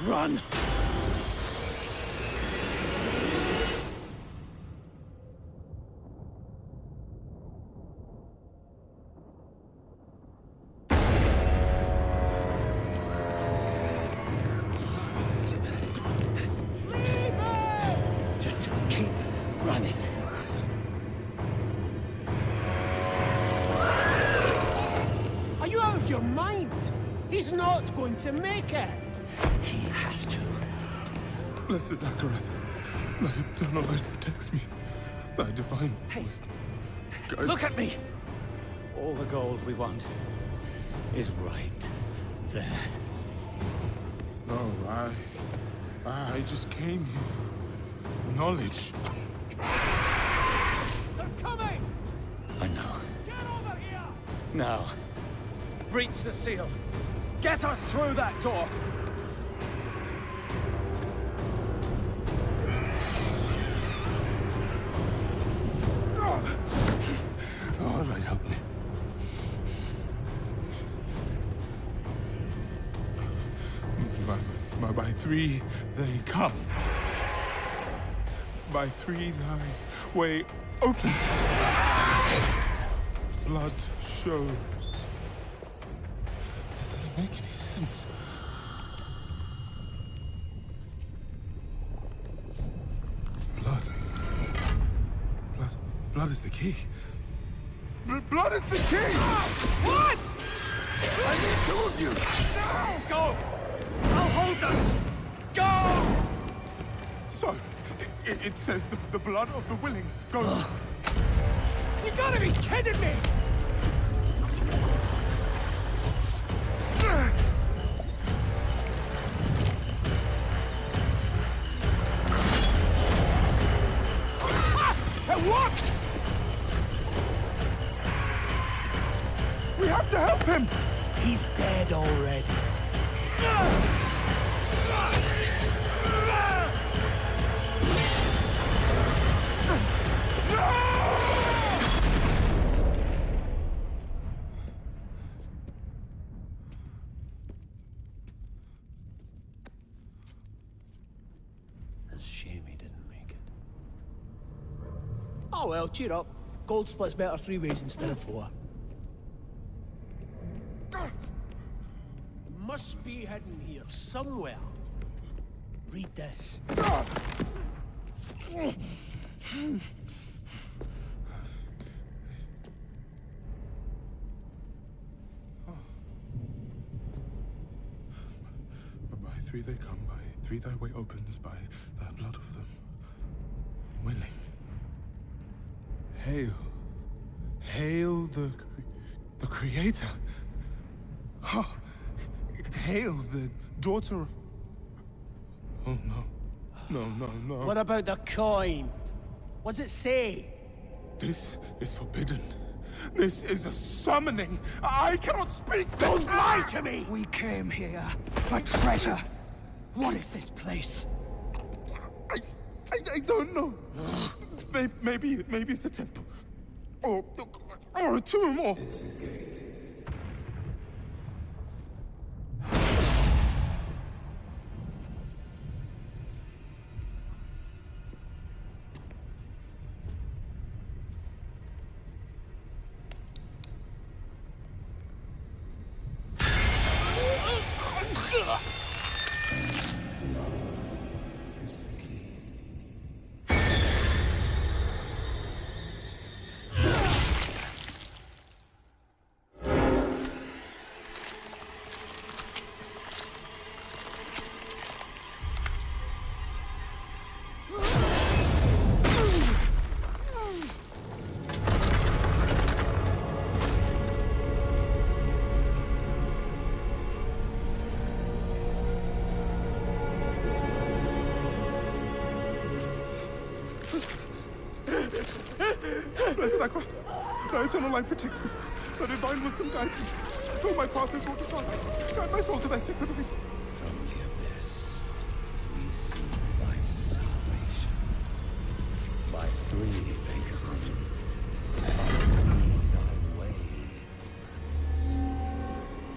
Run! Just keep running. Are you out of your mind? He's not going to make it. He has to. Blessed Akarat, thy eternal light protects me. Thy divine wisdom guides Look at me! All the gold we want is right there. No, I just came here for knowledge. They're coming! I know. Get over here! Now, breach the seal. Get us through that door! All right, help me. By three they come. By three thy way opens. Blood show. This doesn't make any sense. Blood is the key. Blood is the key! What? I need two of you! No! Go! I'll hold them! Go! So, it says the blood of the willing goes... You gotta be kidding me! Ah! It worked! We have to help him! He's dead already. It's a shame he didn't make it. Oh well, cheer up. Gold splits better 3 ways instead of 4. Must be hidden here somewhere. Read this. By three they come, by three thy way opens, by the blood of them willing. Hail. Hail the Creator. Oh, hail the daughter of... Oh, no. No. What about the coin? What's it say? This is forbidden. This is a summoning. I cannot speak this. Don't lie to me! We came here for treasure. What is this place? I don't know. Maybe it's a temple. Or a tomb, or... It's a gate. Is the key. Blessed Akrat, thy eternal light protects me. Thy divine wisdom guides me. Though my path is wrought to paradise, guide my soul to thy sacred ways. From the abyss, we see thy salvation. By three they come. By three thy way opens.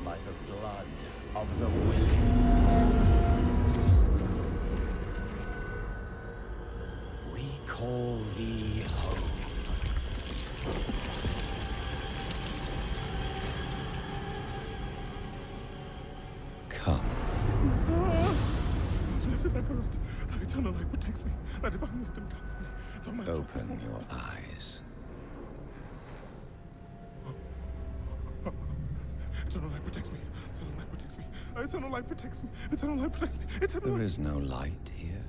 By the blood of the willing. We call thee home. Come. Blessed Aberrant, thy eternal light protects me, thy divine wisdom guides me. Though my Open your eyes. eternal light protects me, eternal light protects me, eternal light protects me, eternal light protects me, eternal There light. is no light here.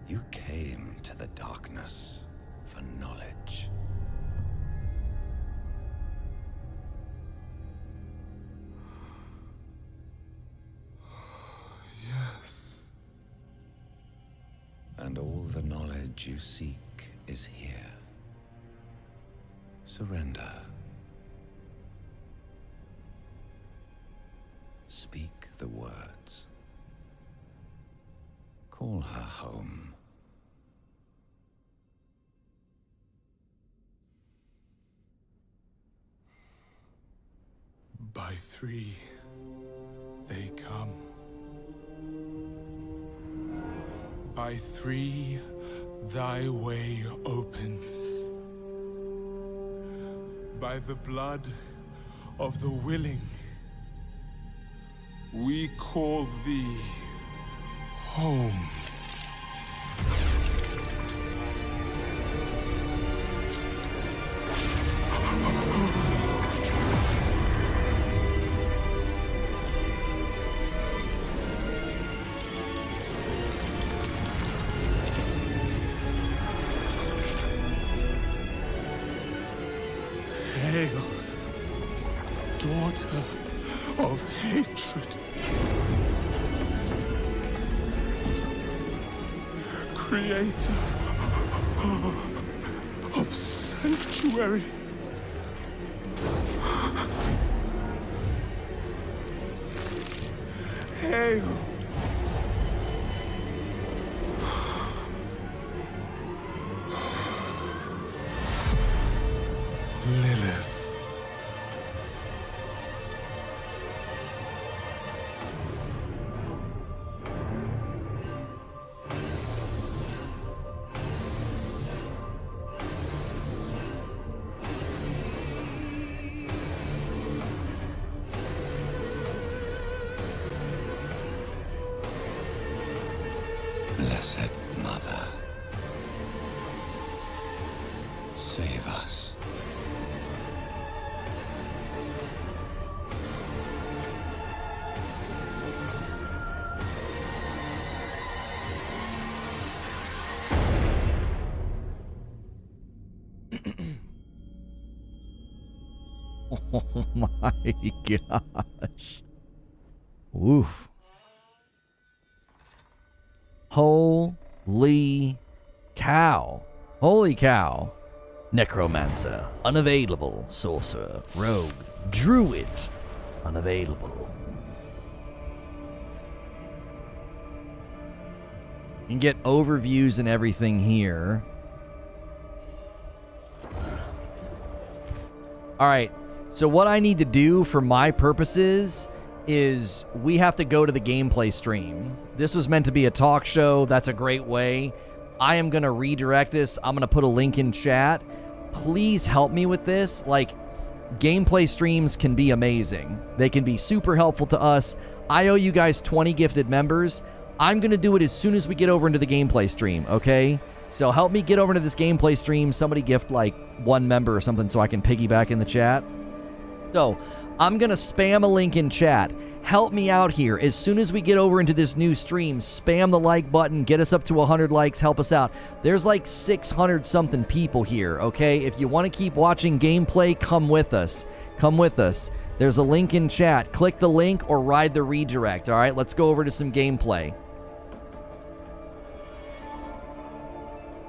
You came to the darkness for knowledge. Yes. And all the knowledge you seek is here. Surrender. Speak the words. Call her home. By three, they come. By three, thy way opens. By the blood of the willing, we call thee home. Hail, daughter of hatred. Creator of sanctuary. Hail. Lilith. Blessed Mother, save us. Oh my gosh. Oof. Holy cow. Holy cow. Necromancer, unavailable. Sorcerer, rogue, druid, unavailable. You can get overviews and everything here. Alright, so what I need to do for my purposes is we have to go to the gameplay stream. This was meant to be a talk show. That's a great way. I am going to redirect this. I'm going to put a link in chat. Please help me with this. Like, gameplay streams can be amazing. They can be super helpful to us. I owe you guys 20 gifted members. I'm going to do it as soon as we get over into the gameplay stream, okay? So help me get over into this gameplay stream. Somebody gift, like, 1 member or something so I can piggyback in the chat. So, I'm going to spam a link in chat. Help me out here. As soon as we get over into this new stream, spam the like button. Get us up to 100 likes. Help us out. There's like 600-something people here, okay? If you want to keep watching gameplay, come with us. Come with us. There's a link in chat. Click the link or ride the redirect, all right? Let's go over to some gameplay.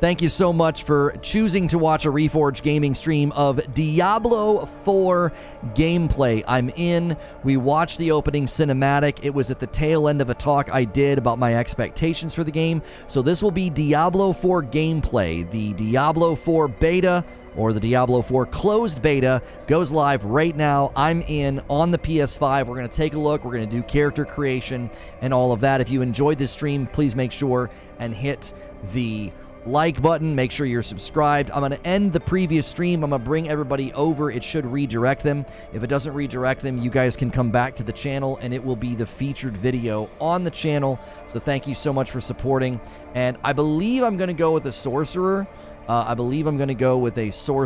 Thank you so much for choosing to watch a Reforge Gaming stream of Diablo IV gameplay. I'm in. We watched the opening cinematic. It was at the tail end of a talk I did about my expectations for the game. So this will be Diablo IV gameplay, the Diablo IV beta or the Diablo 4 closed beta goes live right now. I'm in on the PS5. We're going to take a look. We're going to do character creation and all of that. If you enjoyed this stream, please make sure and hit the like button. Make sure you're subscribed. I'm going to end the previous stream. I'm going to bring everybody over. It should redirect them. If it doesn't redirect them, you guys can come back to the channel and it will be the featured video on the channel. So thank you so much for supporting. And I believe I'm going to go with a sorcerer.